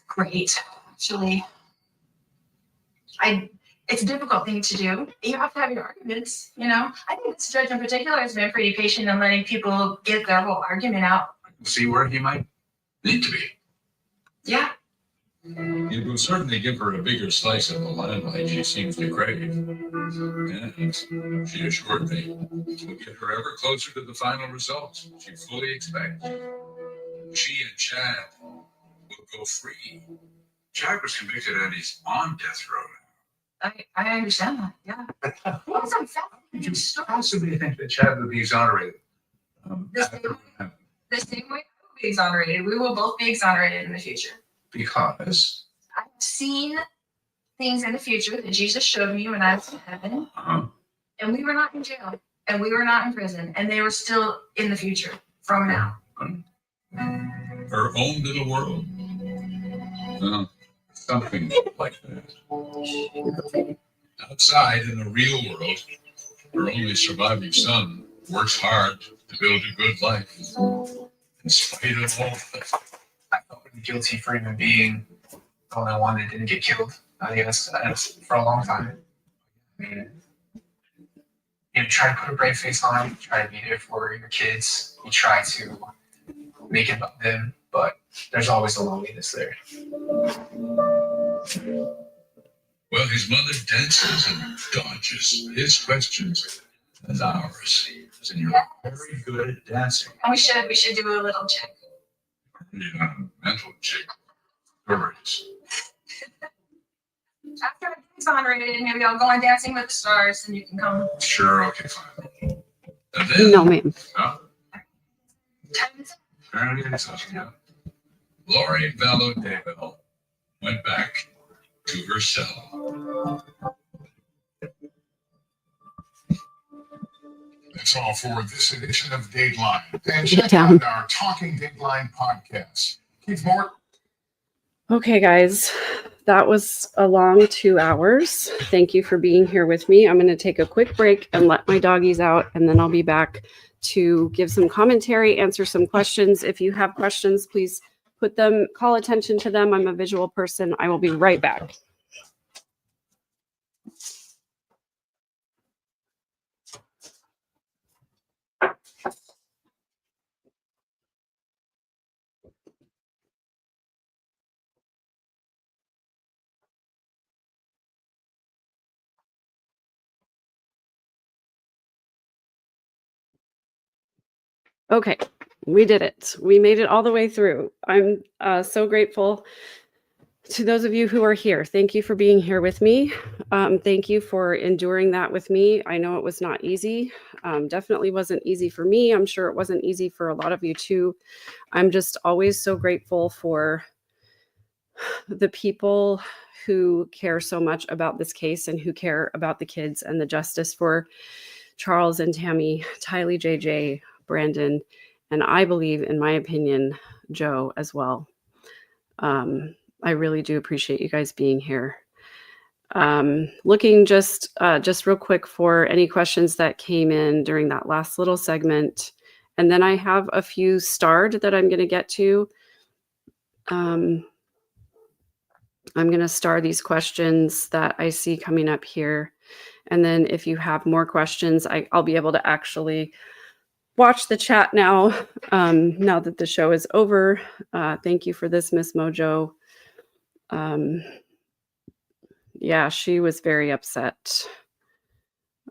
Great. Actually, it's a difficult thing to do. You have to have your arguments, you know? I think this judge in particular has been pretty patient in letting people get their whole argument out. See where he might need to be. Yeah. It will certainly give her a bigger slice of the limelight she seems to crave. And she assured me it will get her ever closer to the final results she fully expects. She and Chad will go free. Chad was convicted and he's on death row. I understand that, yeah. That's Did you possibly think that Chad would be exonerated? The same way I will be exonerated. We will both be exonerated in the future. Because I've seen things in the future that Jesus showed me when I was in heaven, and we were not in jail, and we were not in prison, and they were still in the future from now. her own little world. Something like that. Outside in the real world, her only surviving son works hard to build a good life. In spite of all that. I felt really guilty for even being the only one that didn't get killed. I think that's for a long time. I mean, you try to put a brave face on, you try to be there for your kids, you try to make it about them, but there's always a loneliness there. Well, his mother dances and dodges his questions and ours. And you're very good at dancing. And we should do a little check. Yeah, mental chick. Courage. After my thing's on rated, maybe I'll go on Dancing with the Stars and you can come. Sure, okay, fine. And then, No, ma'am. Lori Vallow Daybell went back to her cell. That's all for this edition of Dateline. And Get check down. out our Talking Dateline podcast. Keith Moore. Okay, guys, that was a long 2 hours. Thank you for being here with me. I'm going to take a quick break and let my doggies out, and then I'll be back to give some commentary, answer some questions. If you have questions, please put them, call attention to them. I'm a visual person. I will be right back. Okay, we did it. We made it all the way through. I'm so grateful to those of you who are here. Thank you for being here with me. Thank you for enduring that with me. I know it was not easy. Definitely wasn't easy for me. I'm sure it wasn't easy for a lot of you too. I'm just always so grateful for the people who care so much about this case and who care about the kids and the justice for Charles and Tammy, Tylee, JJ, Brandon, and I believe, in my opinion, Joe as well. I really do appreciate you guys being here. Looking just real quick for any questions that came in during that last little segment. And then I have a few starred that I'm going to get to. I'm going to star these questions that I see coming up here. And then if you have more questions, I'll be able to actually watch the chat now, now that the show is over. Thank you for this, Miss Mojo. Yeah, she was very upset.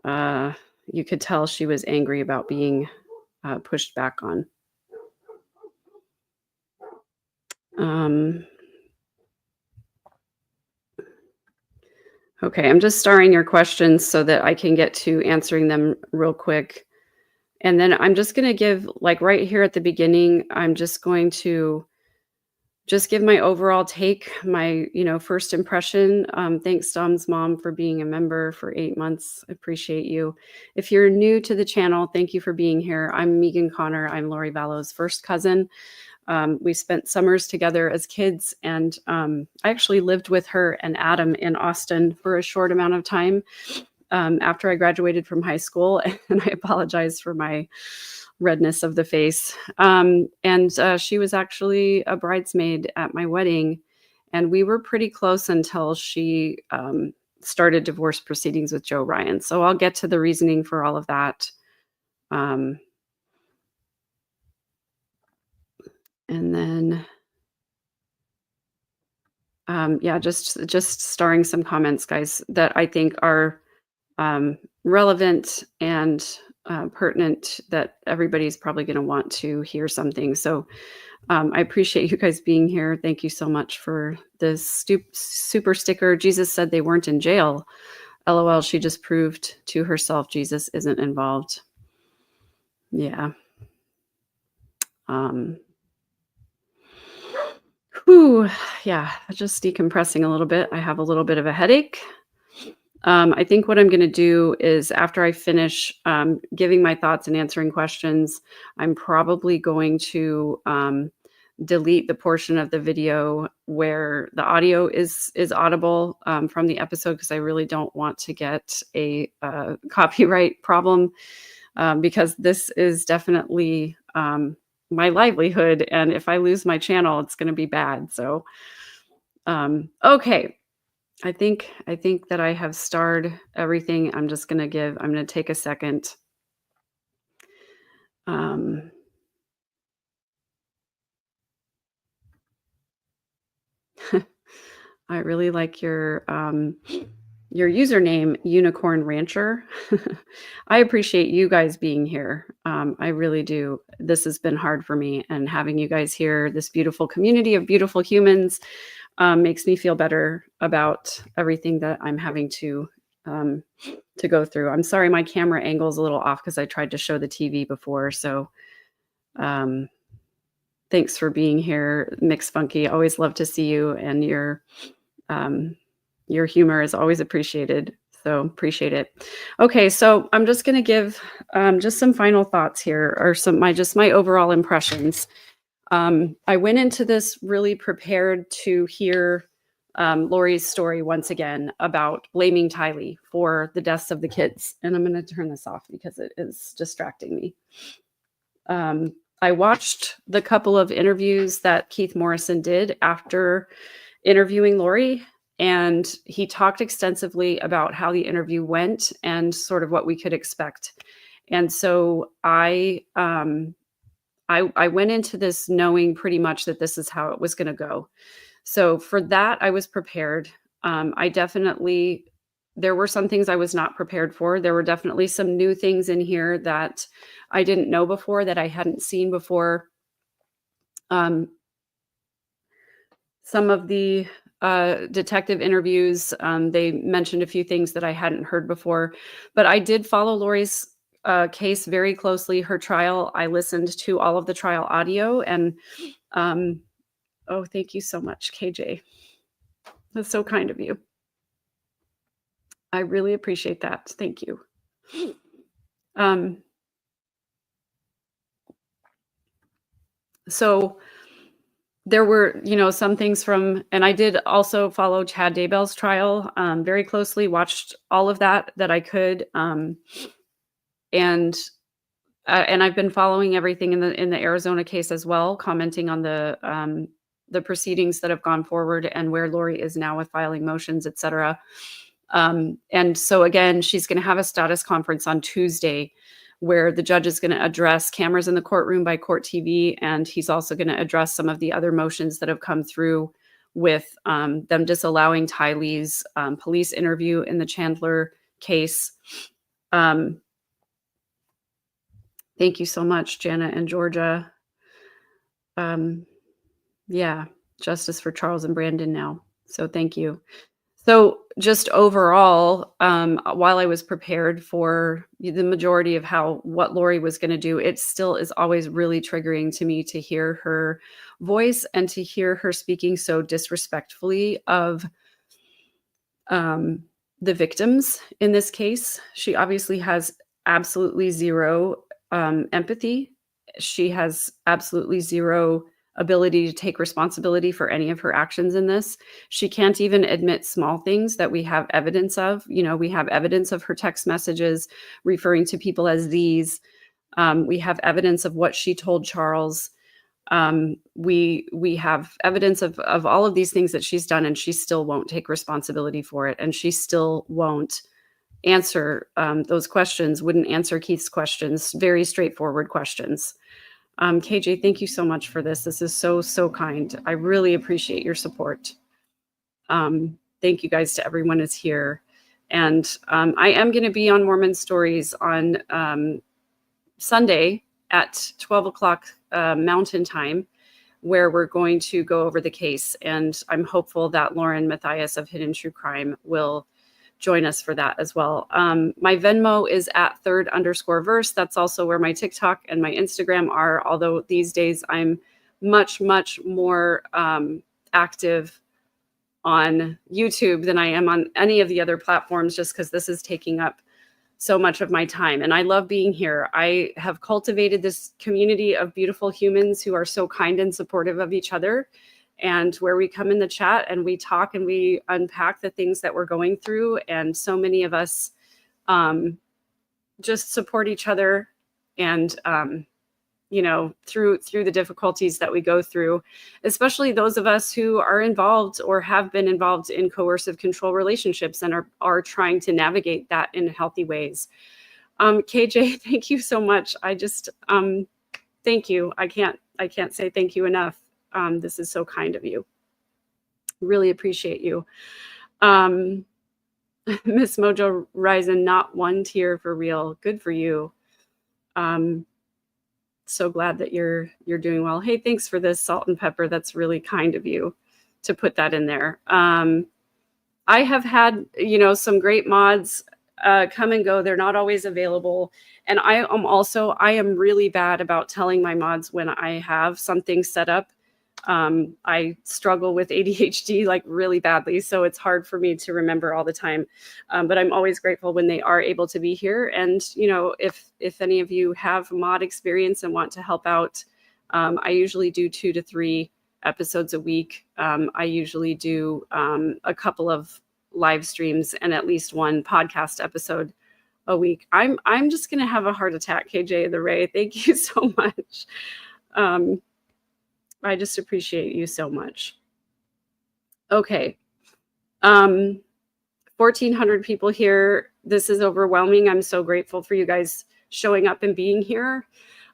You could tell she was angry about being pushed back on. Okay, I'm just starring your questions so that I can get to answering them real quick. And then I'm just going to give, like right here at the beginning, I'm just going to just give my overall take, my, first impression. Thanks, Dom's mom, for being a member for 8 months. I appreciate you. If you're new to the channel, thank you for being here. I'm Megan Connor. I'm Lori Vallow's first cousin. We spent summers together as kids, and I actually lived with her and Adam in Austin for a short amount of time after I graduated from high school, and I apologize for my redness of the face. And she was actually a bridesmaid at my wedding, and we were pretty close until she started divorce proceedings with Joe Ryan. So I'll get to the reasoning for all of that. And then, yeah, just starring some comments, guys, that I think are relevant and pertinent, that everybody's probably going to want to hear something. So I appreciate you guys being here. Thank you so much for this super sticker. Jesus said they weren't in jail. LOL, she just proved to herself Jesus isn't involved. Yeah. Yeah, just decompressing a little bit. I have a little bit of a headache. I think what I'm going to do is, after I finish giving my thoughts and answering questions, I'm probably going to delete the portion of the video where the audio is audible from the episode, because I really don't want to get a copyright problem, because this is definitely my livelihood, and if I lose my channel, it's going to be bad. So, okay. I think that I have starred everything. I'm going to take a second. I really like your username, Unicorn Rancher. I appreciate you guys being here. I really do. This has been hard for me, and having you guys here, this beautiful community of beautiful humans, makes me feel better about everything that I'm having to go through. I'm sorry, my camera angle is a little off because I tried to show the TV before. So thanks for being here, Mix Funky. Always love to see you, and your humor is always appreciated. So appreciate it. Okay, so I'm just going to give just some final thoughts here, or my overall impressions. I went into this really prepared to hear Lori's story once again about blaming Tylee for the deaths of the kids. And I'm going to turn this off because it is distracting me. I watched the couple of interviews that Keith Morrison did after interviewing Lori, and he talked extensively about how the interview went and sort of what we could expect. And so I went into this knowing pretty much that this is how it was going to go. So for that, I was prepared. There were some things I was not prepared for. There were definitely some new things in here that I didn't know before, that I hadn't seen before. Some of the detective interviews, they mentioned a few things that I hadn't heard before, but I did follow Lori's case very closely, her trial. I listened to all of the trial audio, and oh, thank you so much, KJ. That's so kind of you. I really appreciate that. Thank you. So there were, some things from, and I did also follow Chad Daybell's trial very closely, watched all of that I could. And I've been following everything in the Arizona case as well, commenting on the proceedings that have gone forward and where Lori is now with filing motions, et cetera. And so again, she's going to have a status conference on Tuesday where the judge is going to address cameras in the courtroom by Court TV. And he's also going to address some of the other motions that have come through with them disallowing Tylee's police interview in the Chandler case. Thank you so much, Jana and Georgia. Yeah, justice for Charles and Brandon now. So thank you. So just overall, while I was prepared for the majority of what Lori was going to do, it still is always really triggering to me to hear her voice and to hear her speaking so disrespectfully of the victims in this case. She obviously has absolutely zero empathy. She has absolutely zero ability to take responsibility for any of her actions in this. She can't even admit small things that we have evidence of. We have evidence of her text messages referring to people as these. We have evidence of what she told Charles. We have evidence of all of these things that she's done, and she still won't take responsibility for it. And she still won't answer those questions, wouldn't answer Keith's questions, very straightforward questions. KJ, thank you so much for this. This is so, so kind. I really appreciate your support. Thank you guys to everyone who's here. And I am going to be on Mormon Stories on Sunday at 12 o'clock Mountain Time, where we're going to go over the case. And I'm hopeful that Lauren Matthias of Hidden True Crime will join us for that as well. My Venmo is at @3rd_verse. That's also where my TikTok and my Instagram are. Although these days I'm much, much more active on YouTube than I am on any of the other platforms, just because this is taking up so much of my time. And I love being here. I have cultivated this community of beautiful humans who are so kind and supportive of each other, and where we come in the chat and we talk and we unpack the things that we're going through. And so many of us just support each other and, through the difficulties that we go through, especially those of us who are involved or have been involved in coercive control relationships and are trying to navigate that in healthy ways. KJ, thank you so much. I just, thank you. I can't say thank you enough. This is so kind of you. Really appreciate you. Miss Mojo Rising, not one tear for real. Good for you. So glad that you're doing well. Hey, thanks for this, Salt and Pepper. That's really kind of you to put that in there. I have had, some great mods come and go. They're not always available. And I am really bad about telling my mods when I have something set up. I struggle with ADHD like really badly, so it's hard for me to remember all the time. But I'm always grateful when they are able to be here. And, if any of you have mod experience and want to help out, I usually do 2 to 3 episodes a week. I usually do a couple of live streams and at least 1 podcast episode a week. I'm just gonna have a heart attack, KJ the Ray. Thank you so much. I just appreciate you so much. Okay. 1,400 people here. This is overwhelming. I'm so grateful for you guys showing up and being here.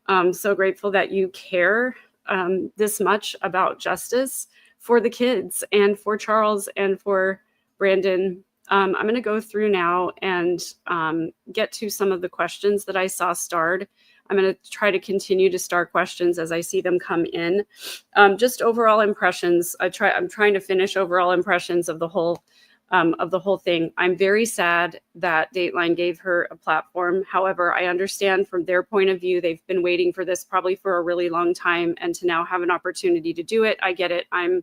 I'm so grateful that you care this much about justice for the kids and for Charles and for Brandon. I'm going to go through now and get to some of the questions that I saw starred. I'm going to try to continue to star questions as I see them come in. Just overall impressions. I'm trying to finish overall impressions of the whole thing. I'm very sad that Dateline gave her a platform. However, I understand from their point of view, they've been waiting for this probably for a really long time, and to now have an opportunity to do it, I get it. I'm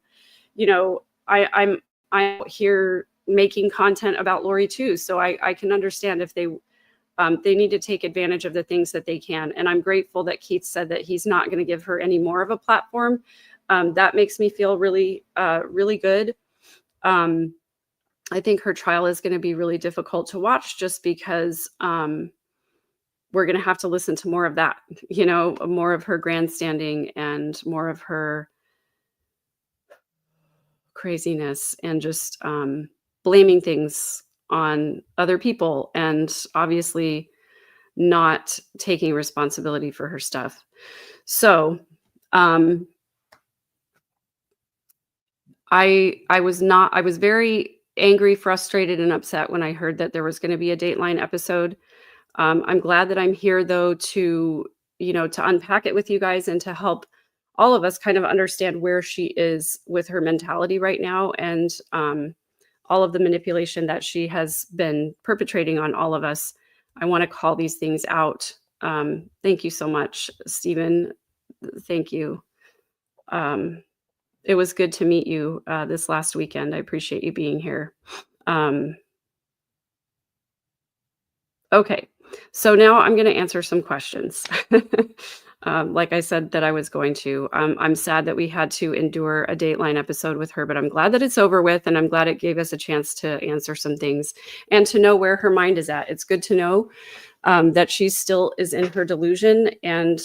out here making content about Lori too, so I can understand if they need to take advantage of the things that they can. And I'm grateful that Keith said that he's not going to give her any more of a platform. That makes me feel really, really good. I think her trial is going to be really difficult to watch just because we're going to have to listen to more of that, more of her grandstanding and more of her craziness and just blaming things on other people and obviously not taking responsibility for her stuff. So I was very angry, frustrated, and upset when I heard that there was going to be a Dateline episode. I'm glad that I'm here though to unpack it with you guys and to help all of us kind of understand where she is with her mentality right now and all of the manipulation that she has been perpetrating on all of us. I want to call these things out. Thank you so much, Stephen. Thank you. It was good to meet you this last weekend. I appreciate you being here. Okay, so now I'm going to answer some questions. Like I said that I was going to. I'm sad that we had to endure a Dateline episode with her, but I'm glad that it's over with, and I'm glad it gave us a chance to answer some things and to know where her mind is at. It's good to know that she still is in her delusion, and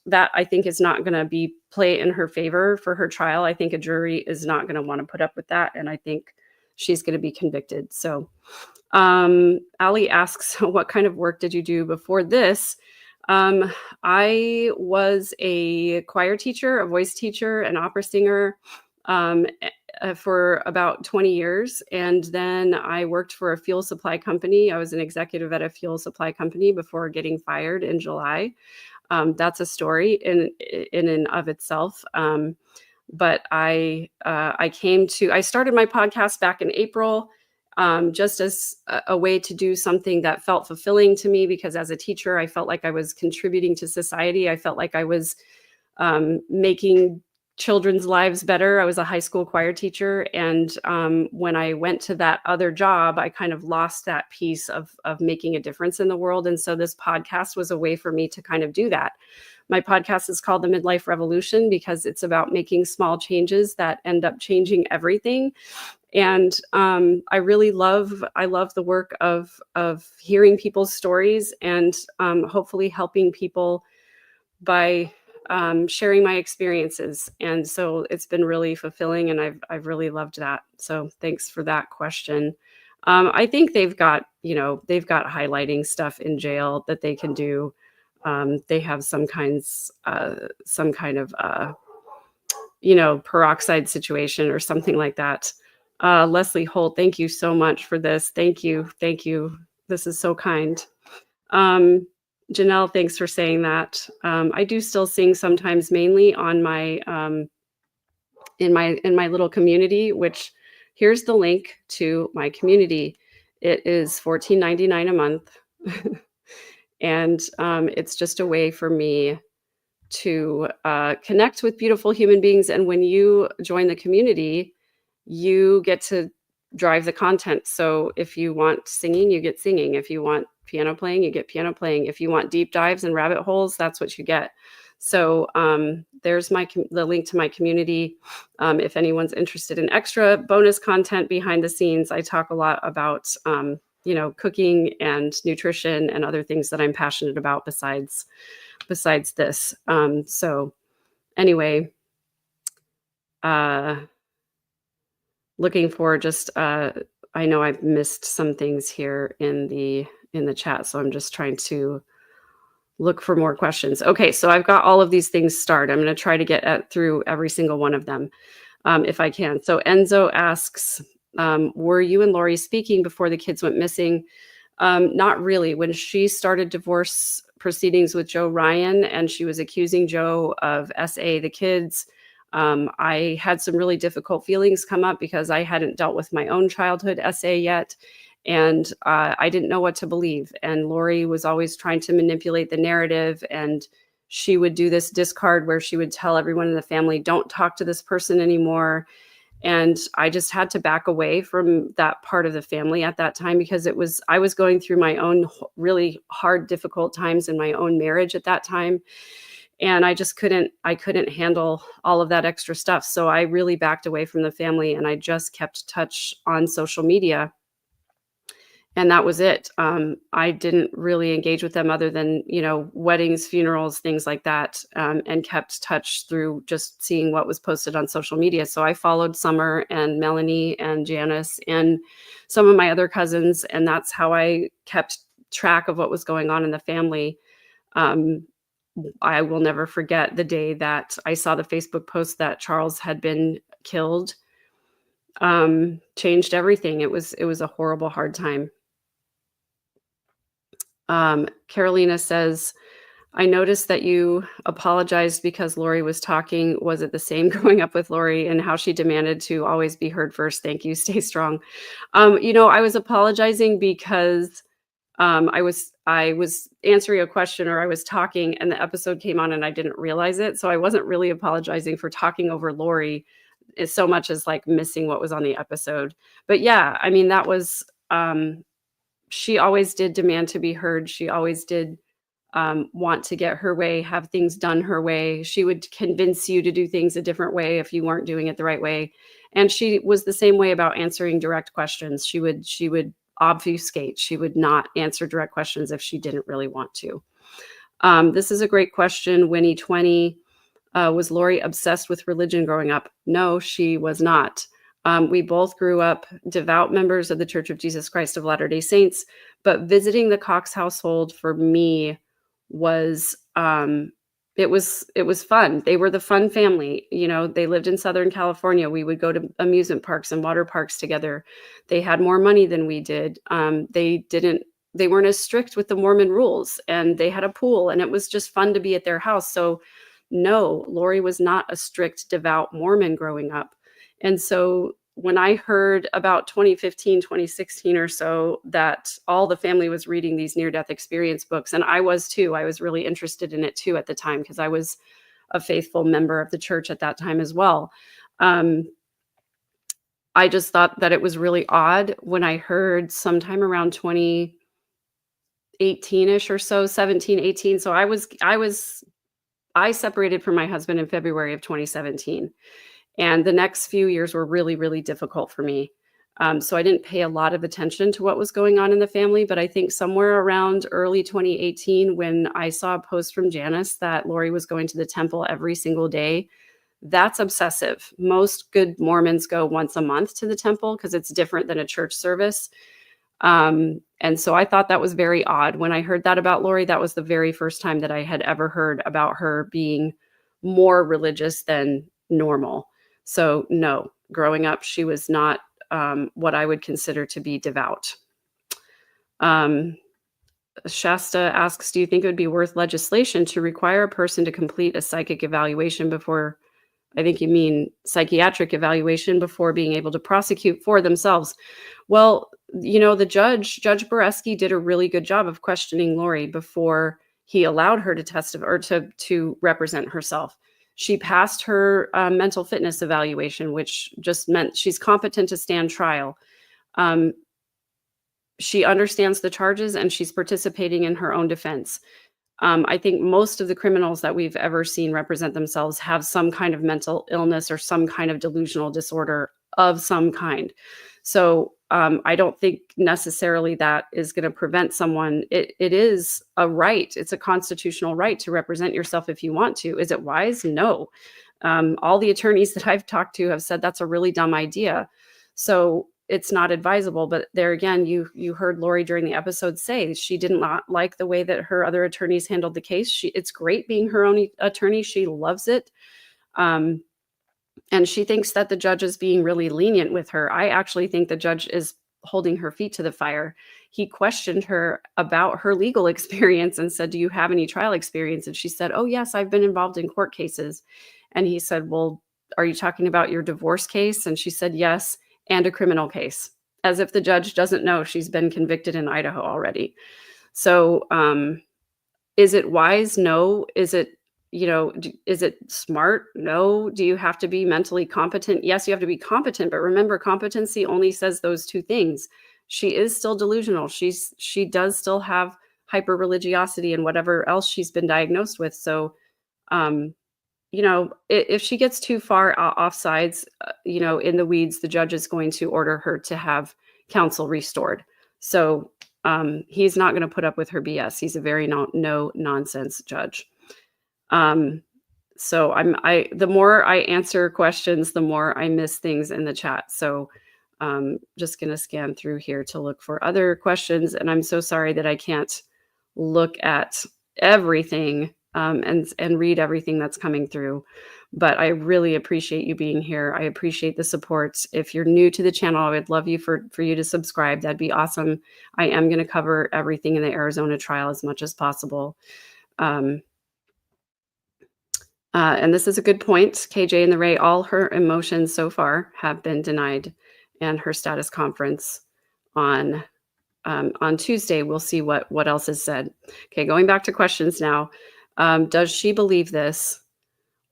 that I think is not going to play in her favor for her trial. I think a jury is not going to want to put up with that, and I think she's going to be convicted. So Ali asks, what kind of work did you do before this? I was a choir teacher, a voice teacher, an opera singer for about 20 years. And then I worked for a fuel supply company. I was an executive at a fuel supply company before getting fired in July. That's a story in and of itself. But I started my podcast back in April. Just as a way to do something that felt fulfilling to me, because as a teacher, I felt like I was contributing to society. I felt like I was making children's lives better. I was a high school choir teacher. And when I went to that other job, I kind of lost that piece of making a difference in the world. And so this podcast was a way for me to kind of do that. My podcast is called The Midlife Revolution because it's about making small changes that end up changing everything. And I love the work of hearing people's stories and hopefully helping people by sharing my experiences. And so it's been really fulfilling, and I've really loved that. So thanks for that question. I think they've got highlighting stuff in jail that they can do. They have some kind of peroxide situation or something like that. Leslie Holt, thank you so much for this. Thank you. Thank you. This is so kind. Janelle, thanks for saying that. I do still sing sometimes, mainly on my in my little community, which here's the link to my community. It is $14.99 a month. And it's just a way for me to connect with beautiful human beings. And when you join the community, you get to drive the content. So if you want singing, you get singing. If you want piano playing, you get piano playing. If you want deep dives and rabbit holes, that's what you get. So there's the link to my community. If anyone's interested in extra bonus content behind the scenes, I talk a lot about cooking and nutrition and other things that I'm passionate about besides this. So anyway, looking for just I know I've missed some things here in the chat, so I'm just trying to look for more questions. Okay, so I've got all of these things starred. I'm going to try to get through every single one of them if I can. So Enzo asks, were you and Lori speaking before the kids went missing? Not really. When she started divorce proceedings with Joe Ryan and she was accusing Joe of SA the kids, I had some really difficult feelings come up because I hadn't dealt with my own childhood SA yet. And I didn't know what to believe. And Lori was always trying to manipulate the narrative. And she would do this discard where she would tell everyone in the family, don't talk to this person anymore. And I just had to back away from that part of the family at that time because I was going through my own really hard, difficult times in my own marriage at that time. And I couldn't handle all of that extra stuff. So I really backed away from the family and I just kept touch on social media. And that was it. I didn't really engage with them other than, weddings, funerals, things like that, and kept touch through just seeing what was posted on social media. So I followed Summer and Melanie and Janice and some of my other cousins, and that's how I kept track of what was going on in the family. I will never forget the day that I saw the Facebook post that Charles had been killed. Changed everything. It was a horrible, hard time. Carolina says, I noticed that you apologized because Lori was talking. Was it the same growing up with Lori and how she demanded to always be heard first? Thank you. Stay strong. I was apologizing because I was answering a question or I was talking and the episode came on and I didn't realize it. So I wasn't really apologizing for talking over Lori as so much as like missing what was on the episode. But yeah, I mean, that was, she always did demand to be heard. She always did want to get her way, have things done her way. She would convince you to do things a different way if you weren't doing it the right way. And she was the same way about answering direct questions. She would obfuscate. She would not answer direct questions if she didn't really want to. This is a great question. Winnie 20, was Lori obsessed with religion growing up? No, she was not. We both grew up devout members of the Church of Jesus Christ of Latter-day Saints, but visiting the Cox household for me was, it was fun. They were the fun family. They lived in Southern California. We would go to amusement parks and water parks together. They had more money than we did. They weren't as strict with the Mormon rules, and they had a pool, and it was just fun to be at their house. So no, Lori was not a strict, devout Mormon growing up. And so when I heard about 2015, 2016 or so, that all the family was reading these near-death experience books, and I was too. I was really interested in it too at the time because I was a faithful member of the church at that time as well. I just thought that it was really odd when I heard sometime around 2018-ish or so, 17, 18. So I separated from my husband in February of 2017. And the next few years were really, really difficult for me. So I didn't pay a lot of attention to what was going on in the family. But I think somewhere around early 2018, when I saw a post from Janice that Lori was going to the temple every single day, that's obsessive. Most good Mormons go once a month to the temple because it's different than a church service. And so I thought that was very odd. When I heard that about Lori, that was the very first time that I had ever heard about her being more religious than normal. So no, growing up, she was not what I would consider to be devout. Shasta asks, do you think it would be worth legislation to require a person to complete a psychic evaluation before, I think you mean psychiatric evaluation, before being able to prosecute for themselves? Well, the Judge Boreski did a really good job of questioning Lori before he allowed her to testify or to represent herself. She passed her mental fitness evaluation, which just meant she's competent to stand trial. She understands the charges and she's participating in her own defense. I think most of the criminals that we've ever seen represent themselves have some kind of mental illness or some kind of delusional disorder of some kind. So I don't think necessarily that is going to prevent someone. It is a right. It's a constitutional right to represent yourself if you want to. Is it wise? No. All the attorneys that I've talked to have said that's a really dumb idea. So it's not advisable. But there again, you heard Lori during the episode say she did not like the way that her other attorneys handled the case. It's great being her own attorney. She loves it. And she thinks that the judge is being really lenient with her. I actually think the judge is holding her feet to the fire. He questioned her about her legal experience and said, do you have any trial experience? And she said, oh, yes, I've been involved in court cases. And he said, well, are you talking about your divorce case? And she said, yes, and a criminal case, as if the judge doesn't know she's been convicted in Idaho already. So is it wise? No. Is it smart? No. Do you have to be mentally competent? Yes, you have to be competent, but remember, competency only says those two things. She is still delusional. She does still have hyper religiosity and whatever else she's been diagnosed with. So, if she gets too far off sides, in the weeds, the judge is going to order her to have counsel restored. So he's not going to put up with her BS. He's a very no nonsense judge. So the more I answer questions, the more I miss things in the chat. So just going to scan through here to look for other questions. And I'm so sorry that I can't look at everything and read everything that's coming through. But I really appreciate you being here. I appreciate the support. If you're new to the channel, I would love you for you to subscribe. That'd be awesome. I am going to cover everything in the Arizona trial as much as possible. And this is a good point. KJ and the Ray, all her emotions so far have been denied, and her status conference on Tuesday, we'll see what else is said. Okay, going back to questions now. Does she believe this,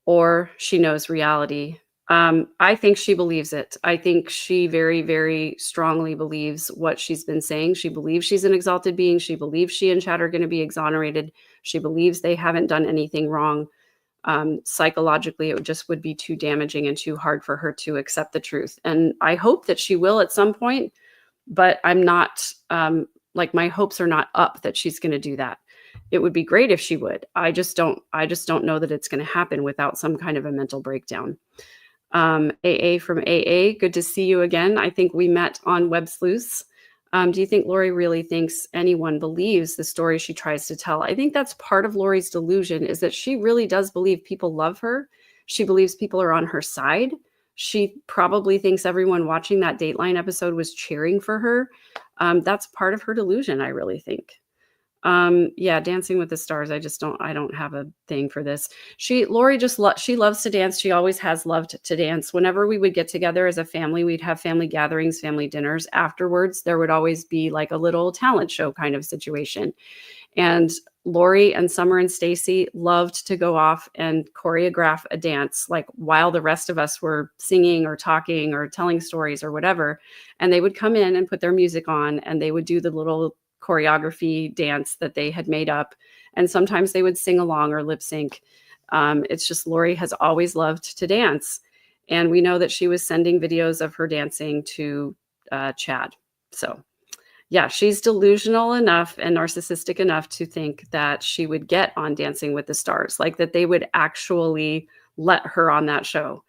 or she knows reality? I think she believes it. I think she very, very strongly believes what she's been saying. She believes she's an exalted being. She believes she and Chad are going to be exonerated. She believes they haven't done anything wrong. Psychologically, it would be too damaging and too hard for her to accept the truth. And I hope that she will at some point, but I'm not, my hopes are not up that she's going to do that. It would be great if she would. I just don't know that it's going to happen without some kind of a mental breakdown. AA from AA, good to see you again. I think we met on Web Sleuths. Do you think Lori really thinks anyone believes the story she tries to tell? I think that's part of Lori's delusion, is that she really does believe people love her. She believes people are on her side. She probably thinks everyone watching that Dateline episode was cheering for her. That's part of her delusion, I really think. Yeah, Dancing with the Stars. I don't have a thing for this. Lori she loves to dance. She always has loved to dance. Whenever we would get together as a family, we'd have family gatherings, family dinners. Afterwards, there would always be like a little talent show kind of situation. And Lori and Summer and Stacy loved to go off and choreograph a dance, like while the rest of us were singing or talking or telling stories or whatever. And they would come in and put their music on, and they would do the little choreography dance that they had made up. And sometimes they would sing along or lip sync. It's just Lori has always loved to dance. And we know that she was sending videos of her dancing to Chad. So yeah, she's delusional enough and narcissistic enough to think that she would get on Dancing with the Stars, like that they would actually let her on that show.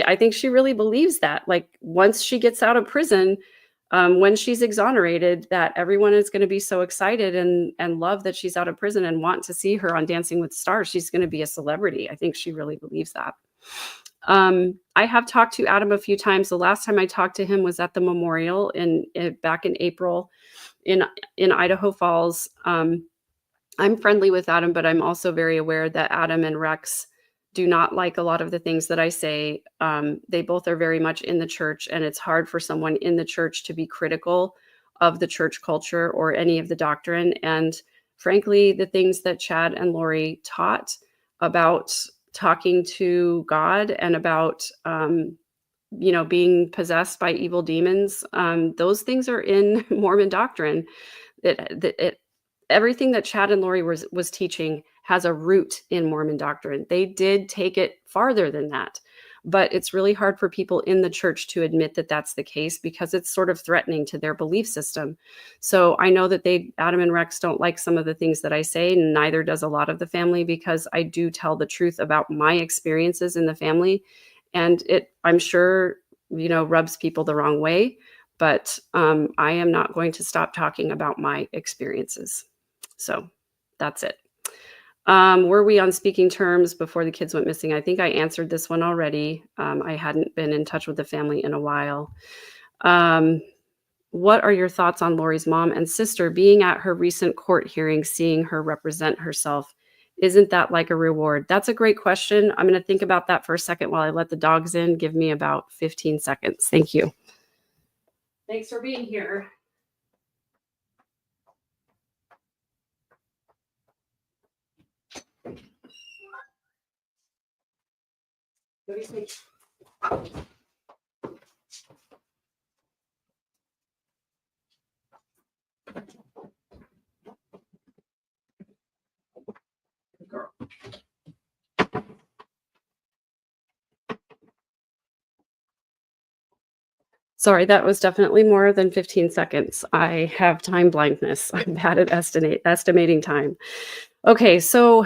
I think she really believes that. Like once she gets out of prison, when she's exonerated, that everyone is going to be so excited and love that she's out of prison and want to see her on Dancing with the Stars. She's going to be a celebrity. I think she really believes that. I have talked to Adam a few times. The last time I talked to him was at the memorial back in April in Idaho Falls. I'm friendly with Adam, but I'm also very aware that Adam and Rex do not like a lot of the things that I say. They both are very much in the church, and it's hard for someone in the church to be critical of the church culture or any of the doctrine. And frankly, the things that Chad and Lori taught about talking to God and about, being possessed by evil demons, those things are in Mormon doctrine. Everything that Chad and Lori was teaching has a root in Mormon doctrine. They did take it farther than that, but it's really hard for people in the church to admit that that's the case because it's sort of threatening to their belief system. So I know that Adam and Rex don't like some of the things that I say, and neither does a lot of the family, because I do tell the truth about my experiences in the family, and I'm sure, rubs people the wrong way, but I am not going to stop talking about my experiences. So that's it. Were we on speaking terms before the kids went missing? I think I answered this one already. I hadn't been in touch with the family in a while. What are your thoughts on Lori's mom and sister being at her recent court hearing, seeing her represent herself? Isn't that like a reward? That's a great question. I'm going to think about that for a second while I let the dogs in. Give me about 15 seconds. Thank you. Thanks for being here. What do you think? Good girl. Sorry, that was definitely more than 15 seconds. I have time blindness. I'm bad at estimating time. Okay, so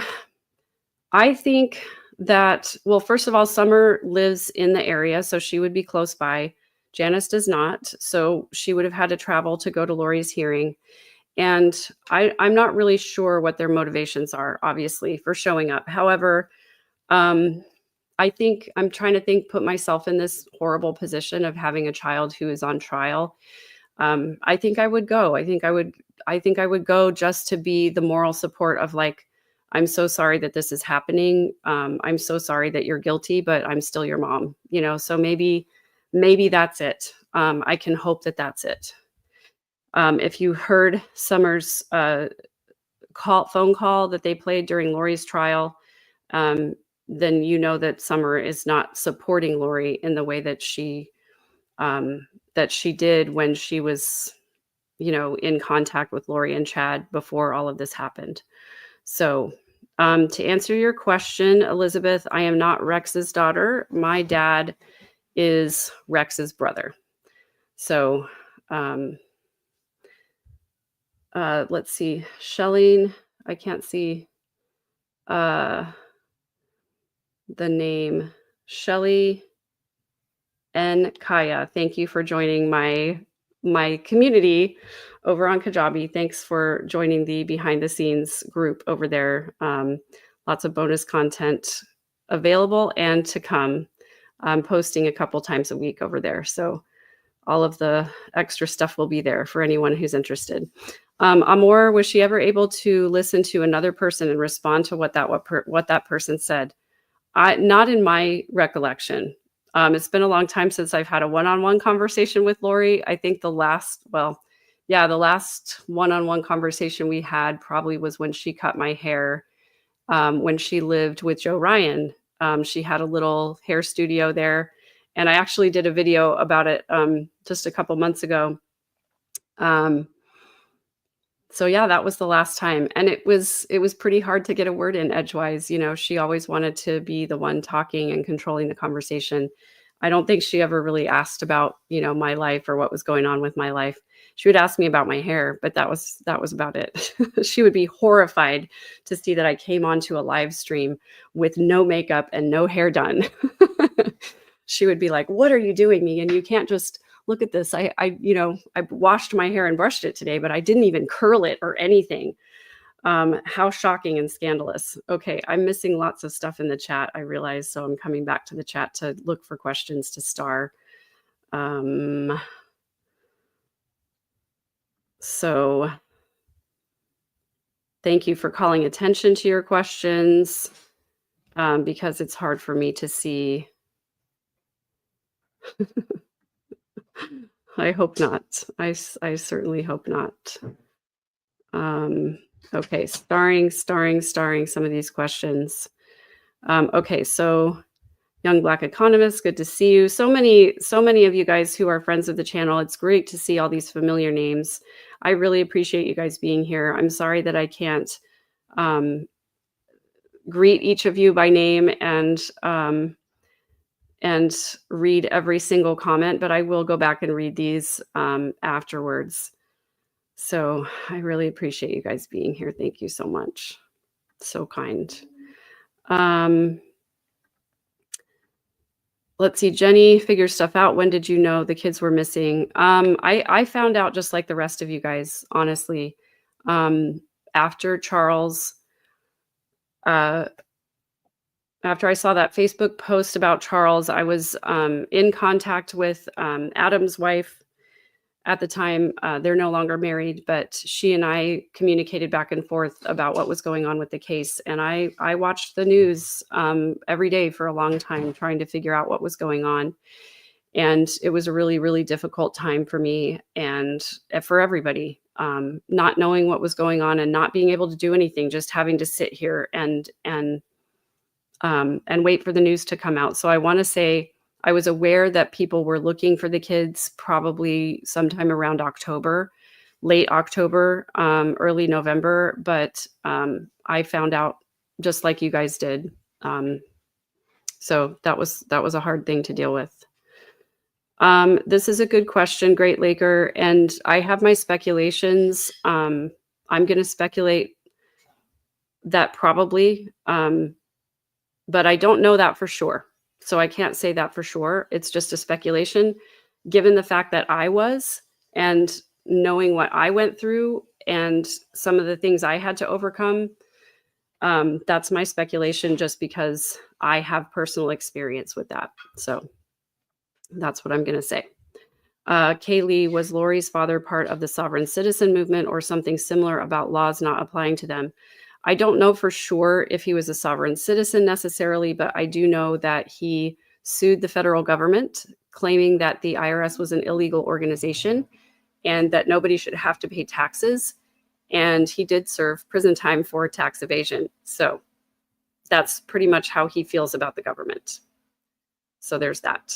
I think that, well, first of all, Summer lives in the area, so she would be close by. Janice does not, so she would have had to travel to go to Lori's hearing. And I'm not really sure what their motivations are, obviously, for showing up. However, I think I'm trying to put myself in this horrible position of having a child who is on trial. I think I would go. I think I would go just to be the moral support of, like, I'm so sorry that this is happening. I'm so sorry that you're guilty, but I'm still your mom, so maybe that's it. I can hope that that's it. If you heard Summer's phone call that they played during Lori's trial, then you know that Summer is not supporting Lori in the way that she did when she was, in contact with Lori and Chad before all of this happened. So to answer your question, Elizabeth, I am not Rex's daughter. My dad is Rex's brother. So let's see. Shelleen, I can't see the name. Shelly and Kaya, thank you for joining my community over on Kajabi. Thanks for joining the behind the scenes group over there. Lots of bonus content available and to come. I'm posting a couple times a week over there. So all of the extra stuff will be there for anyone who's interested. Amor, was she ever able to listen to another person and respond to what that person said? Not in my recollection. It's been a long time since I've had a one-on-one conversation with Lori. I think the last one-on-one conversation we had probably was when she cut my hair when she lived with Joe Ryan. She had a little hair studio there, and I actually did a video about it just a couple months ago. So yeah, that was the last time. And it was pretty hard to get a word in edgewise. She always wanted to be the one talking and controlling the conversation. I don't think she ever really asked about, my life or what was going on with my life. She would ask me about my hair, but that was about it. She would be horrified to see that I came onto a live stream with no makeup and no hair done. She would be like, "What are you doing, Megan? You can't just look at this. I washed my hair and brushed it today, but I didn't even curl it or anything." How shocking and scandalous. Okay, I'm missing lots of stuff in the chat, I realize, so I'm coming back to the chat to look for questions to star. So thank you for calling attention to your questions, because it's hard for me to see. I hope not. I certainly hope not. Okay, starring some of these questions. Okay, so Young Black Economist, good to see you. So many of you guys who are friends of the channel. It's great to see all these familiar names. I really appreciate you guys being here. I'm sorry that I can't greet each of you by name and read every single comment, but I will go back and read these afterwards. So I really appreciate you guys being here. Thank you so much. So kind. Let's see. Jenny figures stuff out. When did you know the kids were missing? I found out just like the rest of you guys, honestly. After Charles, after I saw that Facebook post about Charles, I was in contact with Adam's wife at the time. They're no longer married, but she and I communicated back and forth about what was going on with the case. And I watched the news every day for a long time, trying to figure out what was going on. And it was a really, really difficult time for me and for everybody, not knowing what was going on and not being able to do anything, just having to sit here and wait for the news to come out. So I want to say I was aware that people were looking for the kids probably sometime around October, late October, early November, but I found out just like you guys did. So that was a hard thing to deal with. This is a good question, Great Laker, and I have my speculations. I'm going to speculate that probably, but I don't know that for sure. So I can't say that for sure. It's just a speculation, given the fact that I was, and knowing what I went through and some of the things I had to overcome. That's my speculation, just because I have personal experience with that. So that's what I'm going to say. Kaylee, was Lori's father part of the sovereign citizen movement or something similar about laws not applying to them? I don't know for sure if he was a sovereign citizen necessarily, but I do know that he sued the federal government, claiming that the IRS was an illegal organization and that nobody should have to pay taxes. And he did serve prison time for tax evasion. So that's pretty much how he feels about the government. So there's that.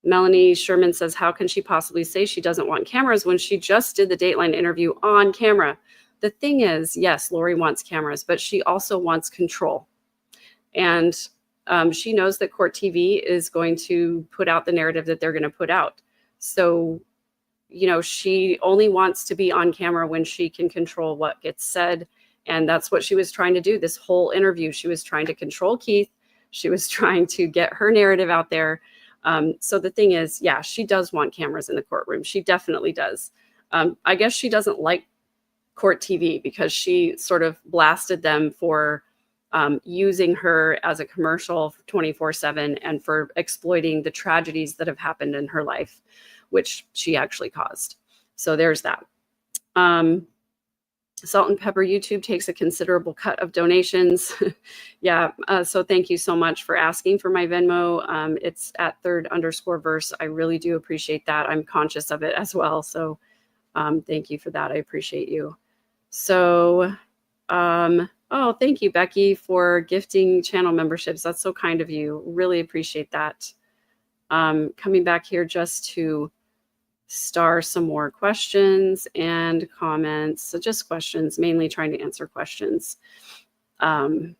Melanie Sherman says, how can she possibly say she doesn't want cameras when she just did the Dateline interview on camera? The thing is, yes, Lori wants cameras, but she also wants control. And she knows that Court TV is going to put out the narrative that they're going to put out. So, you know, she only wants to be on camera when she can control what gets said. And that's what she was trying to do this whole interview. She was trying to control Keith. She was trying to get her narrative out there. So the thing is, yeah, she does want cameras in the courtroom. She definitely does. I guess she doesn't like Court TV because she sort of blasted them for using her as a commercial 24/7 and for exploiting the tragedies that have happened in her life, which she actually caused. So there's that. Salt and Pepper YouTube takes a considerable cut of donations. Yeah, so thank you so much for asking for my Venmo. It's at _verse. I really do appreciate that. I'm conscious of it as well. So thank you for that. I appreciate you. So, oh, thank you, Becky, for gifting channel memberships. That's so kind of you. Really appreciate that. Coming back here just to star some more questions and comments. So just questions, mainly trying to answer questions. I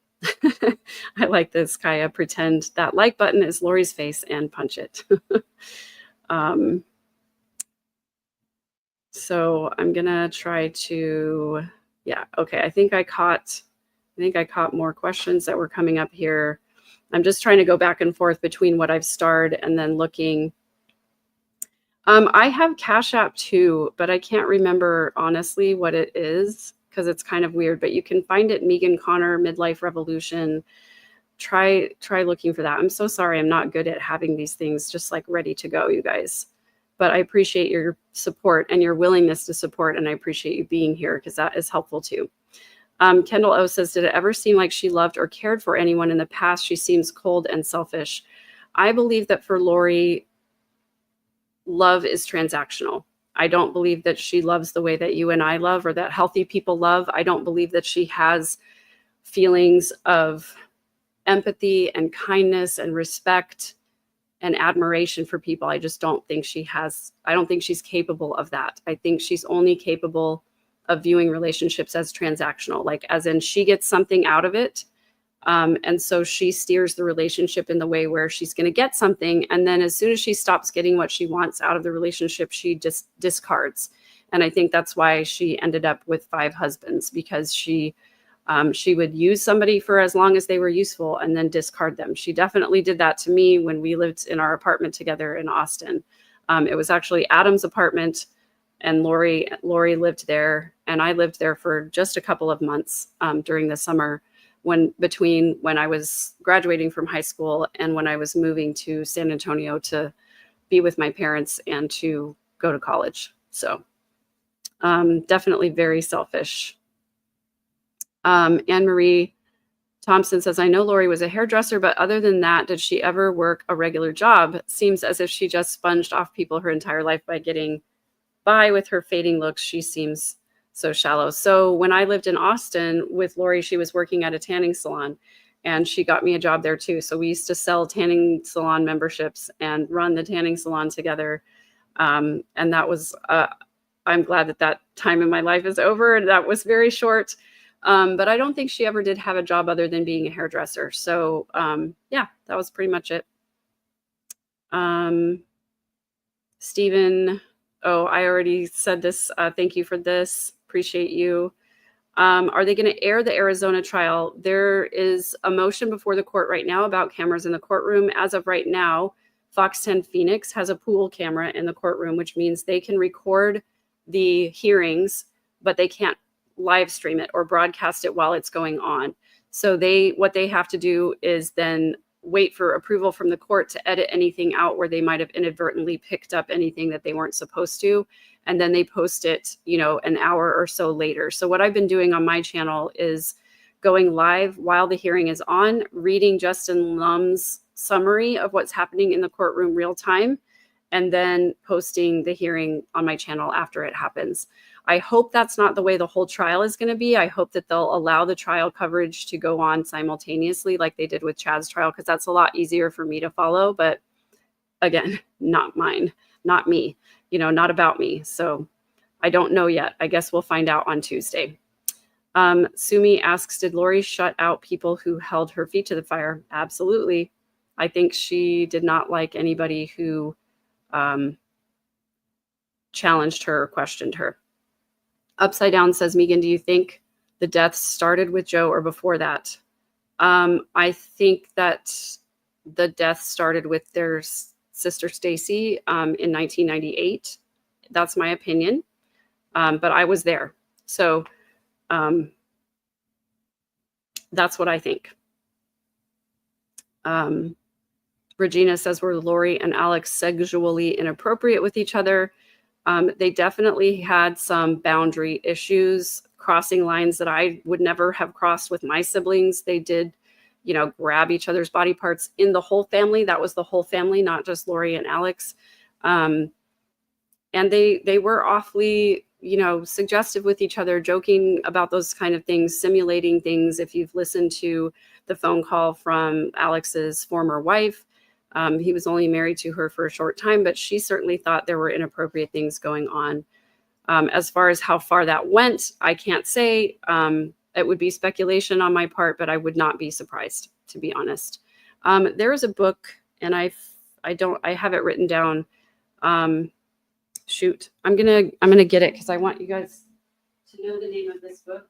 like this, Kaya. Pretend that like button is Lori's face and punch it. So I'm gonna try to, yeah, okay. I think I caught more questions that were coming up here. I'm just trying to go back and forth between what I've starred and then looking. I have Cash App too, but I can't remember honestly what it is. because it's kind of weird, but you can find it, Megan Connor Midlife Revolution. Try looking for that. I'm so sorry I'm not good at having these things just like ready to go, you guys. But I appreciate your support and your willingness to support, and I appreciate you being here because that is helpful too. Kendall O says, did it ever seem like she loved or cared for anyone in the past? She seems cold and selfish. I believe that for Lori, love is transactional. I don't believe that she loves the way that you and I love, or that healthy people love. I don't believe that she has feelings of empathy and kindness and respect and admiration for people. I just don't think she has. I don't think she's capable of that. I think she's only capable of viewing relationships as transactional, like as in she gets something out of it. And so she steers the relationship in the way where she's going to get something. And then as soon as she stops getting what she wants out of the relationship, she just discards. And I think that's why she ended up with 5 husbands, because she would use somebody for as long as they were useful and then discard them. She definitely did that to me when we lived in our apartment together in Austin. It was actually Adam's apartment, and Lori lived there, and I lived there for just a couple of months during the summer, between when I was graduating from high school and when I was moving to San Antonio to be with my parents and to go to college. So definitely very selfish. Anne-Marie Thompson says, I know Lori was a hairdresser, but other than that, did she ever work a regular job? It seems as if she just sponged off people her entire life by getting by with her fading looks. She seems so shallow. So when I lived in Austin with Lori, she was working at a tanning salon, and she got me a job there too. So we used to sell tanning salon memberships and run the tanning salon together. And that was, I'm glad that time in my life is over, and that was very short. But I don't think she ever did have a job other than being a hairdresser. So yeah, that was pretty much it. Stephen, oh, I already said this. Thank you for this. Appreciate you. Are they going to air the Arizona trial? There is a motion before the court right now about cameras in the courtroom. As of right now, Fox 10 Phoenix has a pool camera in the courtroom, which means they can record the hearings, but they can't live stream it or broadcast it while it's going on. So what they have to do is then wait for approval from the court to edit anything out where they might have inadvertently picked up anything that they weren't supposed to. And then they post it, an hour or so later. So what I've been doing on my channel is going live while the hearing is on, reading Justin Lum's summary of what's happening in the courtroom real time, and then posting the hearing on my channel after it happens. I hope that's not the way the whole trial is going to be. I hope that they'll allow the trial coverage to go on simultaneously like they did with Chad's trial, because that's a lot easier for me to follow. But again, not mine, not me, not about me. So I don't know yet. I guess we'll find out on Tuesday. Sumi asks, did Lori shut out people who held her feet to the fire? Absolutely. I think she did not like anybody who challenged her or questioned her. Upside Down says, Megan, do you think the deaths started with Joe or before that? I think that the death started with their sister Stacy in 1998. That's my opinion, but I was there. So that's what I think. Regina says, were Lori and Alex sexually inappropriate with each other? They definitely had some boundary issues, crossing lines that I would never have crossed with my siblings. They did, grab each other's body parts in the whole family. That was the whole family, not just Lori and Alex. And they were awfully, suggestive with each other, joking about those kind of things, simulating things. If you've listened to the phone call from Alex's former wife, he was only married to her for a short time, but she certainly thought there were inappropriate things going on. As far as how far that went, I can't say. It would be speculation on my part, but I would not be surprised, to be honest. There is a book, and I have it written down. Shoot, I'm gonna get it because I want you guys to know the name of this book.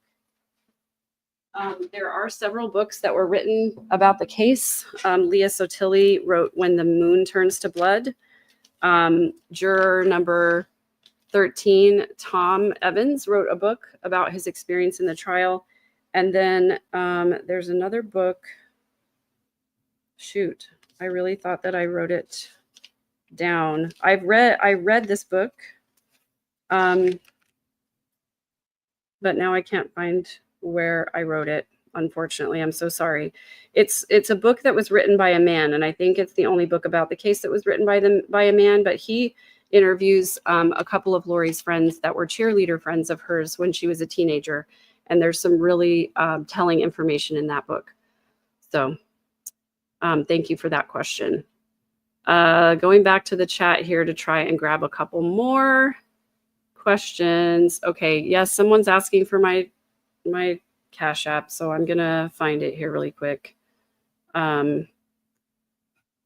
There are several books that were written about the case. Leah Sotilli wrote When the Moon Turns to Blood. Juror number 13, Tom Evans wrote a book about his experience in the trial. And then there's another book. Shoot, I really thought that I wrote it down. I read this book, but now I can't find where I wrote it. Unfortunately, I'm so sorry. It's a book that was written by a man, and I think it's the only book about the case that was written by a man. But he interviews a couple of Lori's friends that were cheerleader friends of hers when she was a teenager, and there's some really telling information in that book. So thank you for that question. Going back to the chat here to try and grab a couple more questions. Okay, yes, someone's asking for my Cash App, so I'm gonna find it here really quick.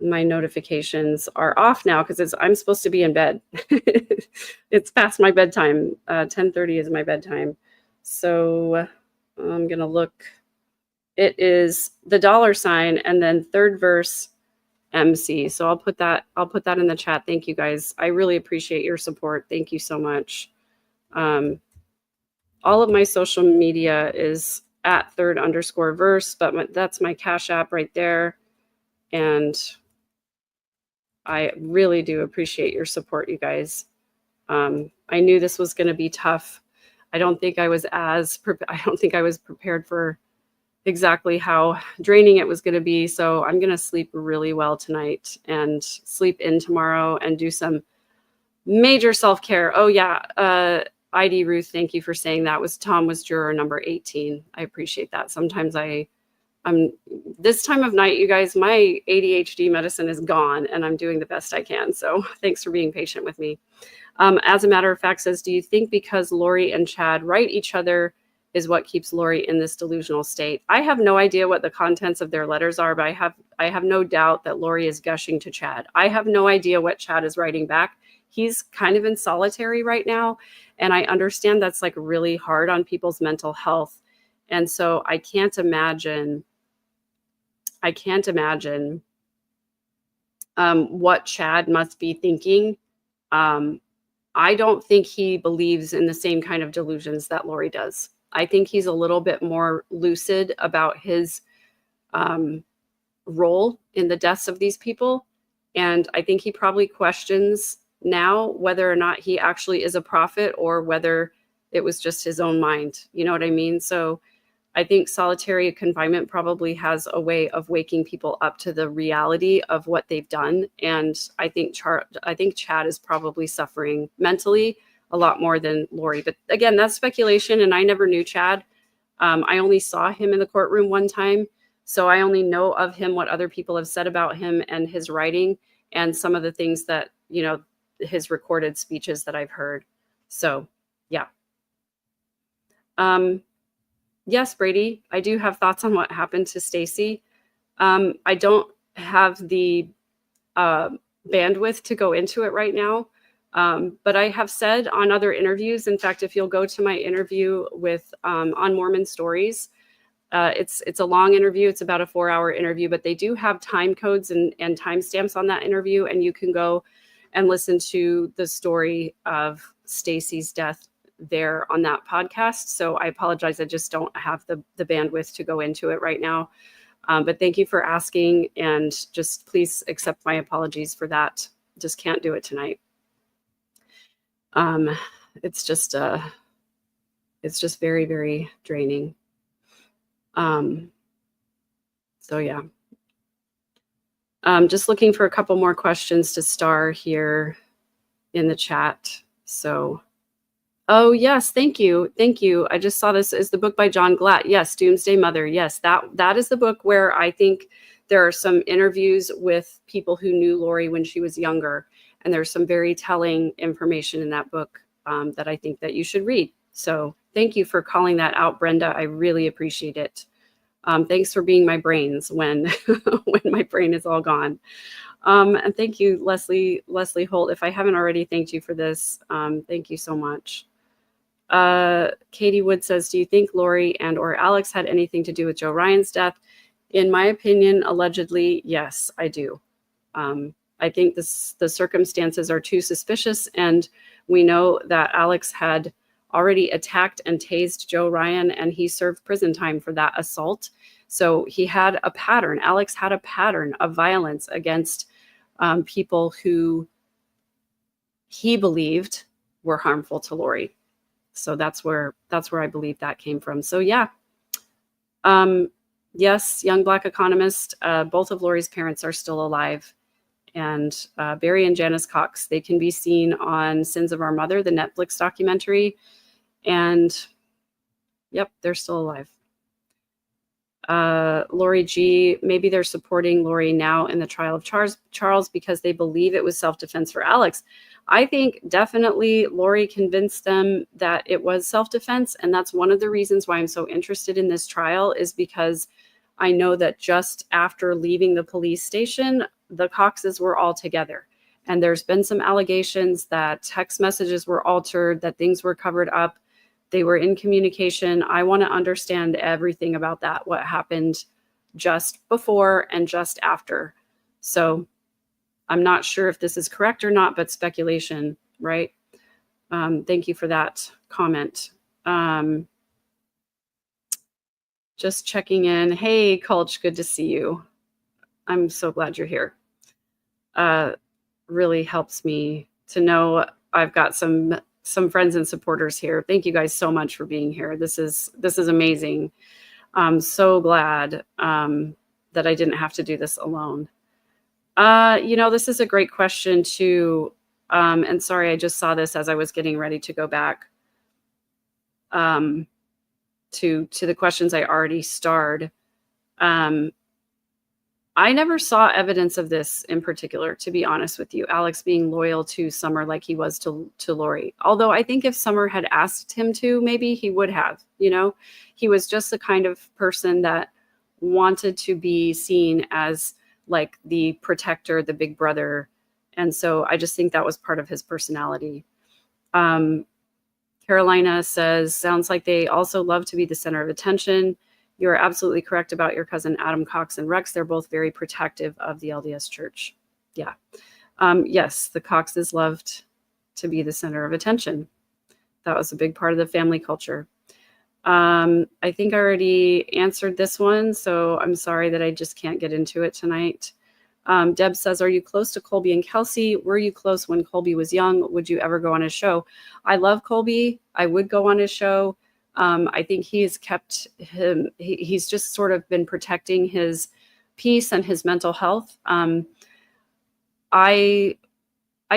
My notifications are off now because I'm supposed to be in bed. It's past my bedtime. 10:30 is my bedtime. So I'm gonna look. It is the $sign and then third verse MC. So I'll put that in the chat. Thank you guys. I really appreciate your support. Thank you so much. All of my social media is at @3_verse, but that's my Cash App right there. And I really do appreciate your support, you guys. I knew this was going to be tough. I don't think I was prepared for exactly how draining it was going to be. So I'm going to sleep really well tonight and sleep in tomorrow and do some major self-care. Oh yeah. ID Ruth, thank you for saying that. Tom was juror number 18. I appreciate that. Sometimes I'm this time of night, you guys, my ADHD medicine is gone and I'm doing the best I can. So thanks for being patient with me. As a matter of fact, says, do you think because Lori and Chad write each other is what keeps Lori in this delusional state? I have no idea what the contents of their letters are, but I have no doubt that Lori is gushing to Chad. I have no idea what Chad is writing back. He's kind of in solitary right now. And I understand that's like really hard on people's mental health. And so I can't imagine what Chad must be thinking. I don't think he believes in the same kind of delusions that Lori does. I think he's a little bit more lucid about his role in the deaths of these people. And I think he probably questions now whether or not he actually is a prophet or whether it was just his own mind. You know what I mean? So I think solitary confinement probably has a way of waking people up to the reality of what they've done. And I think Chad is probably suffering mentally a lot more than Lori. But again, that's speculation, and I never knew Chad. I only saw him in the courtroom one time. So I only know of him what other people have said about him and his writing and some of the things that, you know, his recorded speeches that I've heard. So yeah. Yes, Brady, I do have thoughts on what happened to Stacy. I don't have the bandwidth to go into it right now. But I have said on other interviews, in fact, if you'll go to my interview with on Mormon Stories, it's a long interview. It's about a 4-hour interview, but they do have time codes and timestamps on that interview. And you can go and listen to the story of Stacy's death there on that podcast. So I apologize. I just don't have the bandwidth to go into it right now. But thank you for asking, and just please accept my apologies for that. Just can't do it tonight. It's just very, very draining. So yeah. Just looking for a couple more questions to star here in the chat. So, oh yes, thank you. Thank you. I just saw this is the book by John Glatt. Yes, Doomsday Mother. Yes, that is the book where I think there are some interviews with people who knew Lori when she was younger. And there's some very telling information in that book that I think that you should read. So thank you for calling that out, Brenda. I really appreciate it. Thanks for being my brains when when my brain is all gone. And thank you, Leslie Holt. If I haven't already thanked you for this, thank you so much. Katie Wood says, do you think Lori and or Alex had anything to do with Joe Ryan's death? In my opinion, allegedly, yes, I do. I think the circumstances are too suspicious, and we know that Alex had already attacked and tased Joe Ryan, and he served prison time for that assault. So he had a pattern. Alex had a pattern of violence against people who he believed were harmful to Lori. So that's where I believe that came from. So yeah. Yes, young Black economist. Both of Lori's parents are still alive. And Barry and Janice Cox, they can be seen on Sins of Our Mother, the Netflix documentary. And yep, they're still alive. Lori G, maybe they're supporting Lori now in the trial of Charles because they believe it was self-defense for Alex. I think definitely Lori convinced them that it was self-defense. And that's one of the reasons why I'm so interested in this trial, is because I know that just after leaving the police station, the Coxes were all together. And there's been some allegations that text messages were altered, that things were covered up. They were in communication. I want to understand everything about that, what happened just before and just after. So I'm not sure if this is correct or not, but speculation, right? Thank you for that comment. Just checking in. Hey, Culch, good to see you. I'm so glad you're here. Really helps me to know I've got some friends and supporters here. Thank you guys so much for being here. This is amazing. I'm so glad that I didn't have to do this alone. This is a great question too. And sorry, I just saw this as I was getting ready to go back to the questions I already starred. I never saw evidence of this in particular, to be honest with you. Alex being loyal to Summer like he was to Lori. Although I think if Summer had asked him to, maybe he would have, He was just the kind of person that wanted to be seen as like the protector, the big brother. And so I just think that was part of his personality. Carolina says, sounds like they also love to be the center of attention. You're absolutely correct about your cousin Adam Cox and Rex. They're both very protective of the LDS Church. Yeah. Yes, the Coxes loved to be the center of attention. That was a big part of the family culture. I think I already answered this one, so I'm sorry that I just can't get into it tonight. Deb says, are you close to Colby and Kelsey? Were you close when Colby was young? Would you ever go on his show? I love Colby. I would go on his show. I think he's kept him, he's just sort of been protecting his peace and his mental health. I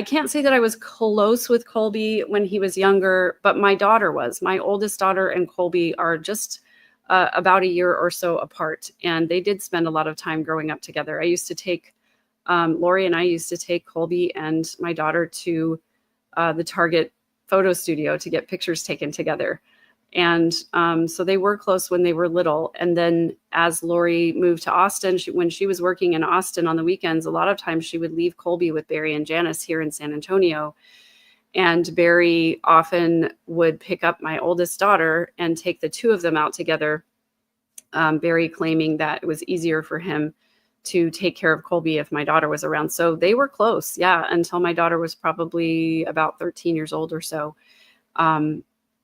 can't say that I was close with Colby when he was younger, but my daughter was. My oldest daughter and Colby are just about a year or so apart, and they did spend a lot of time growing up together. I used to take, Lori and I used to take Colby and my daughter to the Target photo studio to get pictures taken together. And so they were close when they were little. And then as Lori moved to Austin, when she was working in Austin on the weekends, a lot of times she would leave Colby with Barry and Janice here in San Antonio. And Barry often would pick up my oldest daughter and take the two of them out together. Barry claiming that it was easier for him to take care of Colby if my daughter was around. So they were close, yeah, until my daughter was probably about 13 years old or so.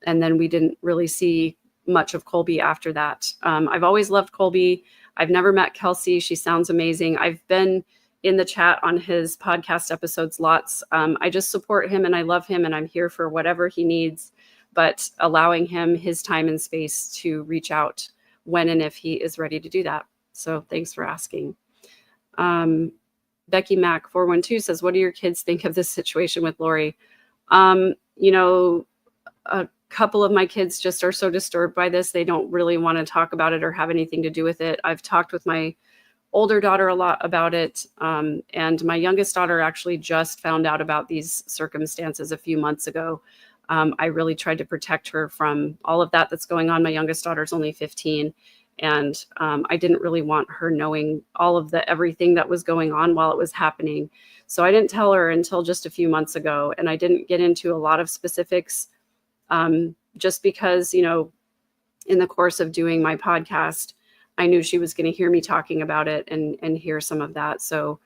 And then we didn't really see much of Colby after that. I've always loved Colby. I've never met Kelsey. She sounds amazing. I've been in the chat on his podcast episodes lots. I just support him and I love him and I'm here for whatever he needs, but allowing him his time and space to reach out when and if he is ready to do that. So thanks for asking. Becky Mac 412 says, what do your kids think of this situation with Lori? A couple of my kids just are so disturbed by this. They don't really want to talk about it or have anything to do with it. I've talked with my older daughter a lot about it. And my youngest daughter actually just found out about these circumstances a few months ago. I really tried to protect her from all of that that's going on. My youngest daughter's only 15. And I didn't really want her knowing all of everything that was going on while it was happening. So I didn't tell her until just a few months ago. And I didn't get into a lot of specifics just because, in the course of doing my podcast, I knew she was going to hear me talking about it and hear some of that. So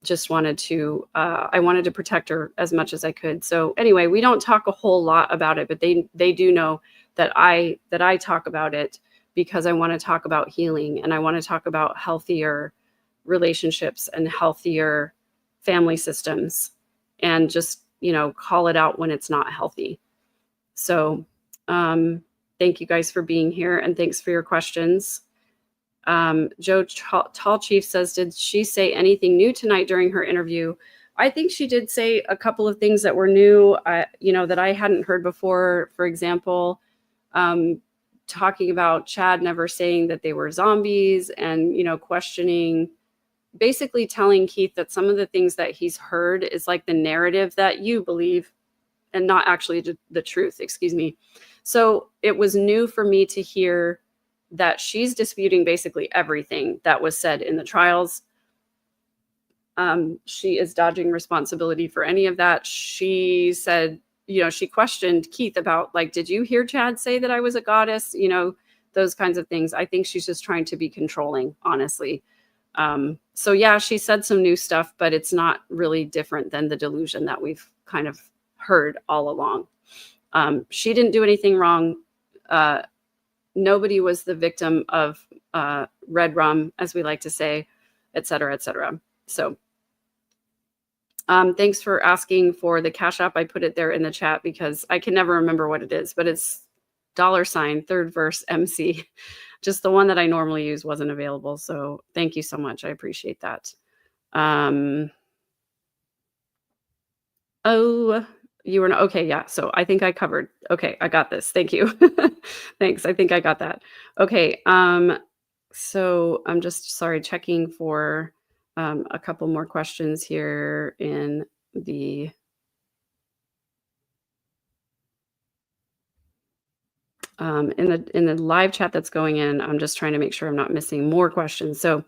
just wanted to, I wanted to protect her as much as I could. So anyway, we don't talk a whole lot about it, but they do know that I talk about it because I want to talk about healing, and I want to talk about healthier relationships and healthier family systems, and just, call it out when it's not healthy. So thank you guys for being here, and thanks for your questions. Joe Tall Chief says, did she say anything new tonight during her interview? I think she did say a couple of things that were new, that I hadn't heard before. For example, talking about Chad never saying that they were zombies, and, questioning, basically telling Keith that some of the things that he's heard is like the narrative that you believe and not actually the truth, excuse me. So it was new for me to hear that she's disputing basically everything that was said in the trials. She is dodging responsibility for any of that. She said, she questioned Keith about, like, did you hear Chad say that I was a goddess? Those kinds of things. I think she's just trying to be controlling, honestly. So yeah, she said some new stuff, but it's not really different than the delusion that we've kind of heard all along. She didn't do anything wrong. Nobody was the victim of red rum, as we like to say, et cetera, et cetera. So thanks for asking for the Cash App. I put it there in the chat because I can never remember what it is, but it's $ third verse MC. Just the one that I normally use wasn't available. So thank you so much. I appreciate that. Oh, you were not, okay. Yeah. So I think I covered. Okay. I got this. Thank you. Thanks. I think I got that. Okay. So I'm just checking for a couple more questions here in the in the live chat that's going in. I'm just trying to make sure I'm not missing more questions. So,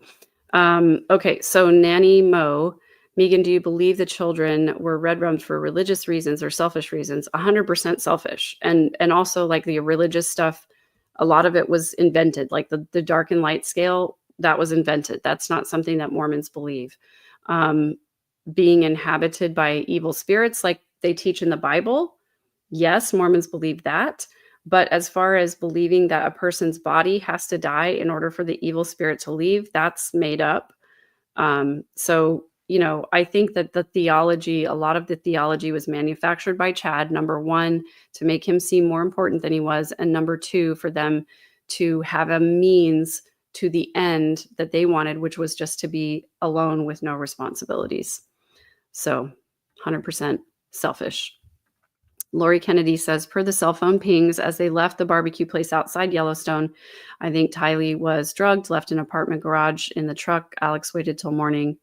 okay. So Nanny Mo, Megan, do you believe the children were red rummed for religious reasons or selfish reasons? 100% selfish. And also, like, the religious stuff, a lot of it was invented, like the dark and light scale, that was invented. That's not something that Mormons believe. Being inhabited by evil spirits, like they teach in the Bible, yes, Mormons believe that. But as far as believing that a person's body has to die in order for the evil spirit to leave, that's made up. So, I think that a lot of the theology was manufactured by Chad, number one, to make him seem more important than he was. And number two, for them to have a means to the end that they wanted, which was just to be alone with no responsibilities. So 100% selfish. Lori Kennedy says, per the cell phone pings as they left the barbecue place outside Yellowstone, I think Tylee was drugged, left an apartment garage in the truck. Alex waited till morning.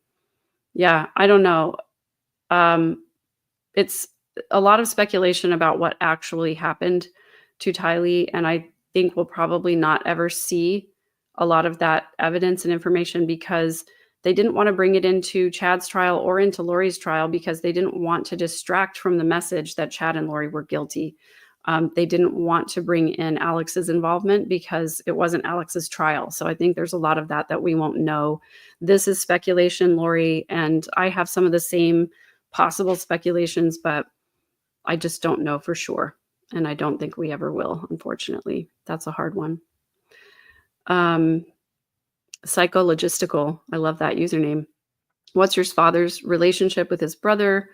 Yeah, I don't know. It's a lot of speculation about what actually happened to Tylee, and I think we'll probably not ever see a lot of that evidence and information because they didn't want to bring it into Chad's trial or into Lori's trial because they didn't want to distract from the message that Chad and Lori were guilty. They didn't want to bring in Alex's involvement because it wasn't Alex's trial. So I think there's a lot of that we won't know. This is speculation, Lori, and I have some of the same possible speculations, but I just don't know for sure. And I don't think we ever will, unfortunately. That's a hard one. Psychologistical. I love that username. What's your father's relationship with his brother?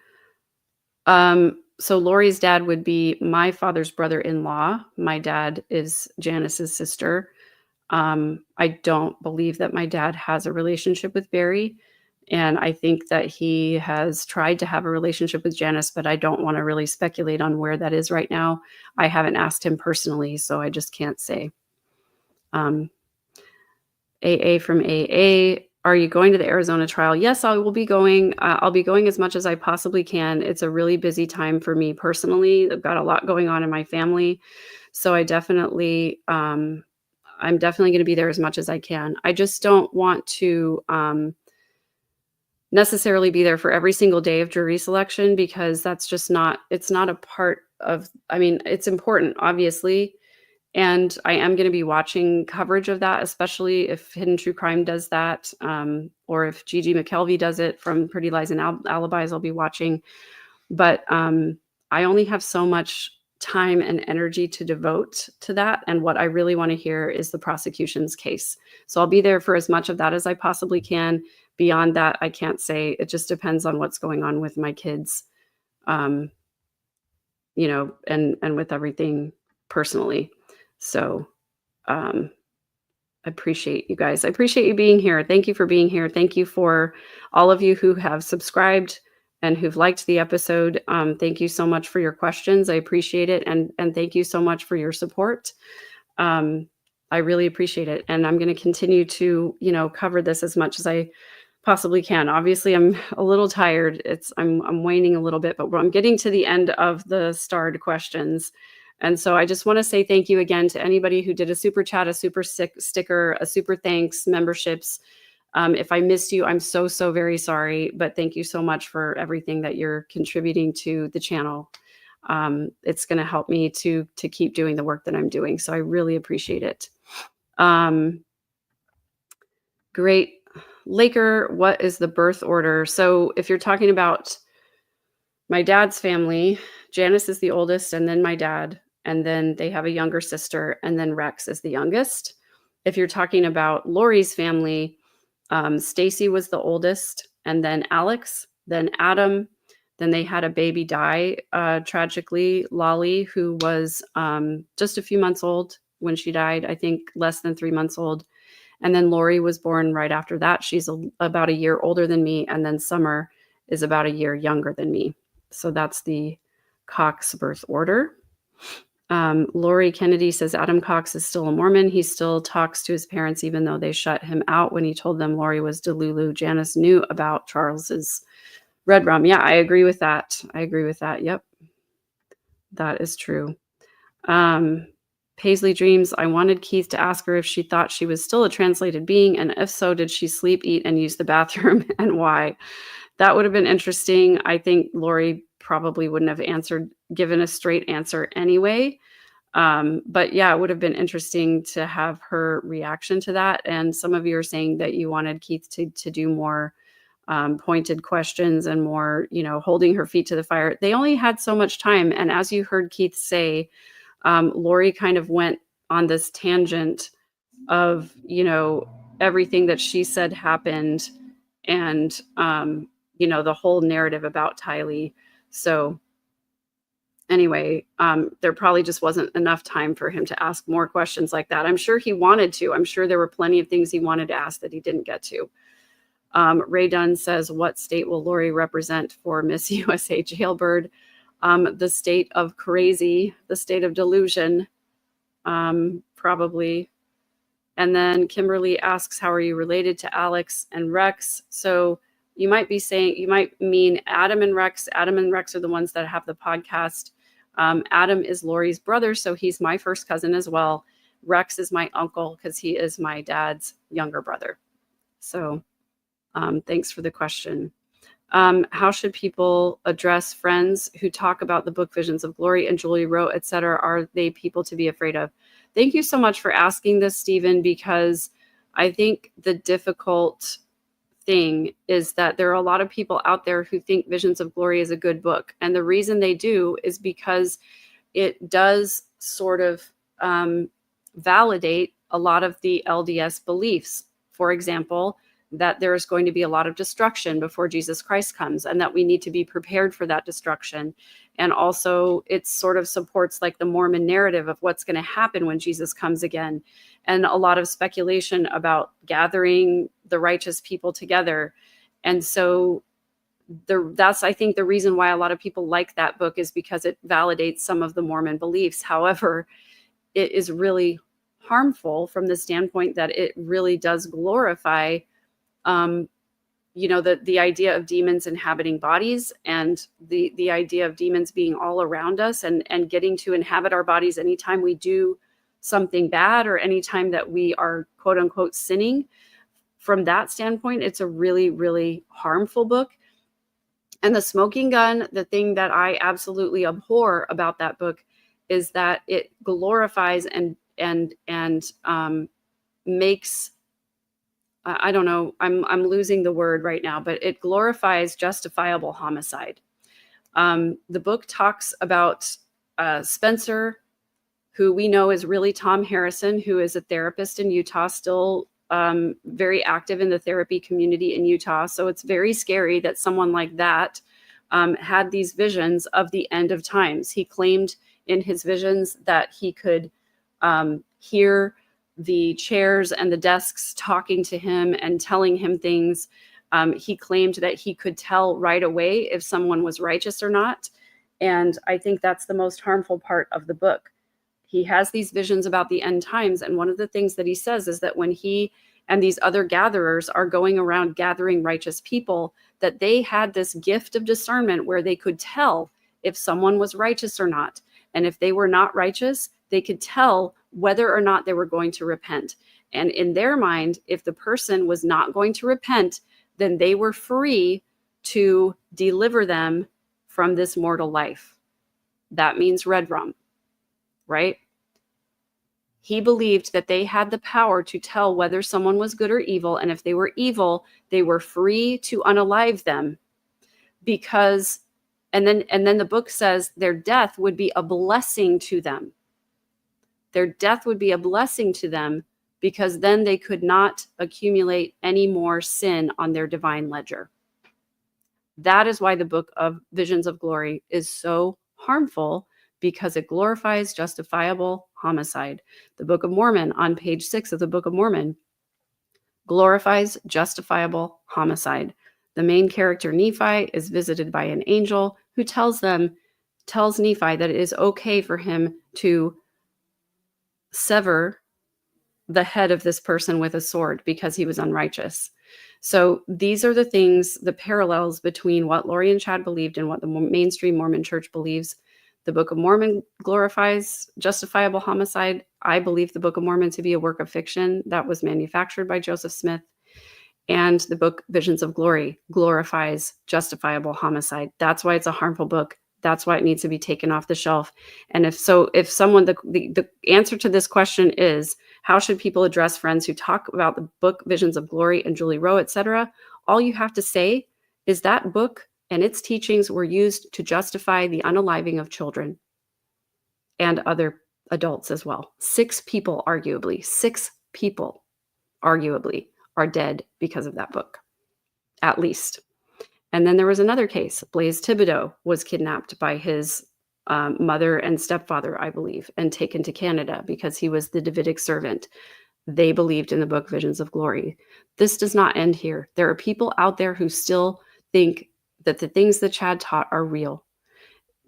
So Lori's dad would be my father's brother-in-law. My dad is Janice's sister. I don't believe that my dad has a relationship with Barry. And I think that he has tried to have a relationship with Janice, but I don't want to really speculate on where that is right now. I haven't asked him personally, so I just can't say. AA from AA. Are you going to the Arizona trial? Yes, I will be going. I'll be going as much as I possibly can. It's a really busy time for me personally. I've got a lot going on in my family. So I'm definitely going to be there as much as I can. I just don't want to necessarily be there for every single day of jury selection because that's just not, it's not a part of, I mean, it's important, obviously. And I am going to be watching coverage of that, especially if Hidden True Crime does that, or if Gigi McKelvey does it from Pretty Lies and Alibis, I'll be watching. But I only have so much time and energy to devote to that. And what I really want to hear is the prosecution's case. So I'll be there for as much of that as I possibly can. Beyond that, I can't say. It just depends on what's going on with my kids, and with everything personally. So I appreciate you guys. I appreciate you being here. Thank you for being here. Thank you for all of you who have subscribed and who've liked the episode. Thank you so much for your questions. I appreciate it. And thank you so much for your support. I really appreciate it. And I'm going to continue to, cover this as much as I possibly can. Obviously, I'm a little tired. I'm waning a little bit, but I'm getting to the end of the starred questions. And so I just want to say thank you again to anybody who did a super chat, a super sticker, a super thanks, memberships. If I missed you, I'm so very sorry, but thank you so much for everything that you're contributing to the channel. It's going to help me to keep doing the work that I'm doing. So I really appreciate it. Great. Laker, what is the birth order? So if you're talking about my dad's family, Janice is the oldest, and then my dad, and then they have a younger sister, and then Rex is the youngest. If you're talking about Lori's family, Stacy was the oldest, and then Alex, then Adam, then they had a baby die tragically, Lolly, who was just a few months old when she died, I think less than 3 months old. And then Lori was born right after that. She's about a year older than me, and then Summer is about a year younger than me. So that's the Cox birth order. Lori Kennedy says Adam Cox is still a Mormon. He still talks to his parents, even though they shut him out when he told them Lori was Delulu. Janice knew about Charles's red rum. Yeah, I agree with that. Yep. That is true. Paisley Dreams, I wanted Keith to ask her if she thought she was still a translated being, and if so, did she sleep, eat, and use the bathroom, and why? That would have been interesting. I think Lori probably wouldn't have given a straight answer anyway. But yeah, it would have been interesting to have her reaction to that. And some of you are saying that you wanted Keith to do more pointed questions and more, holding her feet to the fire. They only had so much time. And as you heard Keith say, Lori kind of went on this tangent of, everything that she said happened, and, the whole narrative about Tylee. So anyway, there probably just wasn't enough time for him to ask more questions like that. I'm sure he wanted to. I'm sure there were plenty of things he wanted to ask that he didn't get to. Ray Dunn says, what state will Lori represent for Miss USA Jailbird? The state of crazy, the state of delusion, probably. And then Kimberly asks, how are you related to Alex and Rex? So you might mean Adam and Rex. Adam and Rex are the ones that have the podcast. Adam is Lori's brother, so he's my first cousin as well. Rex is my uncle because he is my dad's younger brother. So thanks for the question. How should people address friends who talk about the book Visions of Glory and Julie wrote, etc.? Are they people to be afraid of? Thank you so much for asking this, Stephen, because I think the difficult thing is that there are a lot of people out there who think Visions of Glory is a good book. And the reason they do is because it does sort of validate a lot of the LDS beliefs. For example, that there is going to be a lot of destruction before Jesus Christ comes, and that we need to be prepared for that destruction. And also it sort of supports like the Mormon narrative of what's going to happen when Jesus comes again. And a lot of speculation about gathering the righteous people together. And so that's, I think, the reason why a lot of people like that book is because it validates some of the Mormon beliefs. However, it is really harmful from the standpoint that it really does glorify the idea of demons inhabiting bodies, and the idea of demons being all around us and getting to inhabit our bodies anytime we do something bad or anytime that we are quote unquote sinning. From that standpoint, it's a really, really harmful book. And The Smoking Gun, the thing that I absolutely abhor about that book is that it glorifies makes, I don't know, I'm losing the word right now, but it glorifies justifiable homicide. The book talks about Spencer, who we know is really Tom Harrison, who is a therapist in Utah, still very active in the therapy community in Utah. So it's very scary that someone like that had these visions of the end of times. He claimed in his visions that he could hear the chairs and the desks talking to him and telling him things. He claimed that he could tell right away if someone was righteous or not. And I think that's the most harmful part of the book. He has these visions about the end times. And one of the things that he says is that when he and these other gatherers are going around gathering righteous people, that they had this gift of discernment where they could tell if someone was righteous or not. And if they were not righteous, they could tell whether or not they were going to repent. And in their mind, if the person was not going to repent, then they were free to deliver them from this mortal life. That means red rum, right? He believed that they had the power to tell whether someone was good or evil. And if they were evil, they were free to unalive them because, and then the book says their death would be a blessing to them. Their death would be a blessing to them because then they could not accumulate any more sin on their divine ledger. That is why the book of Visions of Glory is so harmful, because it glorifies justifiable homicide. The Book of Mormon, on page 6 of the Book of Mormon, glorifies justifiable homicide. The main character, Nephi, is visited by an angel who tells Nephi that it is okay for him to sever the head of this person with a sword because he was unrighteous. So these are the things, the parallels between what Lori and Chad believed and what the mainstream Mormon church believes. The Book of Mormon glorifies justifiable homicide. I believe the Book of Mormon to be a work of fiction that was manufactured by Joseph Smith. And the book Visions of Glory glorifies justifiable homicide. That's why it's a harmful book. That's why it needs to be taken off the shelf. And if someone, the answer to this question is, how should people address friends who talk about the book Visions of Glory and Julie Rowe, etc.? All you have to say is that book and its teachings were used to justify the unaliving of children and other adults as well. 6 people arguably are dead because of that book, at least. And then there was another case. Blaise Thibodeau was kidnapped by his mother and stepfather, I believe, and taken to Canada because he was the Davidic servant. They believed in the book Visions of Glory. This does not end here. There are people out there who still think that the things that Chad taught are real.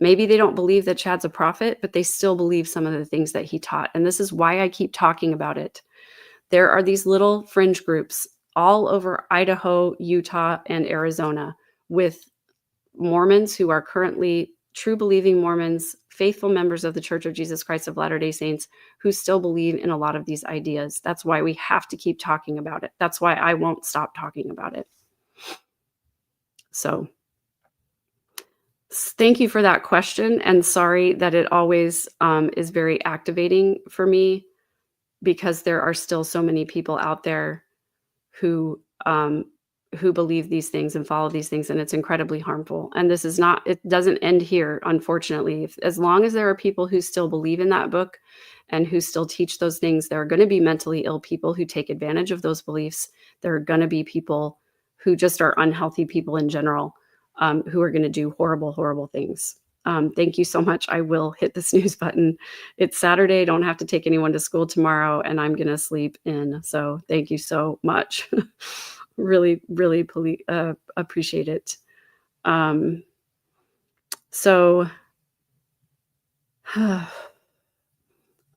Maybe they don't believe that Chad's a prophet, but they still believe some of the things that he taught. And this is why I keep talking about it. There are these little fringe groups all over Idaho, Utah, and Arizona with Mormons who are currently true believing Mormons, faithful members of the Church of Jesus Christ of Latter-day Saints who still believe in a lot of these ideas. That's why we have to keep talking about it. That's why I won't stop talking about it. So thank you for that question. And sorry that it always is very activating for me, because there are still so many people out there who believe these things and follow these things, and it's incredibly harmful. And this is not, it doesn't end here, unfortunately. As long as there are people who still believe in that book and who still teach those things, there are going to be mentally ill people who take advantage of those beliefs. There are going to be people who just are unhealthy people in general, who are going to do horrible, horrible things. Thank you so much. I will hit the snooze button. It's Saturday. Don't have to take anyone to school tomorrow, and I'm going to sleep in. So thank you so much. Really, really appreciate it.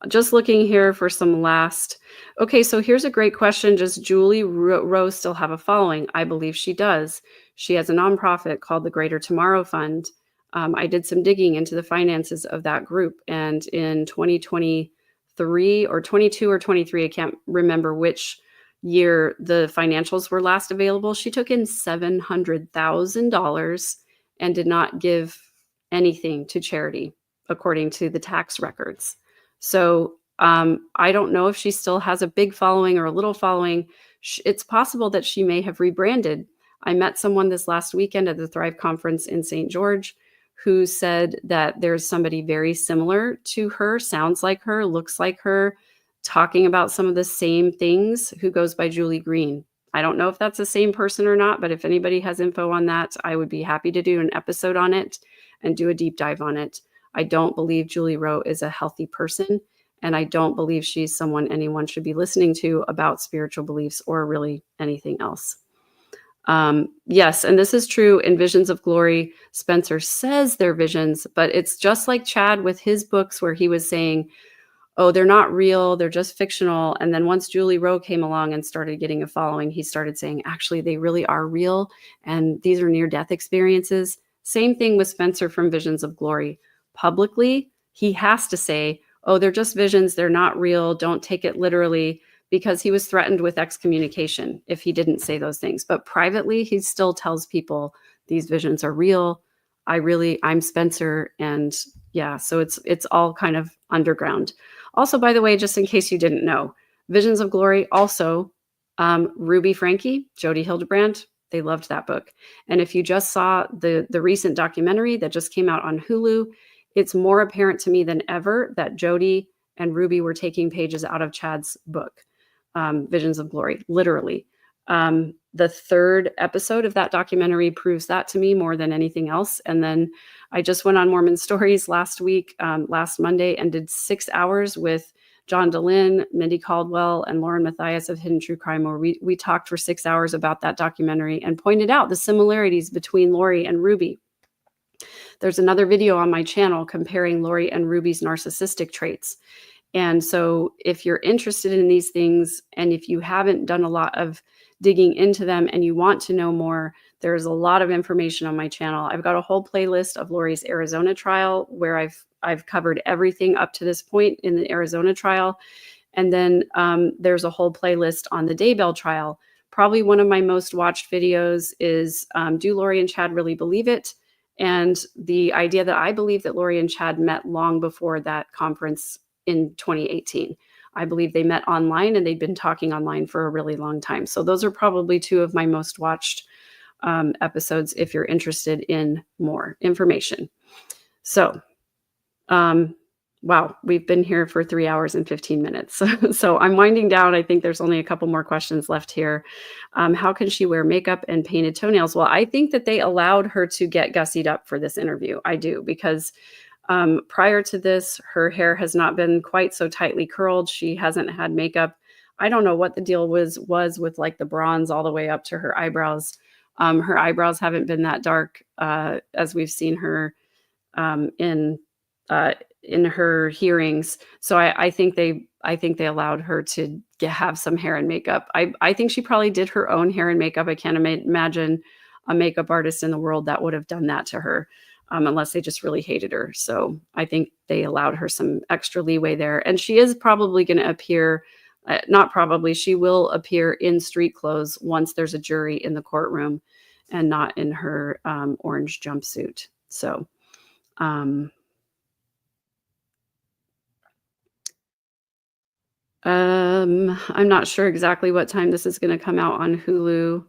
Just looking here for some last. Okay, so here's a great question. Does Julie Rowe still have a following? I believe she does. She has a nonprofit called the Greater Tomorrow Fund. I did some digging into the finances of that group, and in 2023 or 22 or 23, I can't remember which year the financials were last available, she took in $700,000 and did not give anything to charity, according to the tax records. So I don't know if she still has a big following or a little following. It's possible that she may have rebranded. I met someone this last weekend at the Thrive Conference in St. George who said that there's somebody very similar to her, sounds like her, looks like her, talking about some of the same things, who goes by Julie Green. I don't know if that's the same person or not, but if anybody has info on that, I would be happy to do an episode on it and do a deep dive on it. I don't believe Julie Rowe is a healthy person, and I don't believe she's someone anyone should be listening to about spiritual beliefs or really anything else. Yes, and this is true in Visions of Glory. Spencer says they're visions, but it's just like Chad with his books where he was saying, oh, they're not real, they're just fictional. And then once Julie Rowe came along and started getting a following, he started saying, actually, they really are real, and these are near-death experiences. Same thing with Spencer from Visions of Glory. Publicly, he has to say, oh, they're just visions, they're not real, don't take it literally, because he was threatened with excommunication if he didn't say those things. But privately, he still tells people these visions are real. I'm Spencer. And yeah, so it's all kind of underground. Also, by the way, just in case you didn't know, Visions of Glory, also Ruby Franke, Jody Hildebrand, they loved that book. And if you just saw the recent documentary that just came out on Hulu, it's more apparent to me than ever that Jody and Ruby were taking pages out of Chad's book, Visions of Glory, literally. The third episode of that documentary proves that to me more than anything else. And then I just went on Mormon Stories last Monday, and did 6 hours with John DeLynn, Mindy Caldwell, and Lauren Matthias of Hidden True Crime, where we talked for 6 hours about that documentary and pointed out the similarities between Lori and Ruby. There's another video on my channel comparing Lori and Ruby's narcissistic traits. And so if you're interested in these things, and if you haven't done a lot of digging into them and you want to know more, there's a lot of information on my channel. I've got a whole playlist of Lori's Arizona trial where I've covered everything up to this point in the Arizona trial. And then there's a whole playlist on the Daybell trial. Probably one of my most watched videos is Do Lori and Chad Really Believe It? And the idea that I believe that Lori and Chad met long before that conference in 2018. I believe they met online, and they'd been talking online for a really long time. So those are probably two of my most watched episodes if you're interested in more information. So, wow, we've been here for 3 hours and 15 minutes. So I'm winding down. I think there's only a couple more questions left here. How can she wear makeup and painted toenails? Well, I think that they allowed her to get gussied up for this interview. I do, because prior to this, her hair has not been quite so tightly curled. She hasn't had makeup. I don't know what the deal was with like the bronze all the way up to her eyebrows. Her eyebrows haven't been that dark as we've seen her in her hearings. So I think they allowed her to have some hair and makeup. I think she probably did her own hair and makeup. I can't imagine a makeup artist in the world that would have done that to her. Unless they just really hated her. So I think they allowed her some extra leeway there. And she is probably going to appear, she will appear in street clothes once there's a jury in the courtroom, and not in her orange jumpsuit. So I'm not sure exactly what time this is going to come out on Hulu.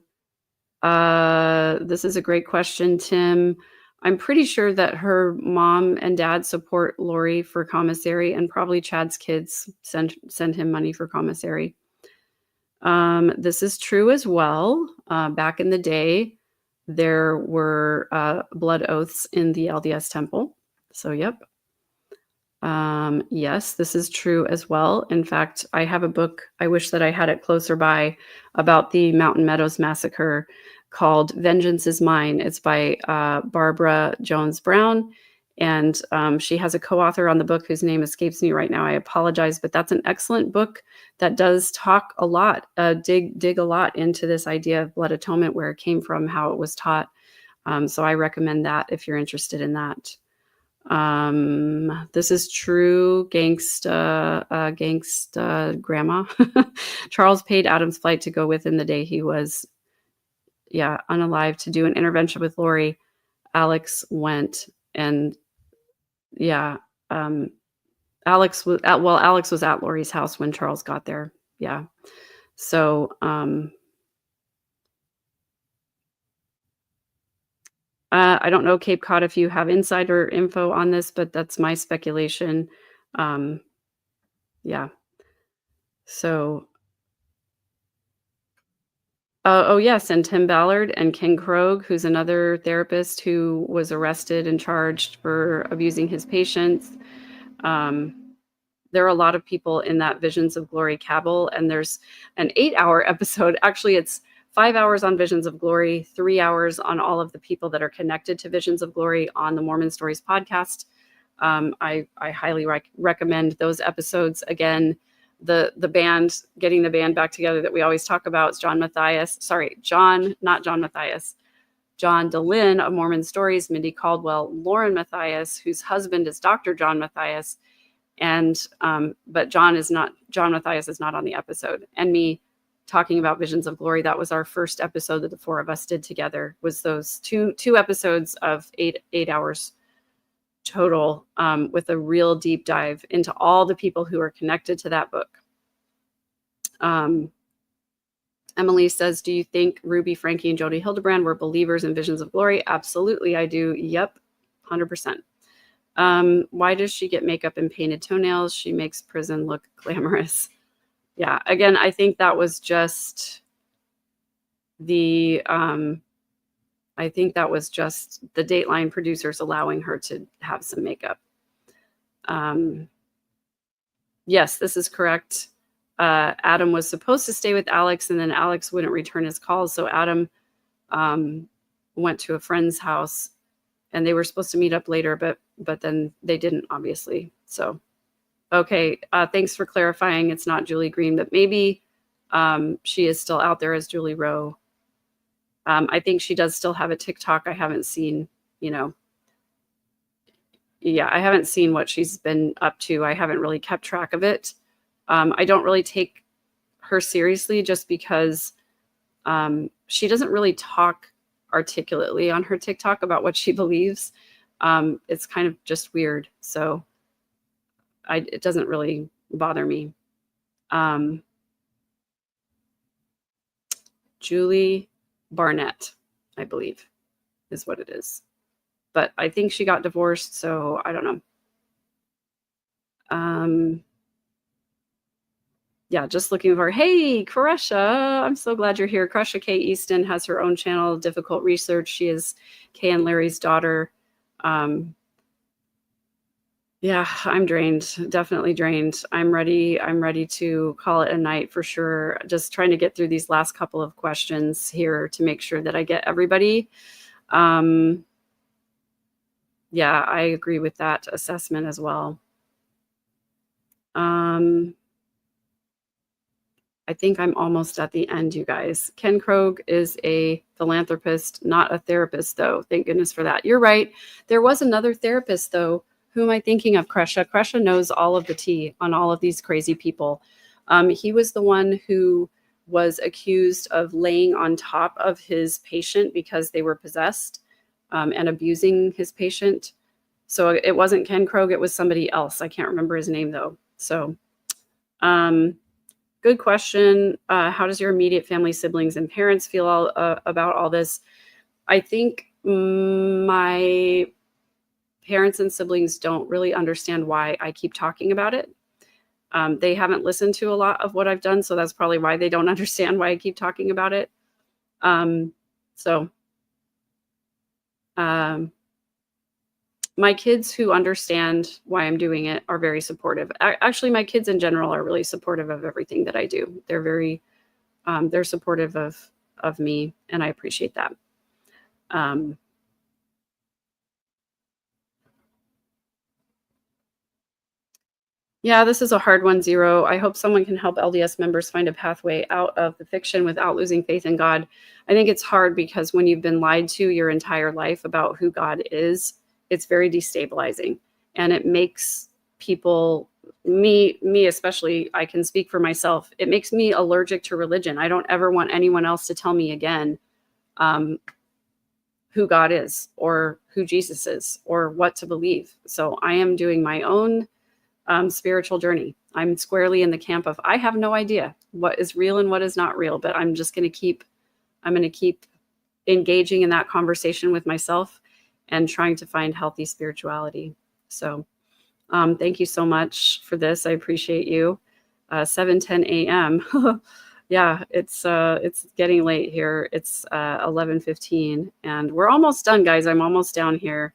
This is a great question, Tim. I'm pretty sure that her mom and dad support Lori for commissary, and probably Chad's kids send him money for commissary. This is true as well. Back in the day, there were blood oaths in the LDS temple. So, yep. Yes, this is true as well. In fact, I have a book, I wish that I had it closer by, about the Mountain Meadows Massacre, called Vengeance is Mine. It's by Barbara Jones Brown. And she has a co-author on the book whose name escapes me right now. I apologize, but that's an excellent book that does talk a lot, dig a lot into this idea of blood atonement, where it came from, how it was taught. So I recommend that if you're interested in that. This is true. Gangsta grandma. Charles paid Adam's flight to go with him the day he was unalive to do an intervention with Lori. Alex went, and Alex was at Lori's house when Charles got there. Yeah. So, I don't know, Cape Cod, if you have insider info on this, but that's my speculation. Yeah. So, oh yes, and Tim Ballard and Ken Krogh, who's another therapist who was arrested and charged for abusing his patients. There are a lot of people in that Visions of Glory cabal, and there's an 8-hour episode. Actually, it's 5 hours on Visions of Glory, 3 hours on all of the people that are connected to Visions of Glory on the Mormon Stories podcast. I highly recommend those episodes. Again, the band, getting the band back together that we always talk about is John Dehlin of Mormon Stories, Mindy Caldwell, Lauren Matthias, whose husband is Dr. John Matthias. And but John Matthias is not on the episode. And me talking about Visions of Glory, that was our first episode that the four of us did together, was those two episodes of eight hours total, with a real deep dive into all the people who are connected to that book. Emily says, do you think Ruby, Frankie, and Jody Hildebrand were believers in Visions of Glory? Absolutely, I do. Yep, 100%. Why does she get makeup and painted toenails? She makes prison look glamorous. Yeah, again, I think that was just the Dateline producers allowing her to have some makeup. Yes, this is correct. Adam was supposed to stay with Alex, and then Alex wouldn't return his calls, so Adam went to a friend's house, and they were supposed to meet up later, but then they didn't, obviously. So, okay, thanks for clarifying. It's not Julie Green, but maybe she is still out there as Julie Rowe. I think she does still have a TikTok. I haven't seen, I haven't seen what she's been up to. I haven't really kept track of it. I don't really take her seriously just because she doesn't really talk articulately on her TikTok about what she believes. It's kind of just weird. So it doesn't really bother me. Julie Barnett, I believe, is what it is. But I think she got divorced, so I don't know. Yeah, just looking for, hey, Karesha, I'm so glad you're here. Karesha K. Easton has her own channel, Difficult Research. She is Kay and Larry's daughter. Yeah, I'm drained, definitely drained. I'm ready to call it a night for sure. Just trying to get through these last couple of questions here to make sure that I get everybody. Yeah, I agree with that assessment as well. I think I'm almost at the end, you guys. Ken Krogh is a philanthropist, not a therapist, though. Thank goodness for that. You're right. There was another therapist, though. Who am I thinking of? Kresha. Kresha knows all of the tea on all of these crazy people. He was the one who was accused of laying on top of his patient because they were possessed, and abusing his patient. So it wasn't Ken Krogh. It was somebody else. I can't remember his name, though. So good question. How does your immediate family, siblings, and parents feel about all this? I think my parents and siblings don't really understand why I keep talking about it. They haven't listened to a lot of what I've done, so that's probably why they don't understand why I keep talking about it. My kids who understand why I'm doing it are very supportive. Actually, my kids in general are really supportive of everything that I do. They're very, they're supportive of me, and I appreciate that. Yeah, this is a hard one, Zero. I hope someone can help LDS members find a pathway out of the fiction without losing faith in God. I think it's hard because when you've been lied to your entire life about who God is, it's very destabilizing, and it makes people, me especially, I can speak for myself, it makes me allergic to religion. I don't ever want anyone else to tell me again who God is or who Jesus is or what to believe. So I am doing my own spiritual journey. I'm squarely in the camp of, I have no idea what is real and what is not real, but I'm just going to keep engaging in that conversation with myself and trying to find healthy spirituality. So thank you so much for this. I appreciate you. 7:10 a.m. Yeah, it's getting late here. It's 11:15 and we're almost done, guys. I'm almost down here.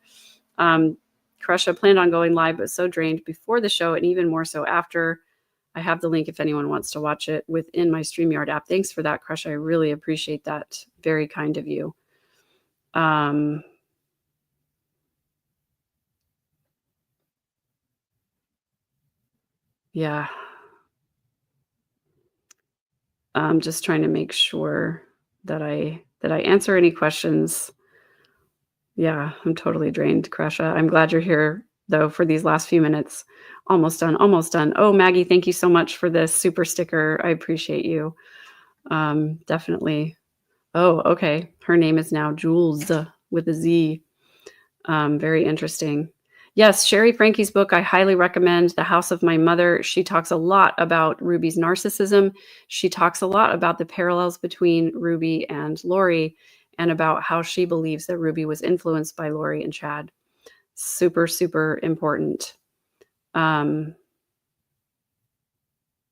Krusha planned on going live, but so drained before the show and even more so after. I have the link if anyone wants to watch it within my StreamYard app. Thanks for that, Krusha. I really appreciate that. Very kind of you. Yeah. I'm just trying to make sure that I answer any questions. Yeah, I'm totally drained, Krusha. I'm glad you're here though for these last few minutes. Almost done, almost done. Oh, Maggie, thank you so much for this super sticker. I appreciate you. Definitely. Oh, okay. Her name is now Jules with a Z. Very interesting. Yes, Sherry Frankie's book, I highly recommend. The House of My Mother. She talks a lot about Ruby's narcissism. She talks a lot about the parallels between Ruby and Lori and about how she believes that Ruby was influenced by Lori and Chad. Super, super important.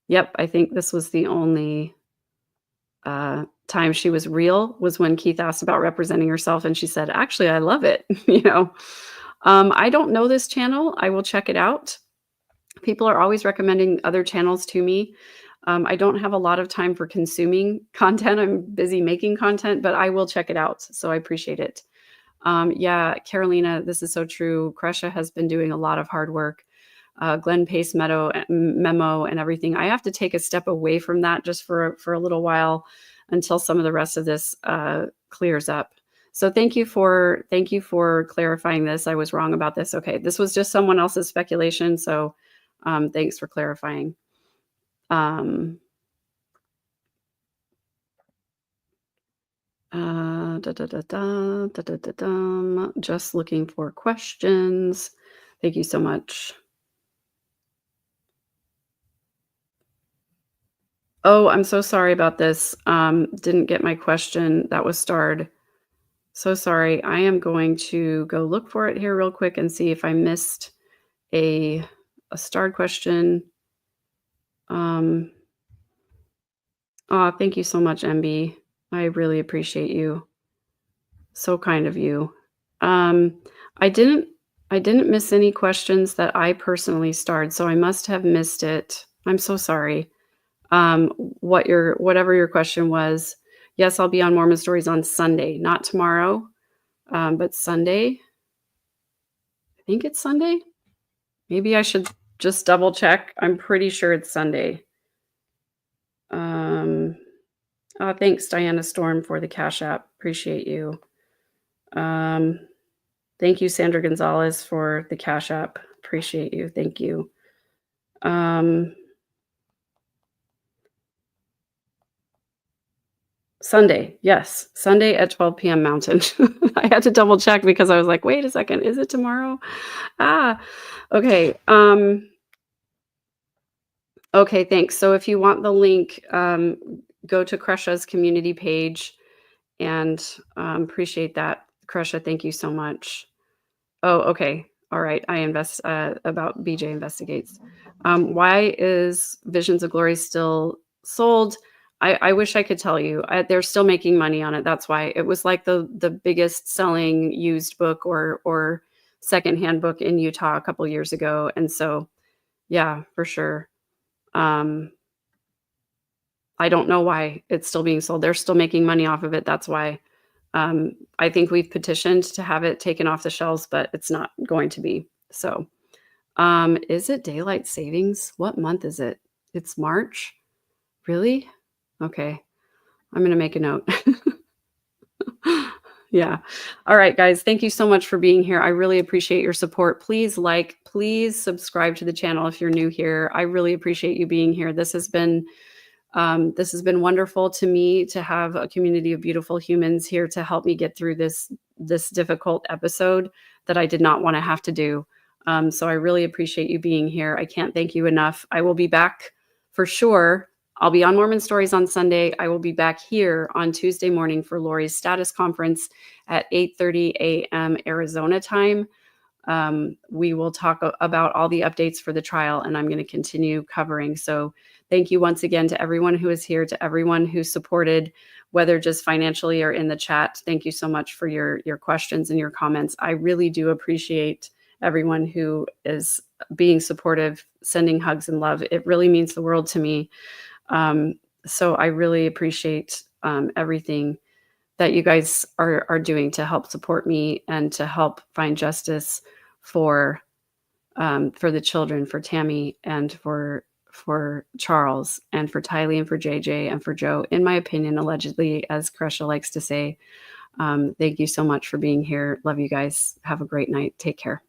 Yep, I think this was the only time she was real was when Keith asked about representing herself and she said, actually, I love it. You know, I don't know this channel. I will check it out. People are always recommending other channels to me. I don't have a lot of time for consuming content. I'm busy making content, but I will check it out. So I appreciate it. Yeah, Carolina, this is so true. Krusha has been doing a lot of hard work. Glenn Pace memo and everything. I have to take a step away from that just for a little while until some of the rest of this clears up. So thank you for clarifying this. I was wrong about this. Okay, this was just someone else's speculation. So thanks for clarifying. Just looking for questions. Thank you so much. Oh, I'm so sorry about this. Didn't get my question. That was starred. So sorry. I am going to go look for it here real quick and see if I missed a starred question. Oh, thank you so much, MB. I really appreciate you. So kind of you. I didn't miss any questions that I personally starred, so I must have missed it. I'm so sorry. Whatever your question was. Yes, I'll be on Mormon Stories on Sunday, not tomorrow, but Sunday. I think it's Sunday. Maybe I should just double check. I'm pretty sure it's Sunday. Thanks, Diana Storm, for the Cash App. Appreciate you. Thank you, Sandra Gonzalez, for the Cash App. Appreciate you. Thank you. Sunday. Yes. Sunday at 12 p.m. Mountain. I had to double check because I was like, wait a second. Is it tomorrow? Okay. Okay. Thanks. So if you want the link, go to Krusha's community page and appreciate that. Krusha, thank you so much. Oh, okay. All right. I invest about BJ Investigates. Why is Visions of Glory still sold? I wish I could tell you. They're still making money on it. That's why. It was like the biggest selling used book or secondhand book in Utah a couple years ago. And so, yeah, for sure. I don't know why it's still being sold. They're still making money off of it. That's why. I think we've petitioned to have it taken off the shelves, but it's not going to be. So, is it daylight savings? What month is it? It's March? Really? Okay. I'm going to make a note. Yeah. All right, guys. Thank you so much for being here. I really appreciate your support. Please please subscribe to the channel if you're new here. I really appreciate you being here. This has been wonderful to me to have a community of beautiful humans here to help me get through this difficult episode that I did not want to have to do. So I really appreciate you being here. I can't thank you enough. I will be back for sure. I'll be on Mormon Stories on Sunday. I will be back here on Tuesday morning for Lori's status conference at 8:30 a.m. Arizona time. We will talk about all the updates for the trial, and I'm going to continue covering. So thank you once again to everyone who is here, to everyone who supported, whether just financially or in the chat. Thank you so much for your questions and your comments. I really do appreciate everyone who is being supportive, sending hugs and love. It really means the world to me. So I really appreciate everything that you guys are doing to help support me and to help find justice for the children, for Tammy and for Charles and for Tylee and for JJ and for Joe, in my opinion, allegedly, as Kresha likes to say. Thank you so much for being here. Love you guys. Have a great night. Take care.